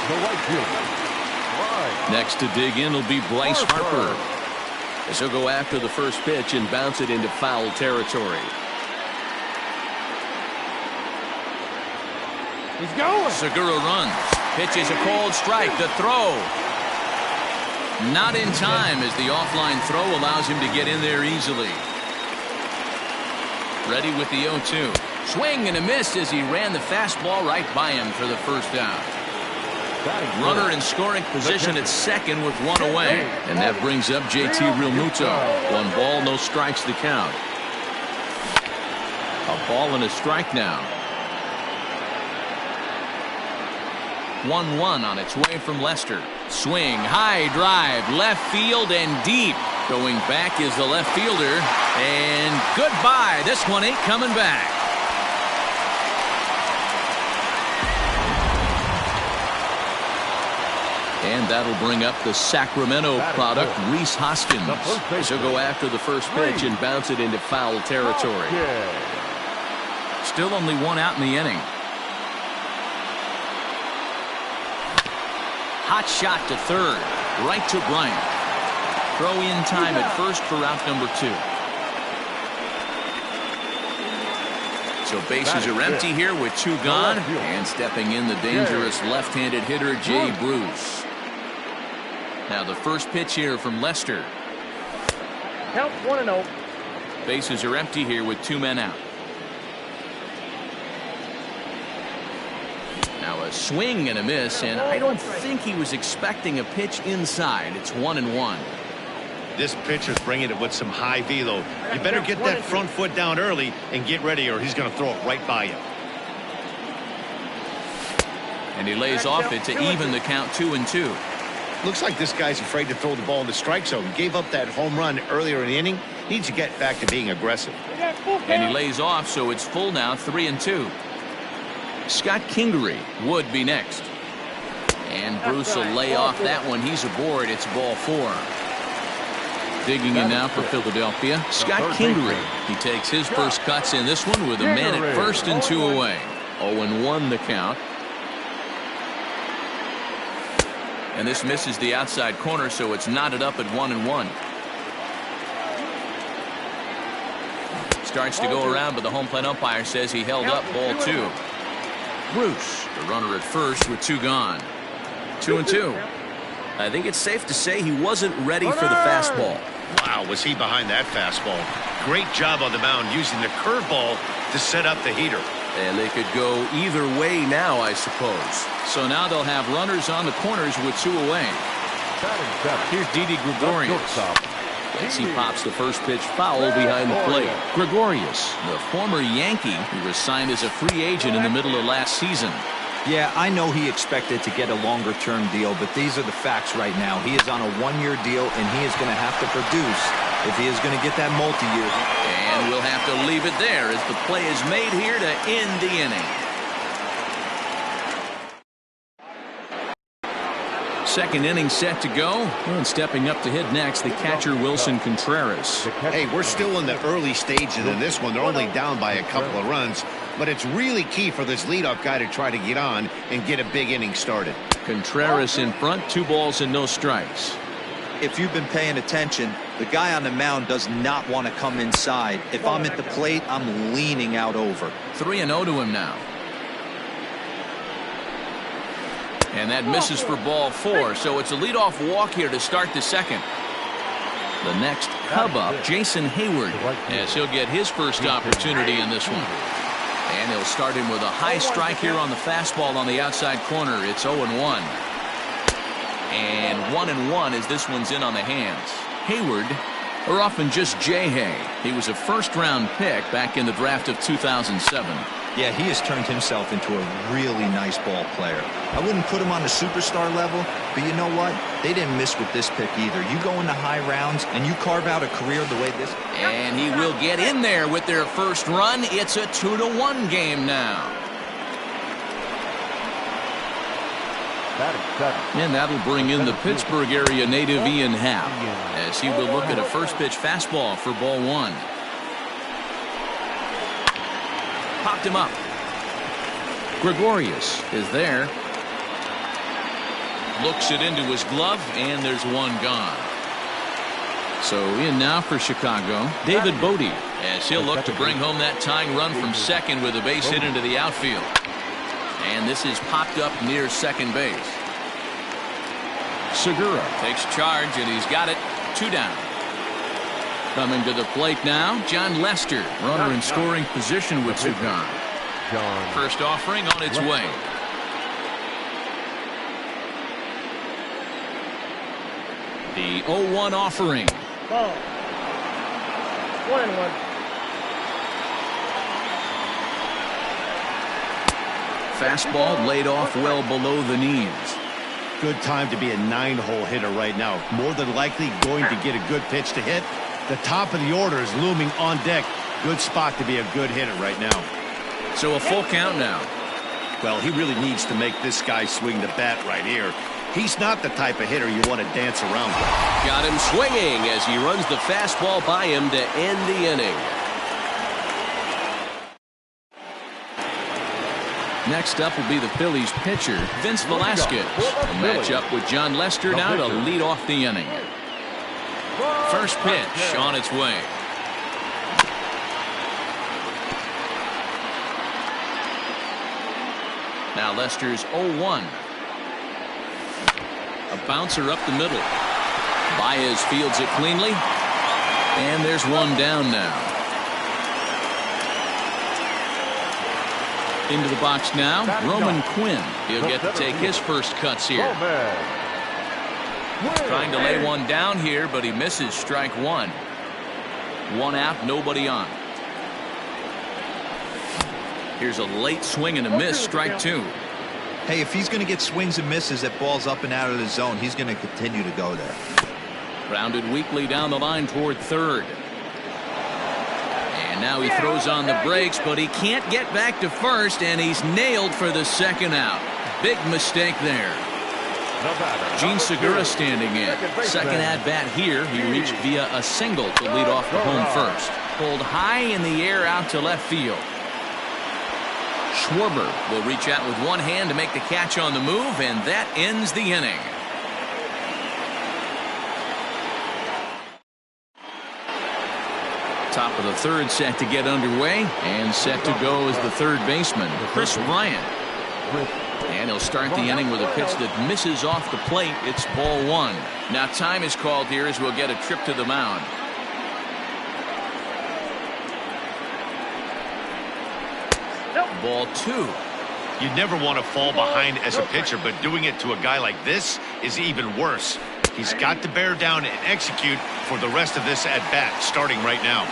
The right fielder. Next to dig in will be Bryce Harper. As he'll go after the first pitch and bounce it into foul territory. He's going. Segura runs. Pitches a called strike. The throw. Not in time as the offline throw allows him to get in there easily. Ready with the 0-2. Swing and a miss as he ran the fastball right by him for the first out. Runner in scoring position at second with 1 away. And that brings up JT Realmuto. 1 ball, no strikes to count. A ball and a strike now. 1-1 on its way from Lester. Swing, high drive, left field and deep. Going back is the left fielder. And goodbye. This one ain't coming back. And that'll bring up the Sacramento product, Rhys Hoskins. He'll go after the first pitch and bounce it into foul territory. Still only 1 out in the inning. Hot shot to third. Right to Bryant. Throw in time at first for out number 2. So bases are empty here with 2 gone. And stepping in, the dangerous left-handed hitter, Jay Bruce. Now the first pitch here from Lester. Count 1-0. Bases are empty here with 2 men out. Now a swing and a miss, and I don't think he was expecting a pitch inside. It's 1-1. This pitcher's bringing it with some high velo. You better get that front foot down early and get ready, or he's going to throw it right by you. And he lays off it to even the count 2-2. Looks like this guy's afraid to throw the ball in the strike zone. Gave up that home run earlier in the inning. Needs to get back to being aggressive. And he lays off, so it's full now, 3-2. Scott Kingery would be next. And Bruce will lay off that one. He's aboard. It's ball 4. Digging in now for Philadelphia, Scott Kingery. He takes his first cuts in this one with a man at first and 2 away. 0-1 the count. And this misses the outside corner, so it's knotted up at 1-1. Starts to go around, but the home plate umpire says he held up ball 2. Bruce, the runner at first with 2 gone. 2-2. I think it's safe to say he wasn't ready for the fastball. Wow, was he behind that fastball. Great job on the mound using the curveball to set up the heater. And they could go either way now, I suppose. So now they'll have runners on the corners with 2 away. Here's Didi Gregorius. As he pops the first pitch foul behind the plate. Gregorius, the former Yankee who was signed as a free agent in the middle of last season. Yeah, I know he expected to get a longer-term deal, but these are the facts right now. He is on a 1-year deal, and he is going to have to produce if he is going to get that multi-year. And we'll have to leave it there as the play is made here to end the inning. Second inning set to go. And stepping up to hit next, the catcher Wilson Contreras. Hey, we're still in the early stages of this one. They're only down by a couple of runs, but it's really key for this leadoff guy to try to get on and get a big inning started. Contreras in front, 2 balls and no strikes. If you've been paying attention, the guy on the mound does not want to come inside. If I'm at the plate, I'm leaning out over. 3-0 to him now. And that misses for ball 4, so it's a leadoff walk here to start the second. The next Cub up, Jason Hayward, as he'll get his first opportunity in this one. And he'll start him with a high strike here on the fastball on the outside corner. It's 0-1. And 1-1 as this one's in on the hands. Hayward, or often just J-Hay. He was a first-round pick back in the draft of 2007. Yeah, he has turned himself into a really nice ball player. I wouldn't put him on the superstar level, but you know what? They didn't miss with this pick either. You go into high rounds and you carve out a career the way this. And he will get in there with their first run. It's a 2-1 game now. And that'll bring in the Pittsburgh area native Ian Happ, as he will look at a first pitch fastball for ball 1. Popped him up. Gregorius is there. Looks it into his glove, and there's 1 gone. So in now for Chicago, David Bodie, as he'll look to bring home that tying run from second with a base hit into the outfield. And this is popped up near second base. Segura takes charge, and he's got it. 2 down. Coming to the plate now, John Lester, runner in scoring position with 2 gone. First offering on its way. The 0-1 offering. Ball. 1-1. Fastball laid off well below the knees. Good time to be a 9-hole hitter right now. More than likely going to get a good pitch to hit. The top of the order is looming on deck. Good spot to be a good hitter right now. So a full count now. Well, he really needs to make this guy swing the bat right here. He's not the type of hitter you want to dance around with. Got him swinging as he runs the fastball by him to end the inning. Next up will be the Phillies pitcher, Vince Velasquez. A matchup with John Lester now to lead off the inning. First pitch on its way. Now Lester's 0-1. A bouncer up the middle. Baez fields it cleanly. And there's one down now. Into the box now, Roman Quinn. He'll get to take his first cuts here. Trying to lay one down here, but he misses strike one. One out, nobody on. Here's a late swing and a miss, strike two. Hey, if he's going to get swings and misses that balls up and out of the zone, he's going to continue to go there. Grounded weakly down the line toward third. And now he throws on the brakes, but he can't get back to first, and he's nailed for the second out. Big mistake there. Gene Segura standing in. Second at bat here. He reached via a single to lead off the home first. Pulled high in the air out to left field. Schwarber will reach out with one hand to make the catch on the move, and that ends the inning. Top of the third set to get underway, and set to go is the third baseman, Chris Bryant. And he'll start the inning with a pitch that misses off the plate. It's ball one. Now time is called here as we'll get a trip to the mound. Ball two. You never want to fall behind as a pitcher, but doing it to a guy like this is even worse. He's got to bear down and execute for the rest of this at bat, starting right now.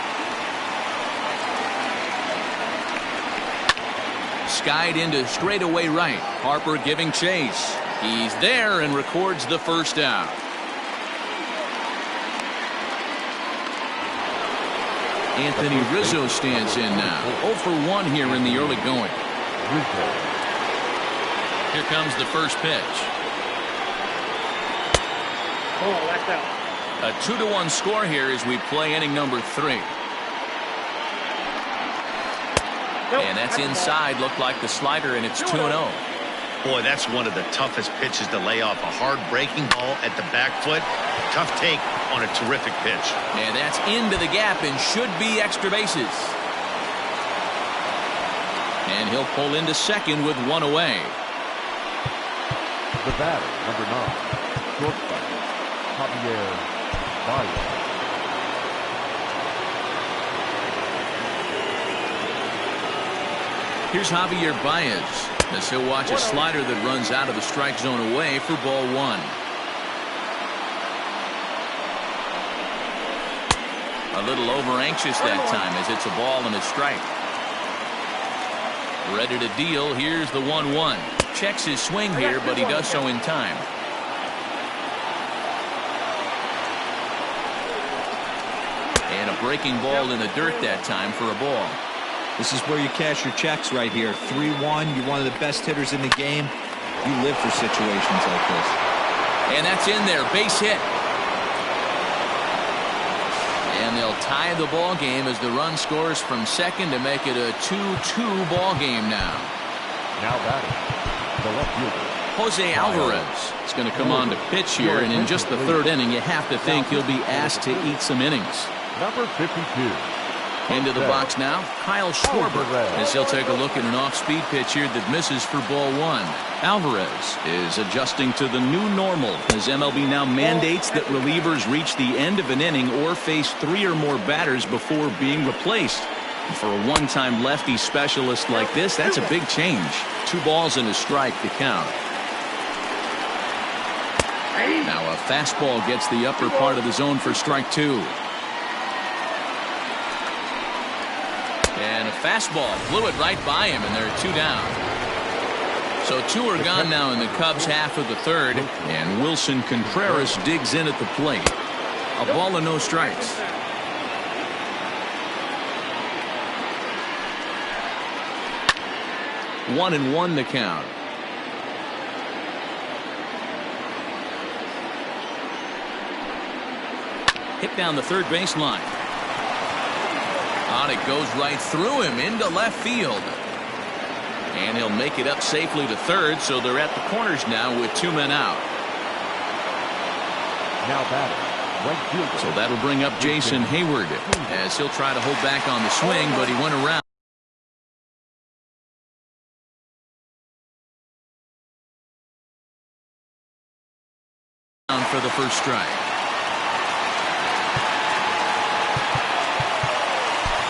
Skied into straightaway right. Harper giving chase. He's there and records the first out. Anthony Rizzo stands in now. 0 for 1 here in the early going. Here comes the first pitch. Oh, that's out. A 2-1 score here as we play inning number 3. And that's inside. Looked like the slider, and it's 2-0. Boy, that's one of the toughest pitches to lay off. A hard breaking ball at the back foot. Tough take on a terrific pitch. And that's into the gap and should be extra bases. And he'll pull into second with one away. The batter, number 9, shortstop, Javier Baez. Here's Javier Baez as he'll watch a slider that runs out of the strike zone away for ball one. A little over anxious that time as it's a ball and a strike. Ready to deal. Here's the 1-1. Checks his swing here, but he does so in time. And a breaking ball in the dirt that time for a ball. This is where you cash your checks right here. 3-1. You're one of the best hitters in the game. You live for situations like this. And that's in there. Base hit. And they'll tie the ball game as the run scores from second to make it a 2-2 ball game now. Now batting, the left fielder, Jose Alvarez is going to come on to pitch here, and in just the third inning, you have to think he'll be asked to eat some innings. number 52. Into the box now, Kyle Schwarber, as he'll take a look at an off-speed pitch here that misses for ball one. Alvarez is adjusting to the new normal as MLB now mandates that relievers reach the end of an inning or face 3 or more batters before being replaced. And for a one-time lefty specialist like this, that's a big change. 2 balls and a strike to count. Now a fastball gets the upper part of the zone for strike 2. And a fastball blew it right by him, and there are 2 down. So 2 are gone now in the Cubs' half of the third, and Wilson Contreras digs in at the plate. A ball and no strikes. One and one to count. Hit down the third baseline. On it goes right through him into left field. And he'll make it up safely to third, so they're at the corners now with 2 men out. Now batting, right fielder. So that'll bring up Jason Hayward as he'll try to hold back on the swing, but he went around. first strike.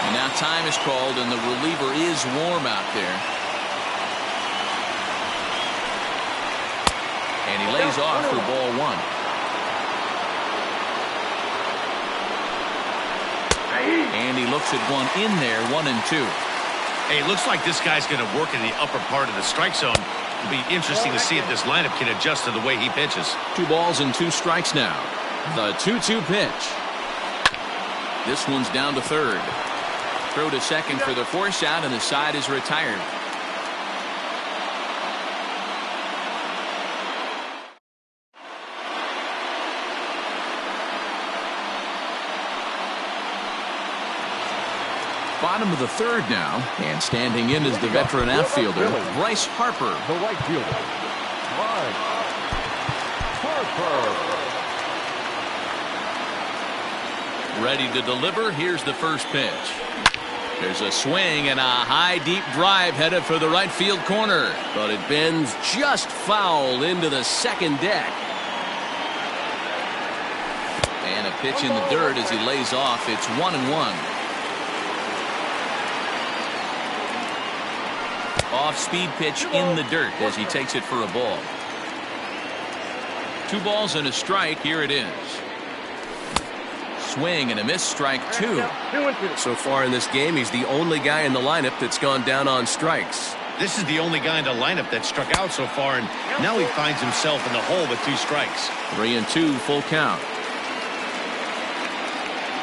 And now time is called, and the reliever is warm out there. And he lays off for ball one. And he looks at one in there, 1-2. Hey, it looks like this guy's going to work in the upper part of the strike zone. It'll be interesting to see if this lineup can adjust to the way he pitches. 2 balls and 2 strikes now. The 2-2 pitch. This one's down to third. Throw to second for the force out, and the side is retired. Bottom of the third now, and standing in is the veteran outfielder, Bryce Harper. The right fielder, Bryce Harper. Ready to deliver. Here's the first pitch. There's a swing and a high, deep drive headed for the right field corner, but it bends just foul into the second deck. And a pitch in the dirt as he lays off. It's 1-1. Off-speed pitch in the dirt as he takes it for a ball. 2 balls and a strike. Here it is. Swing and a miss, strike 2. So far in this game, he's the only guy in the lineup that's gone down on strikes. This is the only guy in the lineup that struck out so far, and now he finds himself in the hole with 2 strikes. 3-2, full count.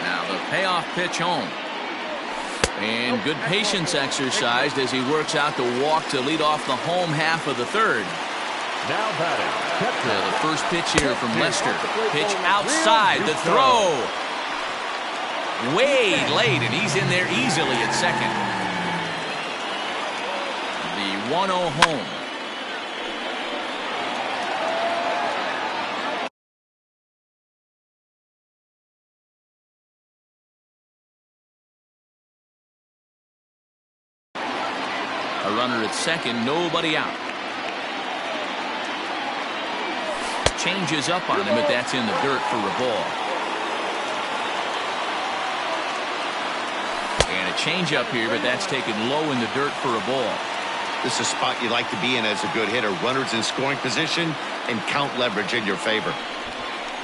Now the payoff pitch home. And good patience exercised as he works out the walk to lead off the home half of the third. Now batting. Now the first pitch here from Lester. Pitch outside, the throw. Way late, and he's in there easily at second. The 1-0 home. A runner at second, nobody out. Changes up on him, but that's in the dirt for a ball. And a change up here, but that's taken low in the dirt for a ball. This is a spot you like to be in as a good hitter. Runners in scoring position and count leverage in your favor.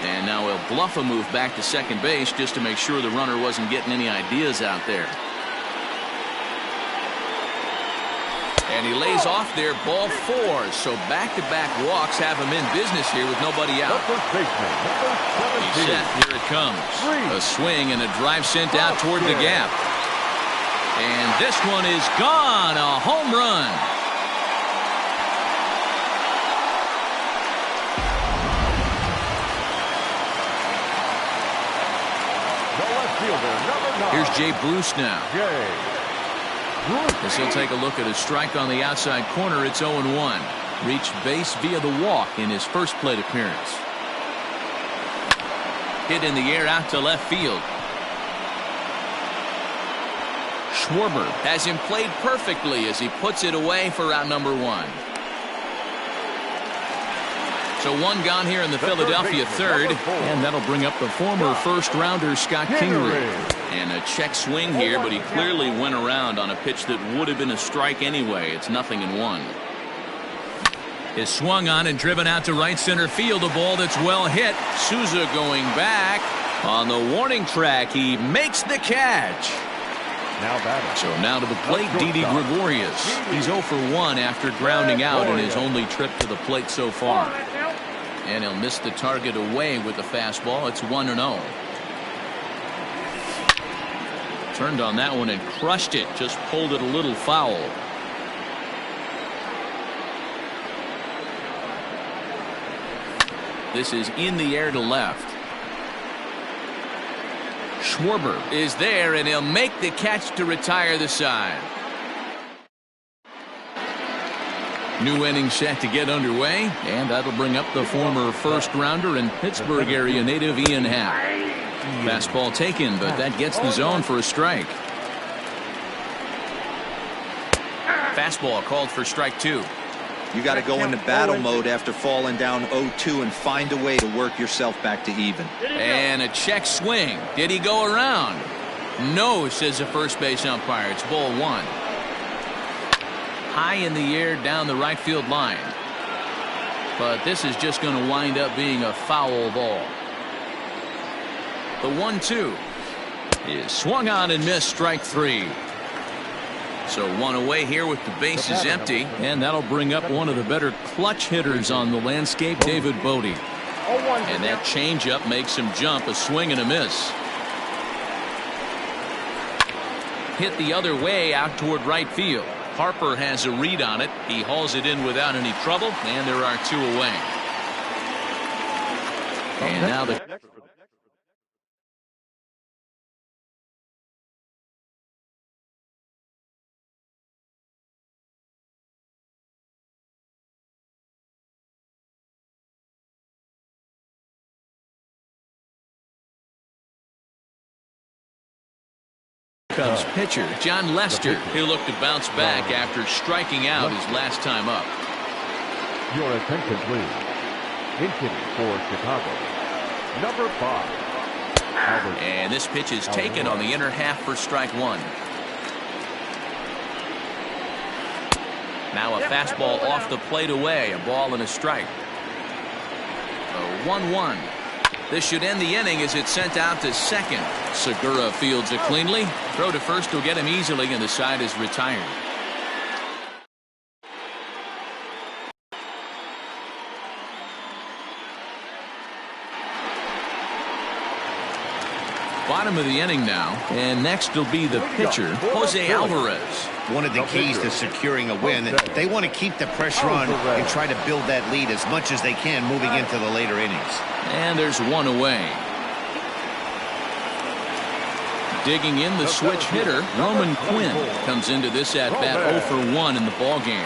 And now he'll bluff a move back to second base just to make sure the runner wasn't getting any ideas out there. And he lays off there, ball 4. So back-to-back walks have him in business here with nobody out. He's set. Here it comes. A swing and a drive sent out toward the gap. And this one is gone. A home run. Here's Jay Bruce now. As he'll take a look at a strike on the outside corner. It's 0-1. Reached base via the walk in his first plate appearance. Hit in the air out to left field. Schwarber has him played perfectly as he puts it away for out number 1. So 1 gone here in the Philadelphia third, and that'll bring up the former first-rounder Scott Kingery. And a check swing here, but he clearly went around on a pitch that would have been a strike anyway. It's 0-1. Is swung on and driven out to right center field. A ball that's well hit. Souza going back on the warning track. He makes the catch. Now batting. So now to the plate, Didi Gregorius. He's 0 for 1 after grounding out in his only trip to the plate so far. And he'll miss the target away with the fastball. It's 1-0. Turned on that one and crushed it. Just pulled it a little foul. This is in the air to left. Schwarber is there, and he'll make the catch to retire the side. New inning set to get underway, and that'll bring up the former first-rounder and Pittsburgh area native Ian Happ. Fastball taken, but that gets the zone for a strike. Fastball called for strike 2. You got to go into battle mode after falling down 0-2 and find a way to work yourself back to even. And a check swing. Did he go around? No, says the first base umpire. It's ball 1. High in the air down the right field line. But this is just going to wind up being a foul ball. The 1-2 is swung on and missed, strike 3. So one away here with the bases empty, and that'll bring up one of the better clutch hitters on the landscape, David Bodie. And that changeup makes him jump, a swing and a miss. Hit the other way out toward right field. Harper has a read on it. He hauls it in without any trouble, and there are 2 away. And now the Cubs pitcher John Lester. He looked to bounce back after striking out his last time up. Your attention, please. Hitting for Chicago, number 5. Albert. And this pitch is taken on the inner half for strike 1. Now a fastball off the plate away, a ball and a strike. A 1-1. This should end the inning as it's sent out to second. Segura fields it cleanly. Throw to first will get him easily, and the side is retired. Bottom of the inning now, and next will be the pitcher, Jose Alvarez. One of the keys to securing a win, they want to keep the pressure on and try to build that lead as much as they can moving into the later innings. And there's 1 away. Digging in the switch hitter, Roman Quinn, comes into this at-bat 0 for 1 in the ballgame.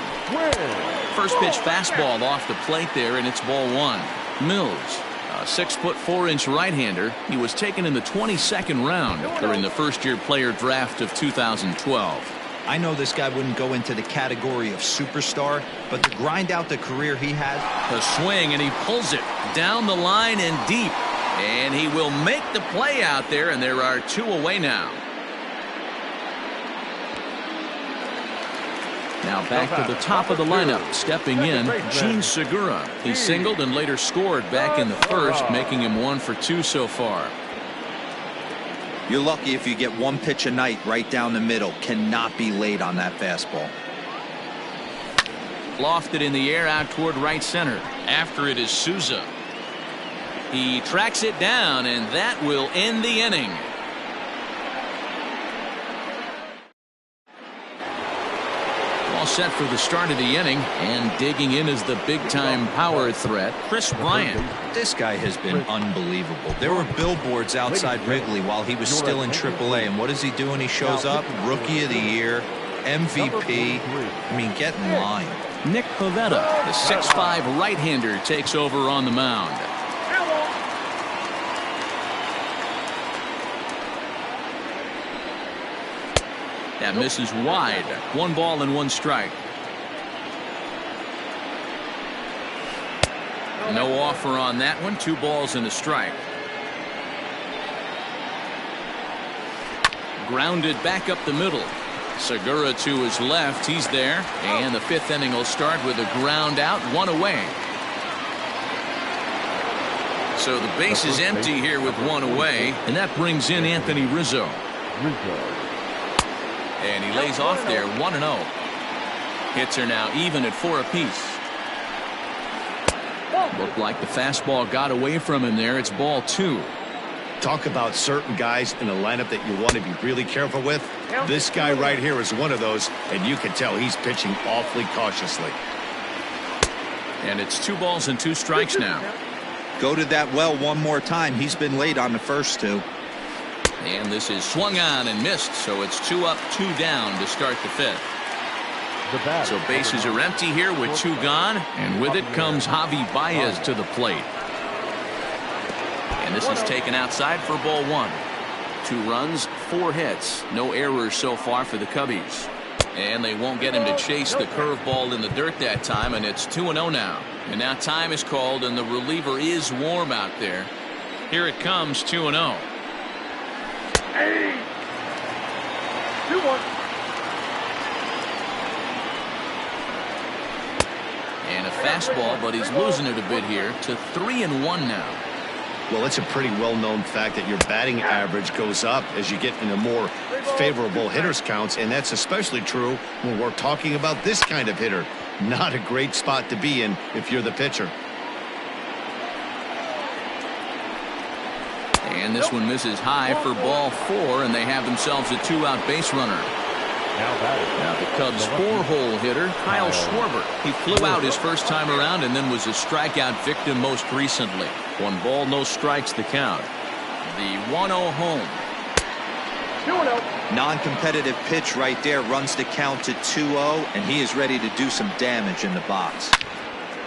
First pitch fastball off the plate there, and it's ball 1. Mills, a 6'4" right-hander. He was taken in the 22nd round during the first-year player draft of 2012. I know this guy wouldn't go into the category of superstar, but to grind out the career he had. A swing, and he pulls it down the line and deep. And he will make the play out there, and there are 2 away now. Now back to the top of the lineup, stepping in, Gene Segura. He singled and later scored back in the first, making him 1 for 2 so far. You're lucky if you get 1 pitch a night right down the middle. Cannot be late on that fastball. Lofted in the air out toward right center. After it is Souza. He tracks it down, and that will end the inning. All set for the start of the inning, and digging in is the big-time power threat, Chris Bryant. This guy has been unbelievable. There were billboards outside Wrigley while he was still in AAA, and what does he do when he shows up? Rookie of the Year, MVP. I mean, get in line. Nick Pivetta, the 6'5" right-hander, takes over on the mound. That misses wide. 1 ball and 1 strike. No offer on that one. 2 balls and a strike. Grounded back up the middle. Segura to his left. He's there. And the 5th inning will start with a ground out. 1 away. So the base is empty here with 1 away. And that brings in Anthony Rizzo. And he lays off there, 1-0. Hits are now even at 4 apiece. Looked like the fastball got away from him there. It's ball 2. Talk about certain guys in a lineup that you want to be really careful with. This guy right here is one of those, and you can tell he's pitching awfully cautiously. And it's 2 balls and 2 strikes now. Go to that well 1 more time. He's been late on the first 2. And this is swung on and missed, so it's 2 up, 2 down to start the 5th. So bases are empty here with 2 gone, and with it comes Javi Baez to the plate. And this is taken outside for ball 1. 2 runs, 4 hits. No errors so far for the Cubbies. And they won't get him to chase the curveball in the dirt that time, and it's 2-0 now. And now time is called, and the reliever is warm out there. Here it comes, 2-0. Hey. 2-1. And a fastball, but he's losing it a bit here to 3-1 now. Well, it's a pretty well-known fact that your batting average goes up as you get into more favorable hitters counts, and that's especially true when we're talking about this kind of hitter. Not a great spot to be in if you're the pitcher. And this one misses high for ball 4, and they have themselves a 2-out base runner. Now the Cubs' 4-hole hitter, Kyle Schwarber. He flew out his first time around and then was a strikeout victim most recently. 1 ball, no strikes the count. The 1-0 home. 2-0. Non-competitive pitch right there runs the count to 2-0, and he is ready to do some damage in the box.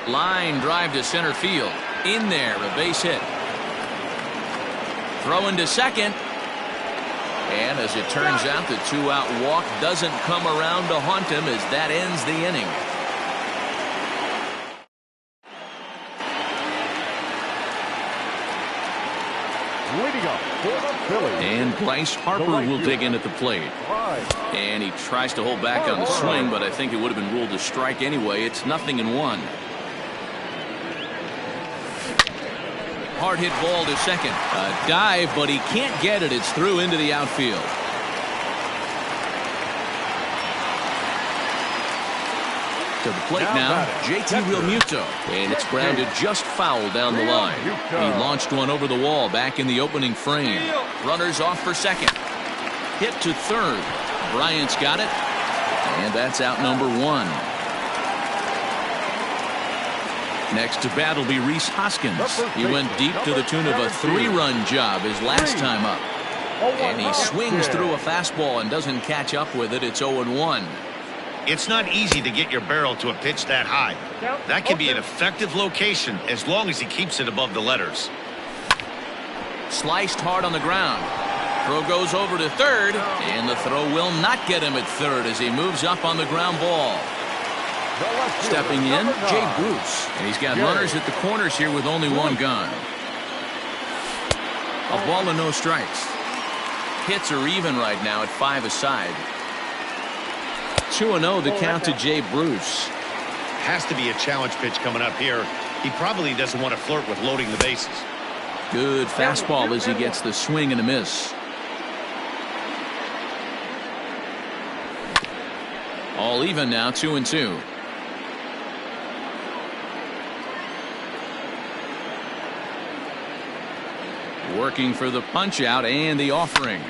Line drive to center field. In there, a base hit. Throwing to second. And as it turns out, the 2-out walk doesn't come around to haunt him as that ends the inning. Leading up for the Phillies. And Bryce Harper will dig in at the plate. And he tries to hold back on the swing, but I think it would have been ruled a strike anyway. It's 0-1. Hard hit ball to second. A dive, but he can't get it. It's through into the outfield. To the plate now, JT Realmuto. And it's grounded just foul down the line. He launched one over the wall back in the opening frame. Runners off for second. Hit to third. Bryant's got it. And that's out number 1. Next to bat will be Rhys Hoskins. He went deep to the tune of a 3-run job his last time up. And he swings through a fastball and doesn't catch up with it. It's 0-1. It's not easy to get your barrel to a pitch that high. That can be an effective location as long as he keeps it above the letters. Sliced hard on the ground. Throw goes over to third, and the throw will not get him at third as he moves up on the ground ball. Stepping in, Jay Bruce. And he's got runners at the corners here with only 1 gone. A ball and no strikes. Hits are even right now at 5 aside. 2-0 the count to Jay Bruce. Has to be a challenge pitch coming up here. He probably doesn't want to flirt with loading the bases. Good fastball as he gets the swing and a miss. All even now, 2-2. Working for the punch out and the offering.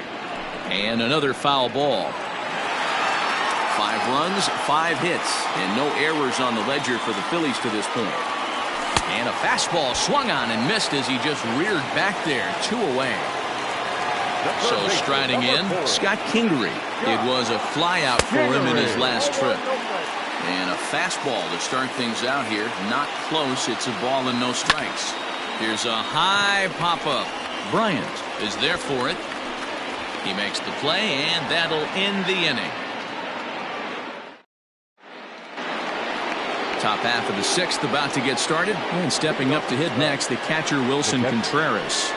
And another foul ball. 5 runs, 5 hits, and no errors on the ledger for the Phillies to this point. And a fastball swung on and missed as he just reared back there, 2 away. So striding in, Scott Kingery. It was a flyout for him in his last trip. And a fastball to start things out here. Not close. It's a ball and no strikes. Here's a high pop-up. Bryant is there for it. He makes the play, and that'll end the inning. Top half of the 6th about to get started. And stepping up to hit next, the catcher Wilson Contreras.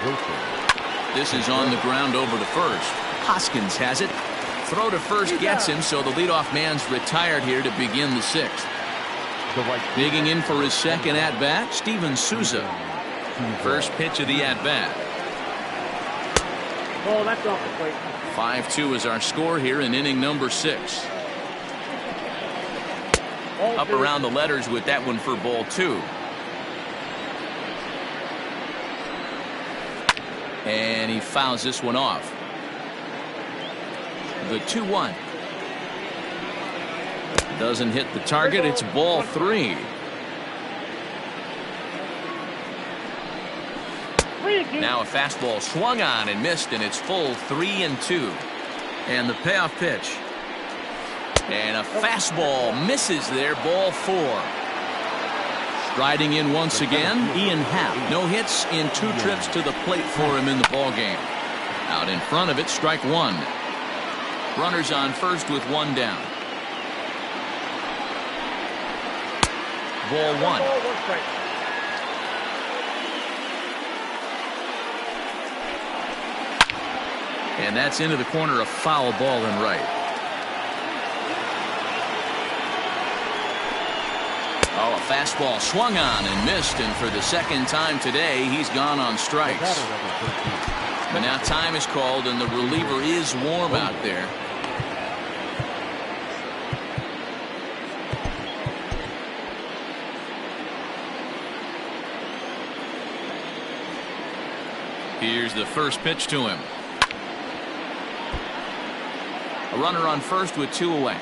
This is on the ground over to first. Hoskins has it. Throw to first gets him, so the leadoff man's retired here to begin the 6th. Digging in for his second at-bat, Steven Souza. First pitch of the at-bat. Oh, that's off the plate. 5-2 is our score here in inning number 6. Up around the letters with that one for ball 2. And he fouls this one off. The 2-1. Doesn't hit the target. It's ball 3. Now a fastball swung on and missed, and it's full 3-2. And the payoff pitch. And a fastball misses there, ball 4. Striding in once again, Ian Happ. No hits in 2 trips to the plate for him in the ballgame. Out in front of it, strike 1. Runners on first with 1 down. Ball one. And that's into the corner, a foul ball and right. Oh, a fastball swung on and missed, and for the second time today, he's gone on strikes. But now time is called, and the reliever is warm out there. Here's the first pitch to him. A runner on first with 2 away.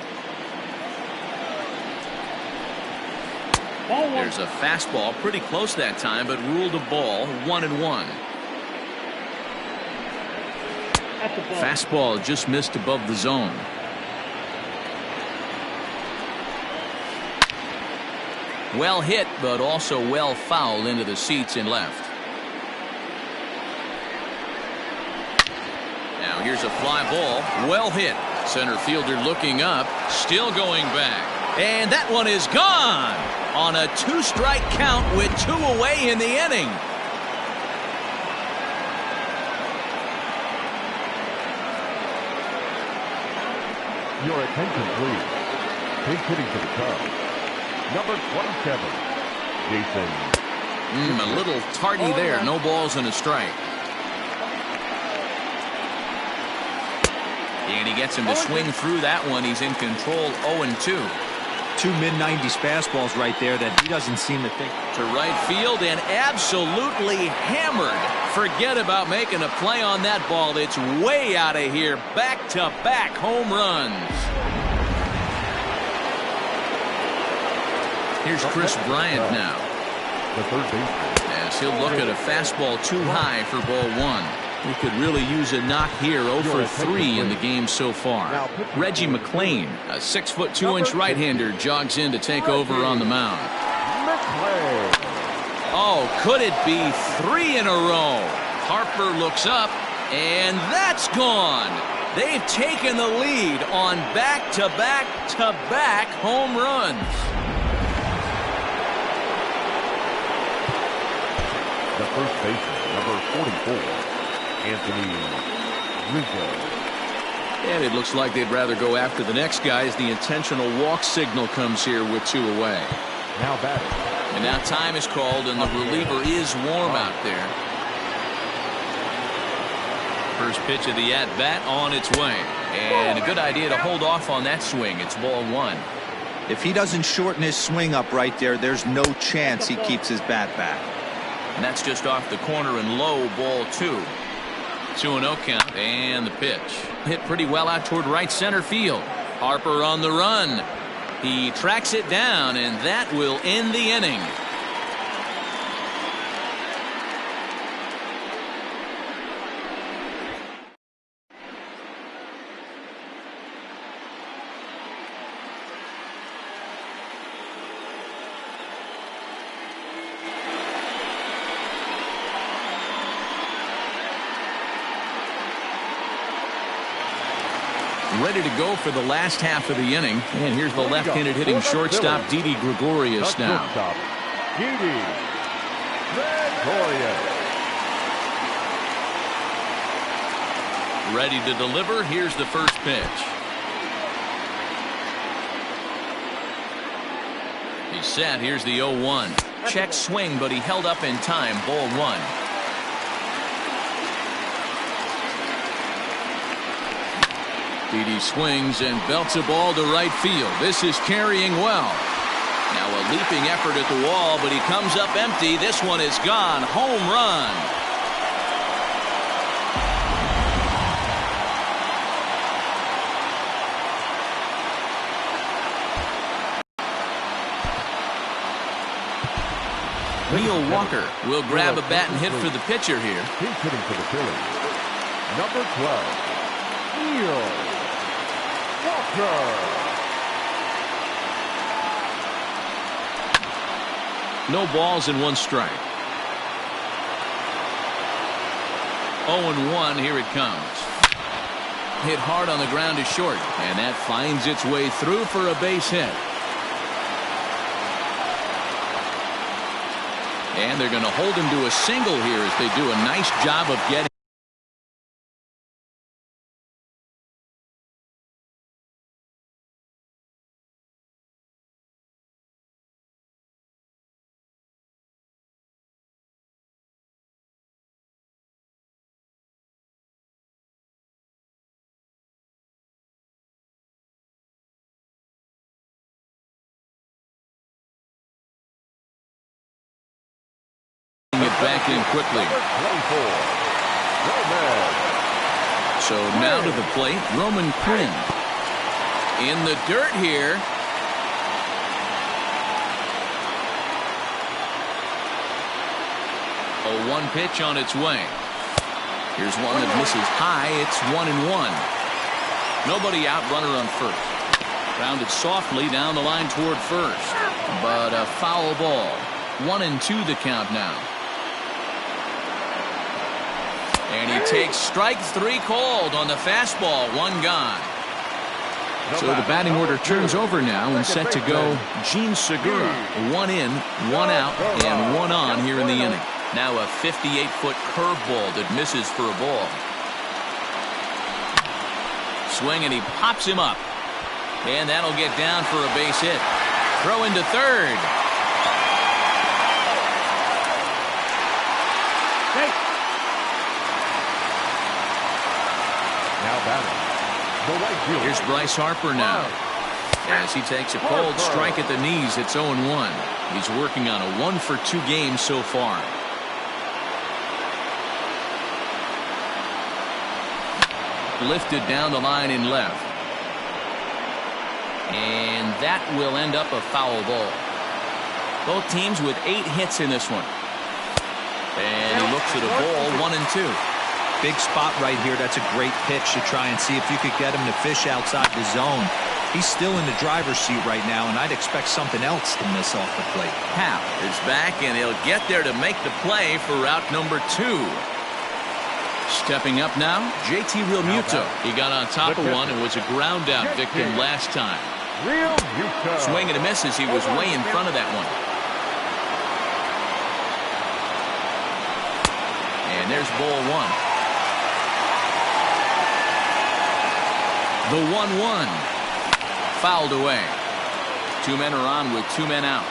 There's a fastball pretty close that time, but ruled a ball, 1-1. Fastball just missed above the zone. Well hit, but also well fouled into the seats in left. Now here's a fly ball, well hit. Center fielder looking up, still going back. And that one is gone on a 2-strike count with 2 away in the inning. Your attention, please. Big hitting for the Cubs. Number 27, Jason. A little tardy there. No balls and a strike. And he gets him to swing through that one. He's in control, 0-2. 2 mid-90s fastballs right there that he doesn't seem to think. To right field and absolutely hammered. Forget about making a play on that ball. It's way out of here. Back-to-back home runs. Here's Chris Bryant now. The third baseman. As he'll look at a fastball too high for ball one. He could really use a knock here. 0 for 3 in the game so far. Reggie McClain, a 6'2" right-hander, jogs in to take over on the mound. Oh, could it be 3 in a row? Harper looks up, and that's gone. They've taken the lead on back-to-back-to-back home runs. The first baseman, number 44. Anthony Rizzo. And it looks like they'd rather go after the next guy as the intentional walk signal comes here with 2 away. Now batting. And now time is called, and the reliever is warm out there. First pitch of the at-bat on its way. And a good idea to hold off on that swing. It's ball one. If he doesn't shorten his swing up right there, there's no chance he keeps his bat back. And that's just off the corner and low, ball 2. 2-0 count, and the pitch. Hit pretty well out toward right center field. Harper on the run. He tracks it down, and that will end the inning. Ready to go for the last half of the inning. And here's the left-handed hitting shortstop, Didi Gregorius now. Didi Gregorius. Ready to deliver. Here's the first pitch. He's set. Here's the 0-1. Check swing, but he held up in time. Ball 1. Didi swings and belts a ball to right field. This is carrying well. Now a leaping effort at the wall, but he comes up empty. This one is gone. Home run. Neil Walker will grab a bat and hit for the pitcher here. He's hitting for the Phillies. Number 12, Neil Walker. No balls and 1 strike. 0-1. Here it comes. Hit hard on the ground to short, and that finds its way through for a base hit. And they're going to hold him to a single here as they do a nice job of getting it back in quickly. So now to the plate, Roman Quinn. In the dirt here. A 1 pitch on its way. Here's one that misses high. It's 1-1. Nobody out, runner on first. Grounded softly down the line toward first. But a foul ball. 1-2 the count now. And he takes strike 3 called on the fastball. 1 gone. So the batting order turns over now and set to go Gene Segura. 1 in, 1 out, and 1 on here in the inning. Now a 58-foot curveball that misses for a ball. Swing, and he pops him up. And that'll get down for a base hit. Throw into third. Now batting, the right fielder. Here's Bryce Harper now. As he takes a cold strike at the knees, it's 0-1. He's working on a 1-for-2 game so far. Lifted down the line in left. And that will end up a foul ball. Both teams with 8 hits in this one. And he looks at a ball, 1-2. Big spot right here. That's a great pitch to try and see if you could get him to fish outside the zone. He's still in the driver's seat right now, and I'd expect something else to miss off the plate. Hal is back, and he'll get there to make the play for route number 2. Stepping up now, JT Realmuto. He got on top of one and was a ground out victim last time. Swing and a miss as he was way in front of that one. And there's ball 1. The 1-1. Fouled away. 2 men are on with 2 men out.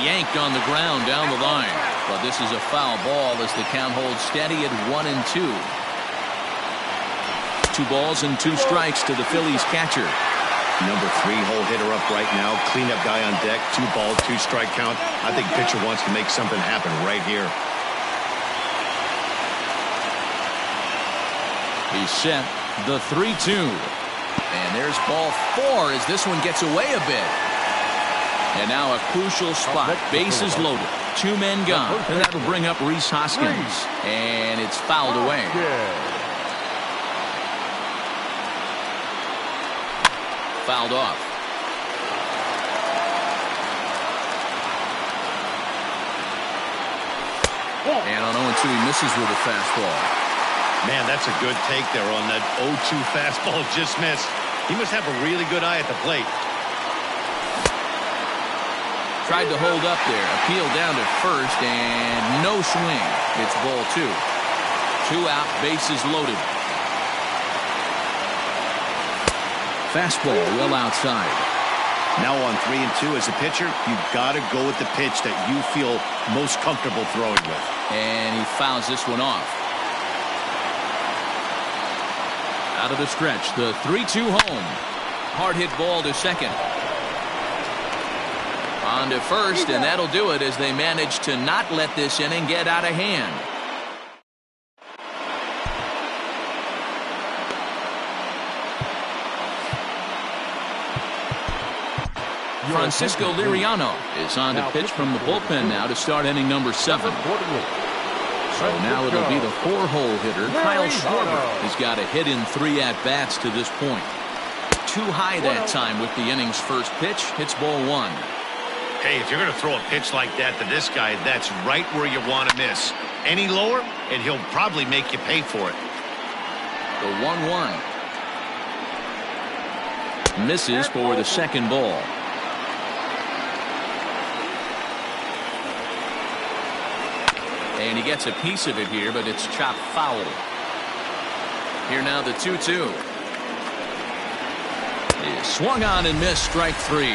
Yanked on the ground down the line. But this is a foul ball as the count holds steady at 1-2. 2 balls and 2 strikes to the Phillies catcher. Number 3 hole hitter up right now. Cleanup guy on deck. 2 ball, 2 strike count. I think pitcher wants to make something happen right here. He's set. The 3-2. And there's ball 4 as this one gets away a bit. And now a crucial spot. Bases loaded. 2 men gone. And that'll bring up Rhys Hoskins. And it's fouled away. Fouled off. And on 0-2, he misses with a fastball. Man, that's a good take there on that 0-2 fastball just missed. He must have a really good eye at the plate. Tried to hold up there. Appeal down to first, and no swing. It's ball 2. 2 out, bases loaded. Fastball well outside. Now on 3-2 as a pitcher, you've got to go with the pitch that you feel most comfortable throwing with. And he fouls this one off. Out of the stretch, the 3-2 home. Hard hit ball to second. On to first, and that'll do it as they manage to not let this inning get out of hand. Francisco Liriano is on to pitch from the bullpen now to start inning number 7. So now it'll be the 4-hole hitter, Kyle Schwarber. He's got a hit in 3 at-bats to this point. Too high that time with the inning's first pitch. Hits ball 1. Hey, if you're going to throw a pitch like that to this guy, that's right where you want to miss. Any lower, and he'll probably make you pay for it. The 1-1. Misses for the second ball. And he gets a piece of it here, but it's chopped foul. Here now the 2-2. Swung on and missed, strike 3.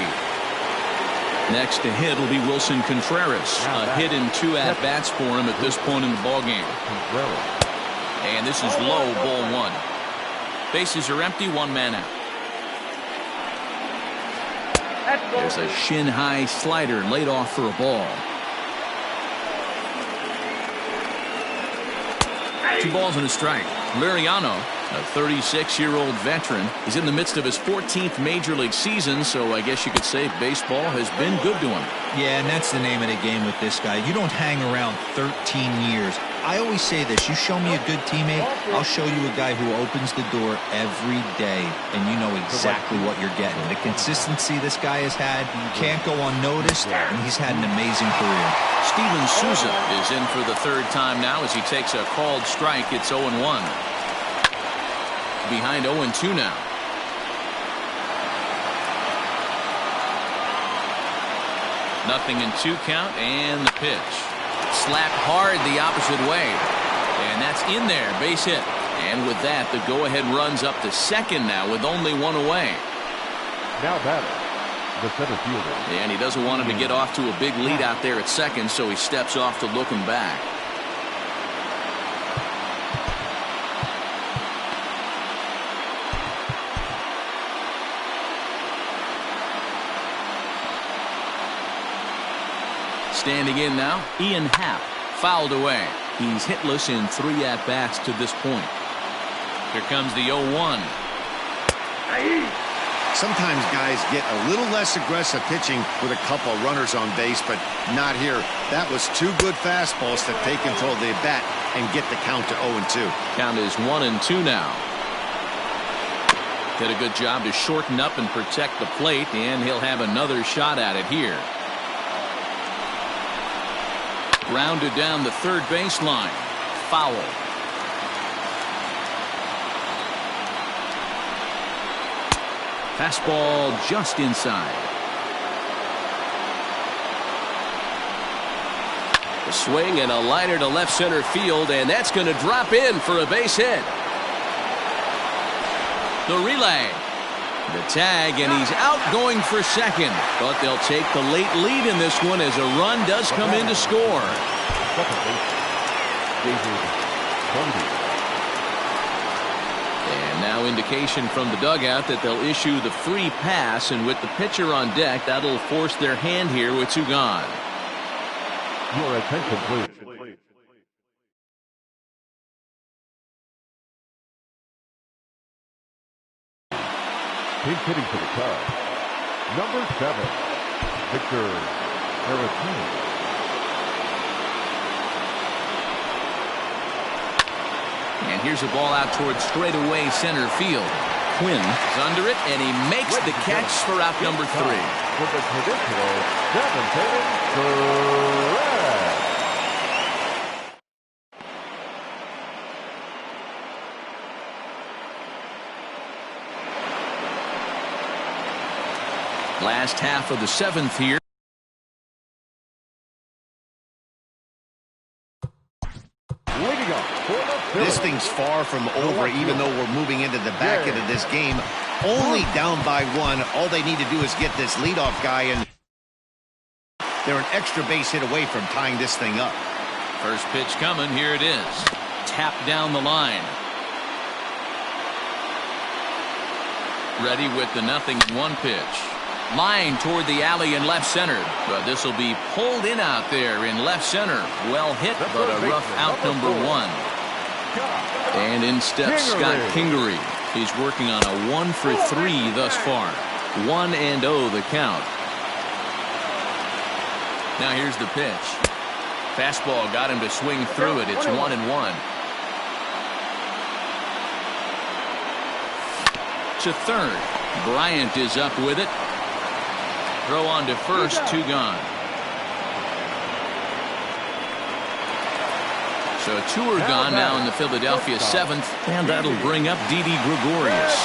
Next to hit will be Wilson Contreras. A hit and 2 at-bats for him at this point in the ballgame. And this is low, ball 1. Bases are empty, 1 man out. There's a shin-high slider laid off for a ball. 2 balls and a strike. Liriano, a 36-year-old veteran, is in the midst of his 14th major league season, so I guess you could say baseball has been good to him. Yeah, and that's the name of the game with this guy. You don't hang around 13 years. I always say this, you show me a good teammate, I'll show you a guy who opens the door every day, and you know exactly what you're getting. The consistency this guy has had can't go unnoticed, and he's had an amazing career. Steven Souza is in for the 3rd time now as he takes a called strike. It's 0-1. Behind 0-2 now. Nothing in 2 count, and the pitch. Slapped hard the opposite way. And that's in there, base hit. And with that, the go-ahead runs up to 2nd now with only 1 away. Now batting, the center fielder. And he doesn't want him to get off to a big lead out there at 2nd, so he steps off to look him back. Standing in now, Ian Happ, fouled away. He's hitless in 3 at-bats to this point. Here comes the 0-1. Sometimes guys get a little less aggressive pitching with a couple runners on base, but not here. That was 2 good fastballs to take control of the bat and get the count to 0-2. Count is 1-2 now. Did a good job to shorten up and protect the plate, and he'll have another shot at it here. Grounded down the 3rd baseline. Foul. Fastball just inside. A swing and a liner to left center field, and that's going to drop in for a base hit. The relay. The tag, and he's out going for 2nd. But they'll take the late lead in this one as a run does come in to score. And now indication from the dugout that they'll issue the free pass, and with the pitcher on deck, that'll force their hand here with 2 gone. Your attention, please. He's hitting for the Cubs. Number 7, Victor Caratini. And here's a ball out towards straightaway center field. Quinn is under it, and he makes the catch for out number 3. With the traditional 7th correct. Last half of the 7th here. This thing's far from over, even though we're moving into the back end of this game. Only down by 1. All they need to do is get this leadoff guy, and they're an extra base hit away from tying this thing up. First pitch coming. Here it is. Tapped down the line. Ready with the 0-1 pitch. Line toward the alley in left center, but this will be pulled in out there in left center. Well hit, but a rough out number 1. And in steps Scott Kingery. He's working on a 1 for 3 thus far. 1-0 the count. Now here's the pitch. Fastball got him to swing through it. It's 1-1. To 3rd. Bryant is up with it. Throw on to first, 2 gone. So 2 are gone now in the Philadelphia 7th, and that'll bring up Didi Gregorius.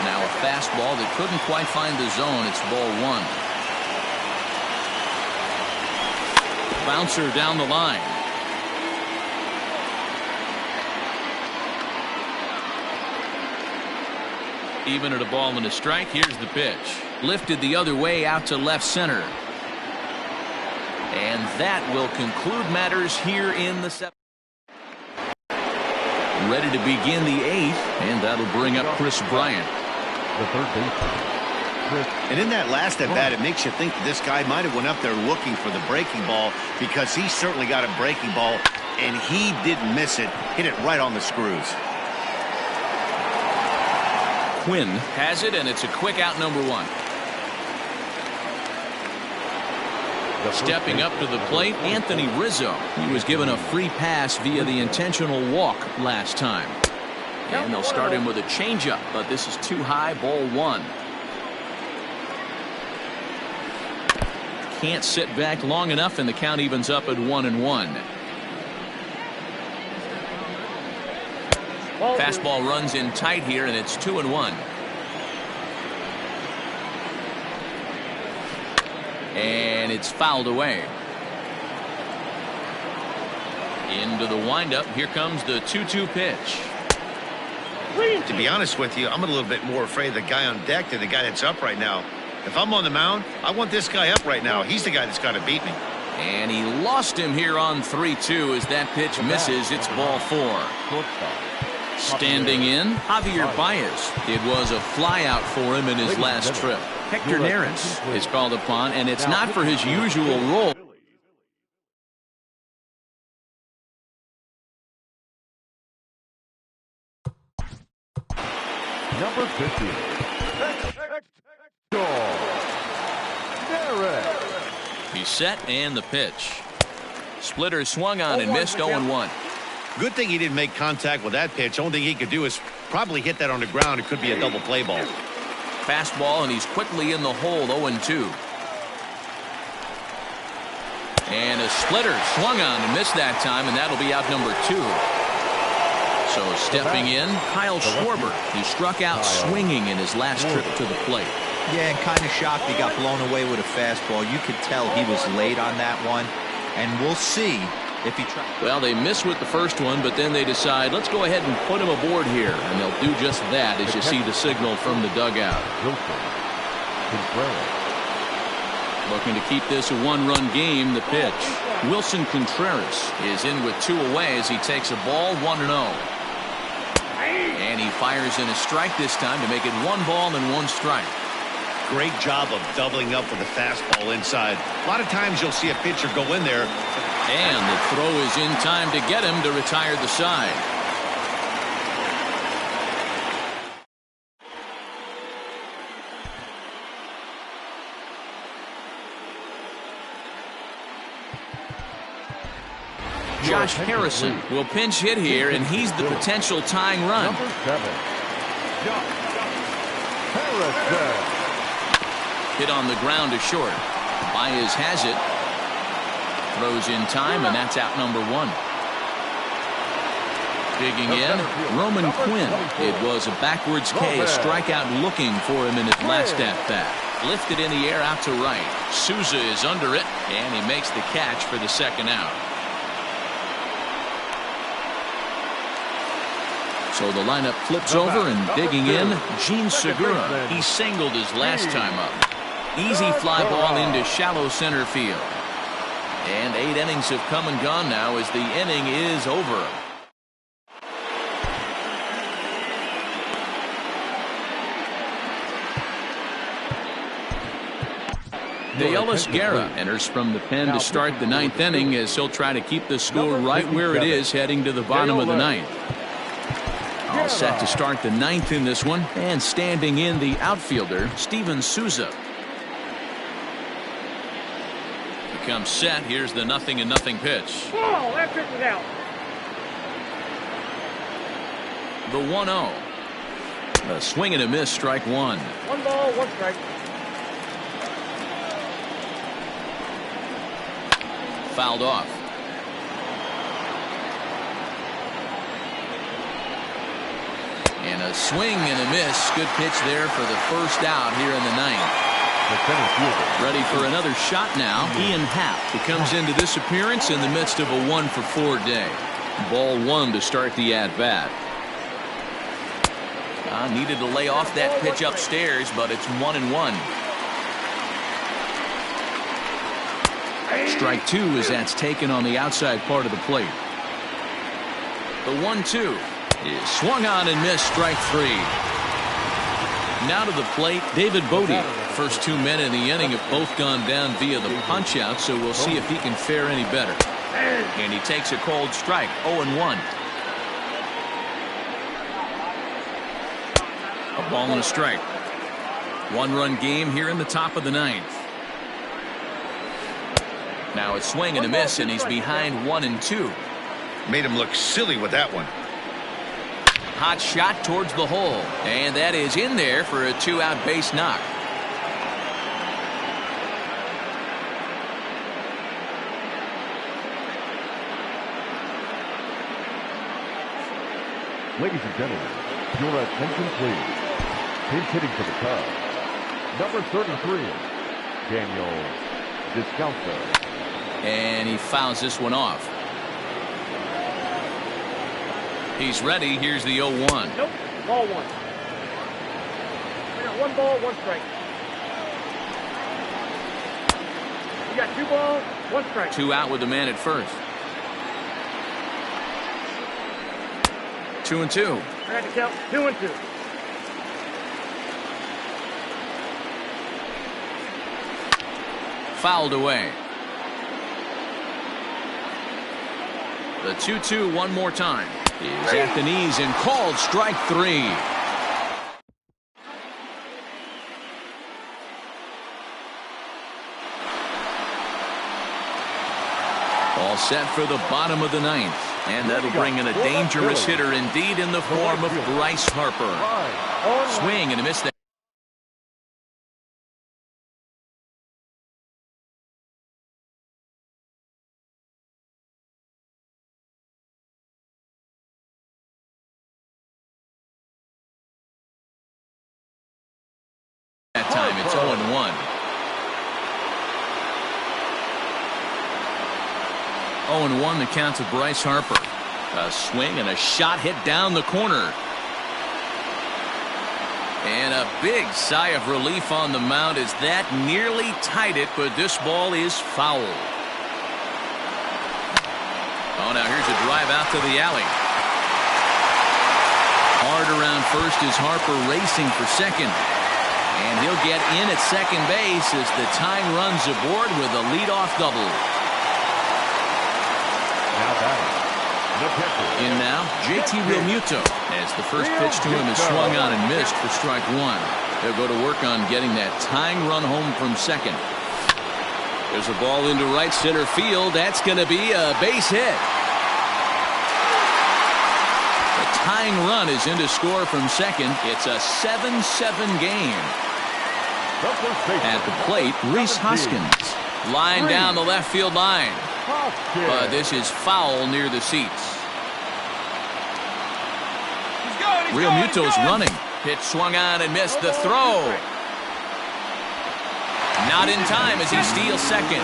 Now a fastball that couldn't quite find the zone. It's ball 1. Bouncer down the line. Even at a ball and a strike, here's the pitch. Lifted the other way out to left center. And that will conclude matters here in the 7th. Ready to begin the 8th, and that'll bring up Chris Bryant. The third baseman. And in that last at bat, it makes you think that this guy might have went up there looking for the breaking ball, because he certainly got a breaking ball, and he didn't miss it. Hit it right on the screws. Quinn has it, and it's a quick out, number 1. Stepping up to the plate, Anthony Rizzo. He was given a free pass via the intentional walk last time. And they'll start him with a changeup, but this is too high, ball 1. Can't sit back long enough, and the count evens up at 1-1. Fastball runs in tight here, and it's 2-1. And it's fouled away. Into the windup. Here comes the 2-2 pitch. To be honest with you, I'm a little bit more afraid of the guy on deck than the guy that's up right now. If I'm on the mound, I want this guy up right now. He's the guy that's got to beat me. And he lost him here on 3-2 as that pitch misses. It's ball 4. Standing in, Javier Baez. It was a flyout for him in his last trip. Hector Neris is called upon, and it's not for his usual role. Number 50. He's set, and the pitch. Splitter swung on and missed. 0-1. Good thing he didn't make contact with that pitch. Only thing he could do is probably hit that on the ground. It could be a double play ball. Fastball, and he's quickly in the hole. 0-2. And a splitter swung on and missed that time, and that'll be out number 2. So stepping in, Kyle Schwarber. He struck out swinging in his last trip to the plate. Yeah, and kind of shocked he got blown away with a fastball. You could tell he was late on that one, and we'll see if he tries. Well, they miss with the first one, but then they decide, let's go ahead and put him aboard here, and they'll do just that as you see the signal from the dugout. Looking to keep this a one-run game. The pitch. Wilson Contreras is in with 2 away as he takes a ball, 1-0. And he fires in a strike this time to make it 1 ball and 1 strike. Great job of doubling up with the fastball inside. A lot of times you'll see a pitcher go in there. And the throw is in time to get him to retire the side. Josh Harrison will pinch hit here, and he's the potential tying run. Number 7. Harrison. Hit on the ground to short. Baez has it. Throws in time, and that's out number 1. Digging in, Roman Quinn. It was a backwards K, a strikeout looking for him in his last at-bat. Lifted in the air out to right. Souza is under it, and he makes the catch for the second out. So the lineup flips over, and digging in, Gene Segura. He singled his last time up. Easy fly ball into shallow center field. And 8 innings have come and gone now as the inning is over. Deolis Guerra enters from the pen to start the 9th inning as he'll try to keep the score right where it is heading to the bottom of the 9th. All set to start the 9th in this one, and standing in the outfielder, Steven Souza. Comes set. Here's the 0-0 pitch. Oh, that pitch is out. The 1-0. A swing and a miss, strike 1. 1 ball, 1 strike. Fouled off. And a swing and a miss. Good pitch there for the first out here in the 9th. Ready for another shot now. Ian Happ. He comes into this appearance in the midst of a 1-for-4 day. Ball 1 to start the at-bat. Needed to lay off that pitch upstairs, but it's 1-1. Strike two as that's taken on the outside part of the plate. The 1-2 is swung on and missed. Strike three. Now to the plate, David Bodie. First 2 men in the inning have both gone down via the punch out, so we'll see if he can fare any better. And he takes a cold strike. 0-1. A ball and a strike. 1-run game here in the top of the ninth. Now it's swing and a miss, and he's behind 1-2. Made him look silly with that one. Hot shot towards the hole, and that is in there for a 2-out base knock. Ladies and gentlemen, your attention please. Pinch hitting for the Cubs, number 33, Daniel Descalso. And he fouls this one off. He's ready. Here's the 0-1. Nope. Ball one. We got 1 ball, 1 strike. You got 2 balls, 1 strike. 2 out with the man at first. 2-2. I had to count 2-2. Fouled away. The 2-2 one more time. Is at the knees and called strike three. All set for the bottom of the ninth. And that'll bring in a dangerous hitter indeed in the form of Bryce Harper. Swing and a miss. That time it's 0-1. 0-1 the count to Bryce Harper. A swing and a shot hit down the corner. And a big sigh of relief on the mound as that nearly tied it, but this ball is foul. Oh, now here's a drive out to the alley. Hard around first is Harper racing for second. And he'll get in at second base as the tying runs aboard with a leadoff double. Now batting, the pitcher. In now, JT Realmuto, as the first pitch to him is swung on and missed for strike one. They'll go to work on getting that tying run home from second. There's a ball into right center field. That's going to be a base hit. The tying run is in to score from second. It's a 7-7 game. At the plate, Rhys Hoskins. Line down the left field line. But this is foul near the seats. Realmuto's running. Pitch swung on and missed. The throw. Not in time as he steals second.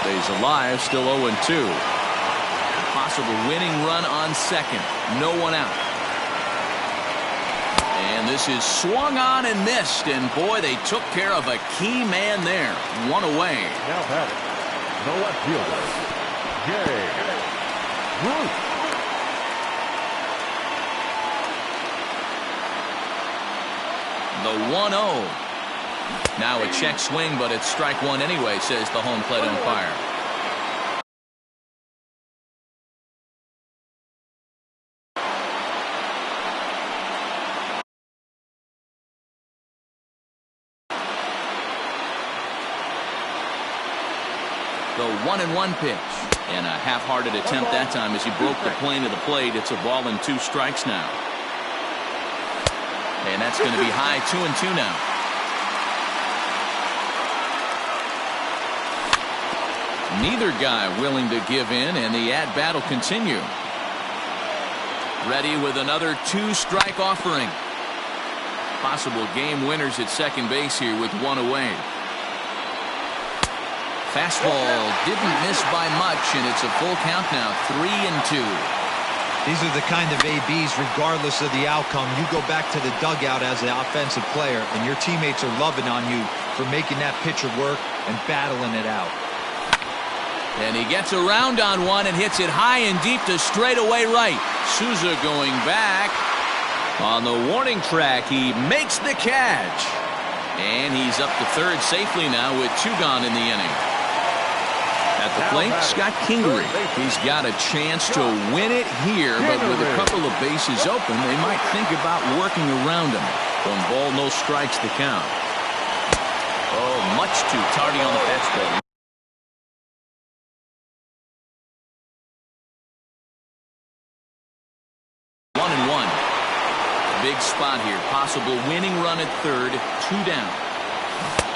Stays alive, still 0-2. Possible winning run on second. No one out. And this is swung on and missed. And boy, they took care of a key man there. One away. Now batting, the left fielder, Jay Bruce. The 1-0. Now a check swing, but it's strike one anyway, says the home plate umpire. The 1-1 pitch. And a half-hearted attempt that time as he broke the plane of the plate. It's a ball and 2 strikes now. And that's going to be high 2-2 now. Neither guy willing to give in, and the at-bat will continue. Ready with another 2-strike offering. Possible game winners at second base here with 1 away. Fastball didn't miss by much, and it's a full count now, 3-2. These are the kind of ABs, regardless of the outcome. You go back to the dugout as an offensive player, and your teammates are loving on you for making that pitcher work and battling it out. And he gets around on one and hits it high and deep to straightaway right. Souza going back. On the warning track, he makes the catch. And he's up to third safely now with 2 gone in the inning. At the plate, Scott Kingery. He's got a chance to win it here, but with a couple of bases open, they might think about working around him. 1 ball, no strikes the count. Oh, much too tardy on the fastball. 1-1. Big spot here. Possible winning run at third. 2 down.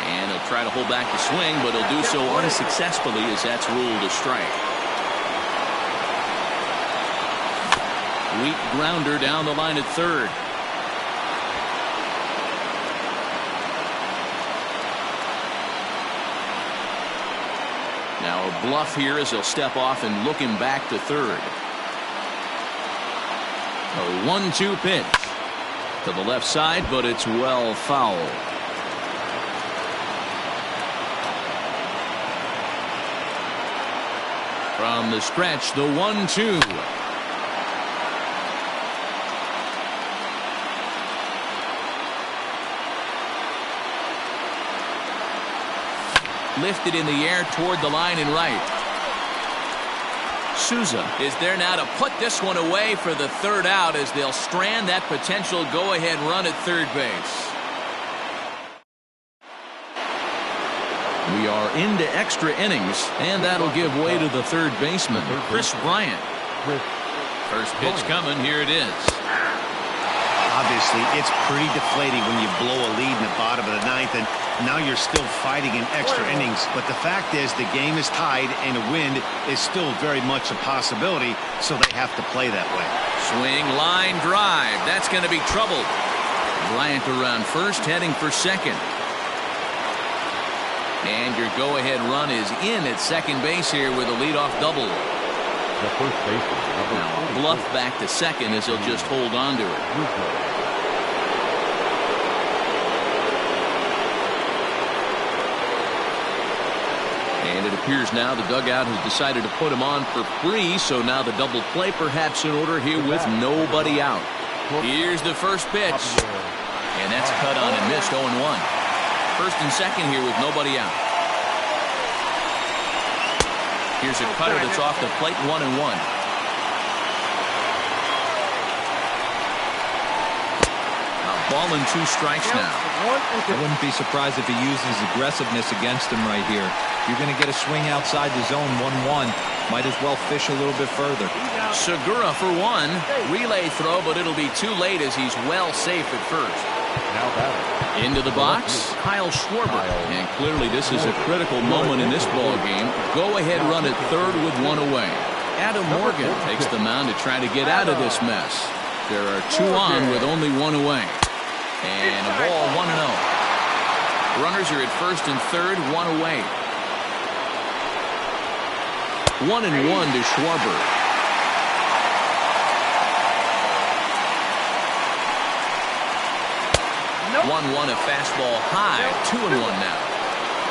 And he'll try to hold back the swing, but he'll do so unsuccessfully as that's ruled a strike. Weak grounder down the line at third. Now a bluff here as he'll step off and look him back to third. A 1-2 pitch to the left side, but it's well foul. From the stretch, the 1-2. Lifted in the air toward the line and right. Souza is there now to put this one away for the third out as they'll strand that potential go-ahead run at third base. We are into extra innings, and that'll give way to the third baseman, Chris Bryant. First pitch coming, here it is. Obviously, it's pretty deflating when you blow a lead in the bottom of the 9th, and now you're still fighting in extra innings. But the fact is, the game is tied, and a win is still very much a possibility, so they have to play that way. Swing, line drive. That's going to be trouble. Bryant around first, heading for second. And your go-ahead run is in at second base here with a leadoff double. The first baseman. Now a bluff back to second as he'll just hold on to it. And it appears now the dugout has decided to put him on for free, so now the double play perhaps in order here with nobody out. Here's the first pitch. And that's cut on and missed, 0-1. First and second here with nobody out. Here's a cutter that's off the plate, 1-1. Ball and 2 strikes now. I wouldn't be surprised if he uses aggressiveness against him right here. You're going to get a swing outside the zone, 1-1. Might as well fish a little bit further. Segura for 1. Relay throw, but it'll be too late as he's well safe at first. Now batting. Into the box, Kyle Schwarber. And clearly this is a critical moment in this ball game. Go ahead run at third with 1 away. Adam Morgan takes the mound to try to get out of this mess. There are 2 on with only 1 away. And a ball, 1-0. Runners are at first and third, 1 away. 1-1 to Schwarber. 1-1 a fastball high, 2-1 now.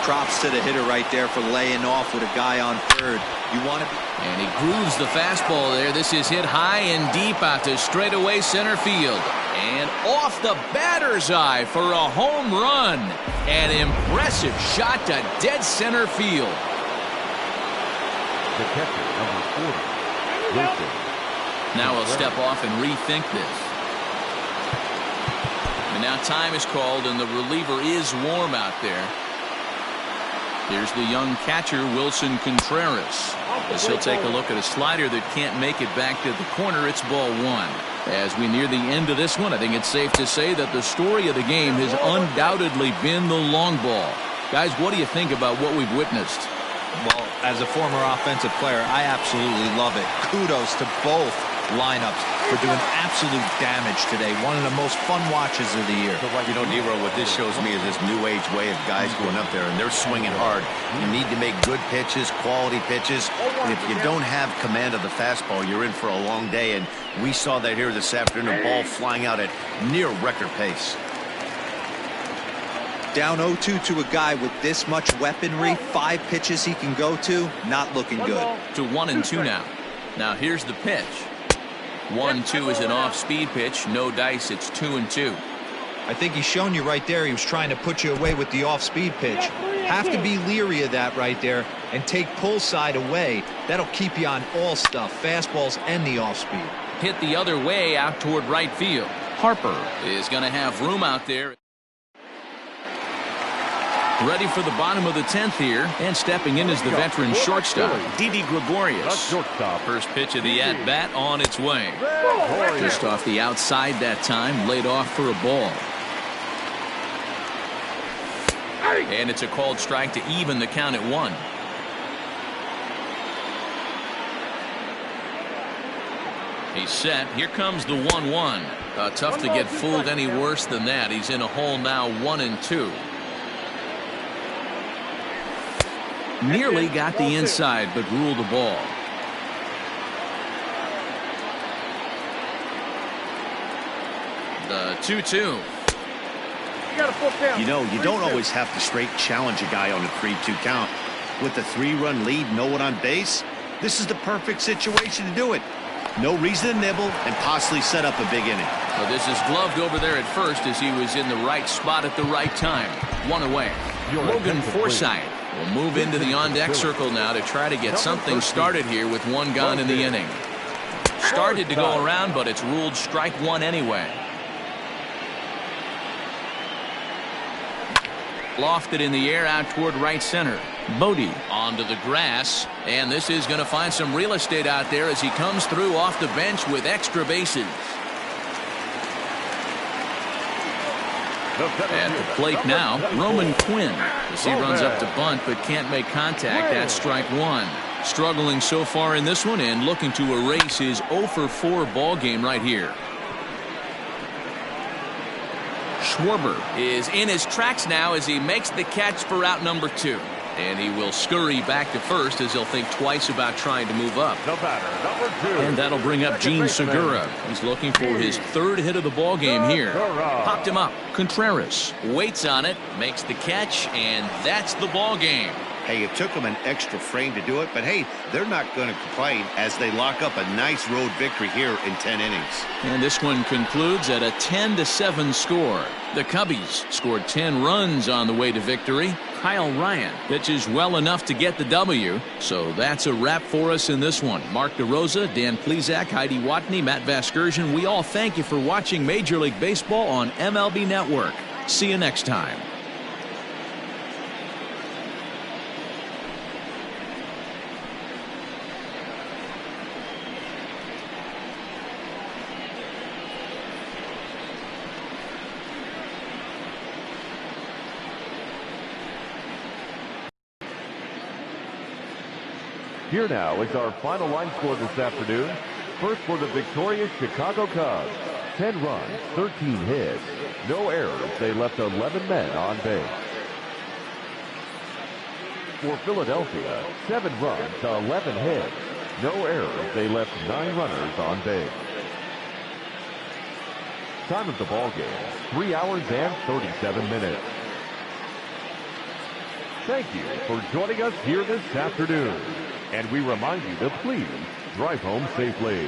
Props to the hitter right there for laying off with a guy on third. You want to be... And he grooves the fastball there. This is hit high and deep out to straightaway center field. And off the batter's eye for a home run. An impressive shot to dead center field. The catcher, number 40, Wilson. Now he'll step off and rethink this. And now time is called, and the reliever is warm out there. Here's the young catcher, Wilson Contreras. As he'll take a look at a slider that can't make it back to the corner, it's ball 1. As we near the end of this one, I think it's safe to say that the story of the game has undoubtedly been the long ball. Guys, what do you think about what we've witnessed? Well, as a former offensive player, I absolutely love it. Kudos to both lineups for doing absolute damage today. One of the most fun watches of the year. You know, Nero, what this shows me is this new age way of guys going up there, and they're swinging hard. You need to make good pitches, quality pitches, and if you don't have command of the fastball, you're in for a long day, and we saw that here this afternoon, a ball flying out at near record pace. Down 0-2 to a guy with this much weaponry, 5 pitches he can go to, not looking good. To 1-2 now. Now here's the pitch. 1-2 is an off-speed pitch. No dice. It's 2-2. I think he's shown you right there he was trying to put you away with the off-speed pitch. Have to be leery of that right there and take pull side away. That'll keep you on all stuff, fastballs and the off-speed. Hit the other way out toward right field. Harper is going to have room out there. Ready for the bottom of the 10th here, and stepping in is the veteran shortstop, Didi Gregorius. First pitch of the at-bat on its way. Just off the outside that time, laid off for a ball. And it's a called strike to even the count at 1. He's set. Here comes the 1-1. Tough to get fooled any worse than that. He's in a hole now, 1-2. Nearly got the inside, but ruled the ball. The 2-2. You know, you don't always have to straight challenge a guy on a 3-2 count. With the 3-run lead, no one on base, this is the perfect situation to do it. No reason to nibble and possibly set up a big inning. So this is gloved over there at first as he was in the right spot at the right time. 1 away. Logan Forsythe will move into the on-deck circle now to try to get something started here with 1 gone in the inning. Started to go around, but it's ruled strike 1 anyway. Lofted in the air out toward right center. Bodie onto the grass, and this is going to find some real estate out there as he comes through off the bench with extra bases. At the plate now, Roman Quinn, as he runs up to bunt but can't make contact. That's strike 1. Struggling so far in this one and looking to erase his 0-for-4 ball game right here. Schwarber is in his tracks now as he makes the catch for out number 2. And he will scurry back to first as he'll think twice about trying to move up. The batter, number 2. And that'll bring up Gene Segura. He's looking for his 3rd hit of the ball game here. Popped him up. Contreras waits on it, makes the catch, and that's the ball game. Hey, it took them an extra frame to do it, but hey, they're not going to complain as they lock up a nice road victory here in 10 innings. And this one concludes at a 10-7 score. The Cubbies scored 10 runs on the way to victory. Kyle Ryan pitches well enough to get the W. So that's a wrap for us in this one. Mark DeRosa, Dan Plesac, Heidi Watney, Matt Vasgersian. We all thank you for watching Major League Baseball on MLB Network. See you next time. Here now is our final line score this afternoon. First for the victorious Chicago Cubs. 10 runs, 13 hits. No errors. They left 11 men on base. For Philadelphia, 7 runs, 11 hits. No errors. They left 9 runners on base. Time of the ball game, 3 hours and 37 minutes. Thank you for joining us here this afternoon. And we remind you to please drive home safely.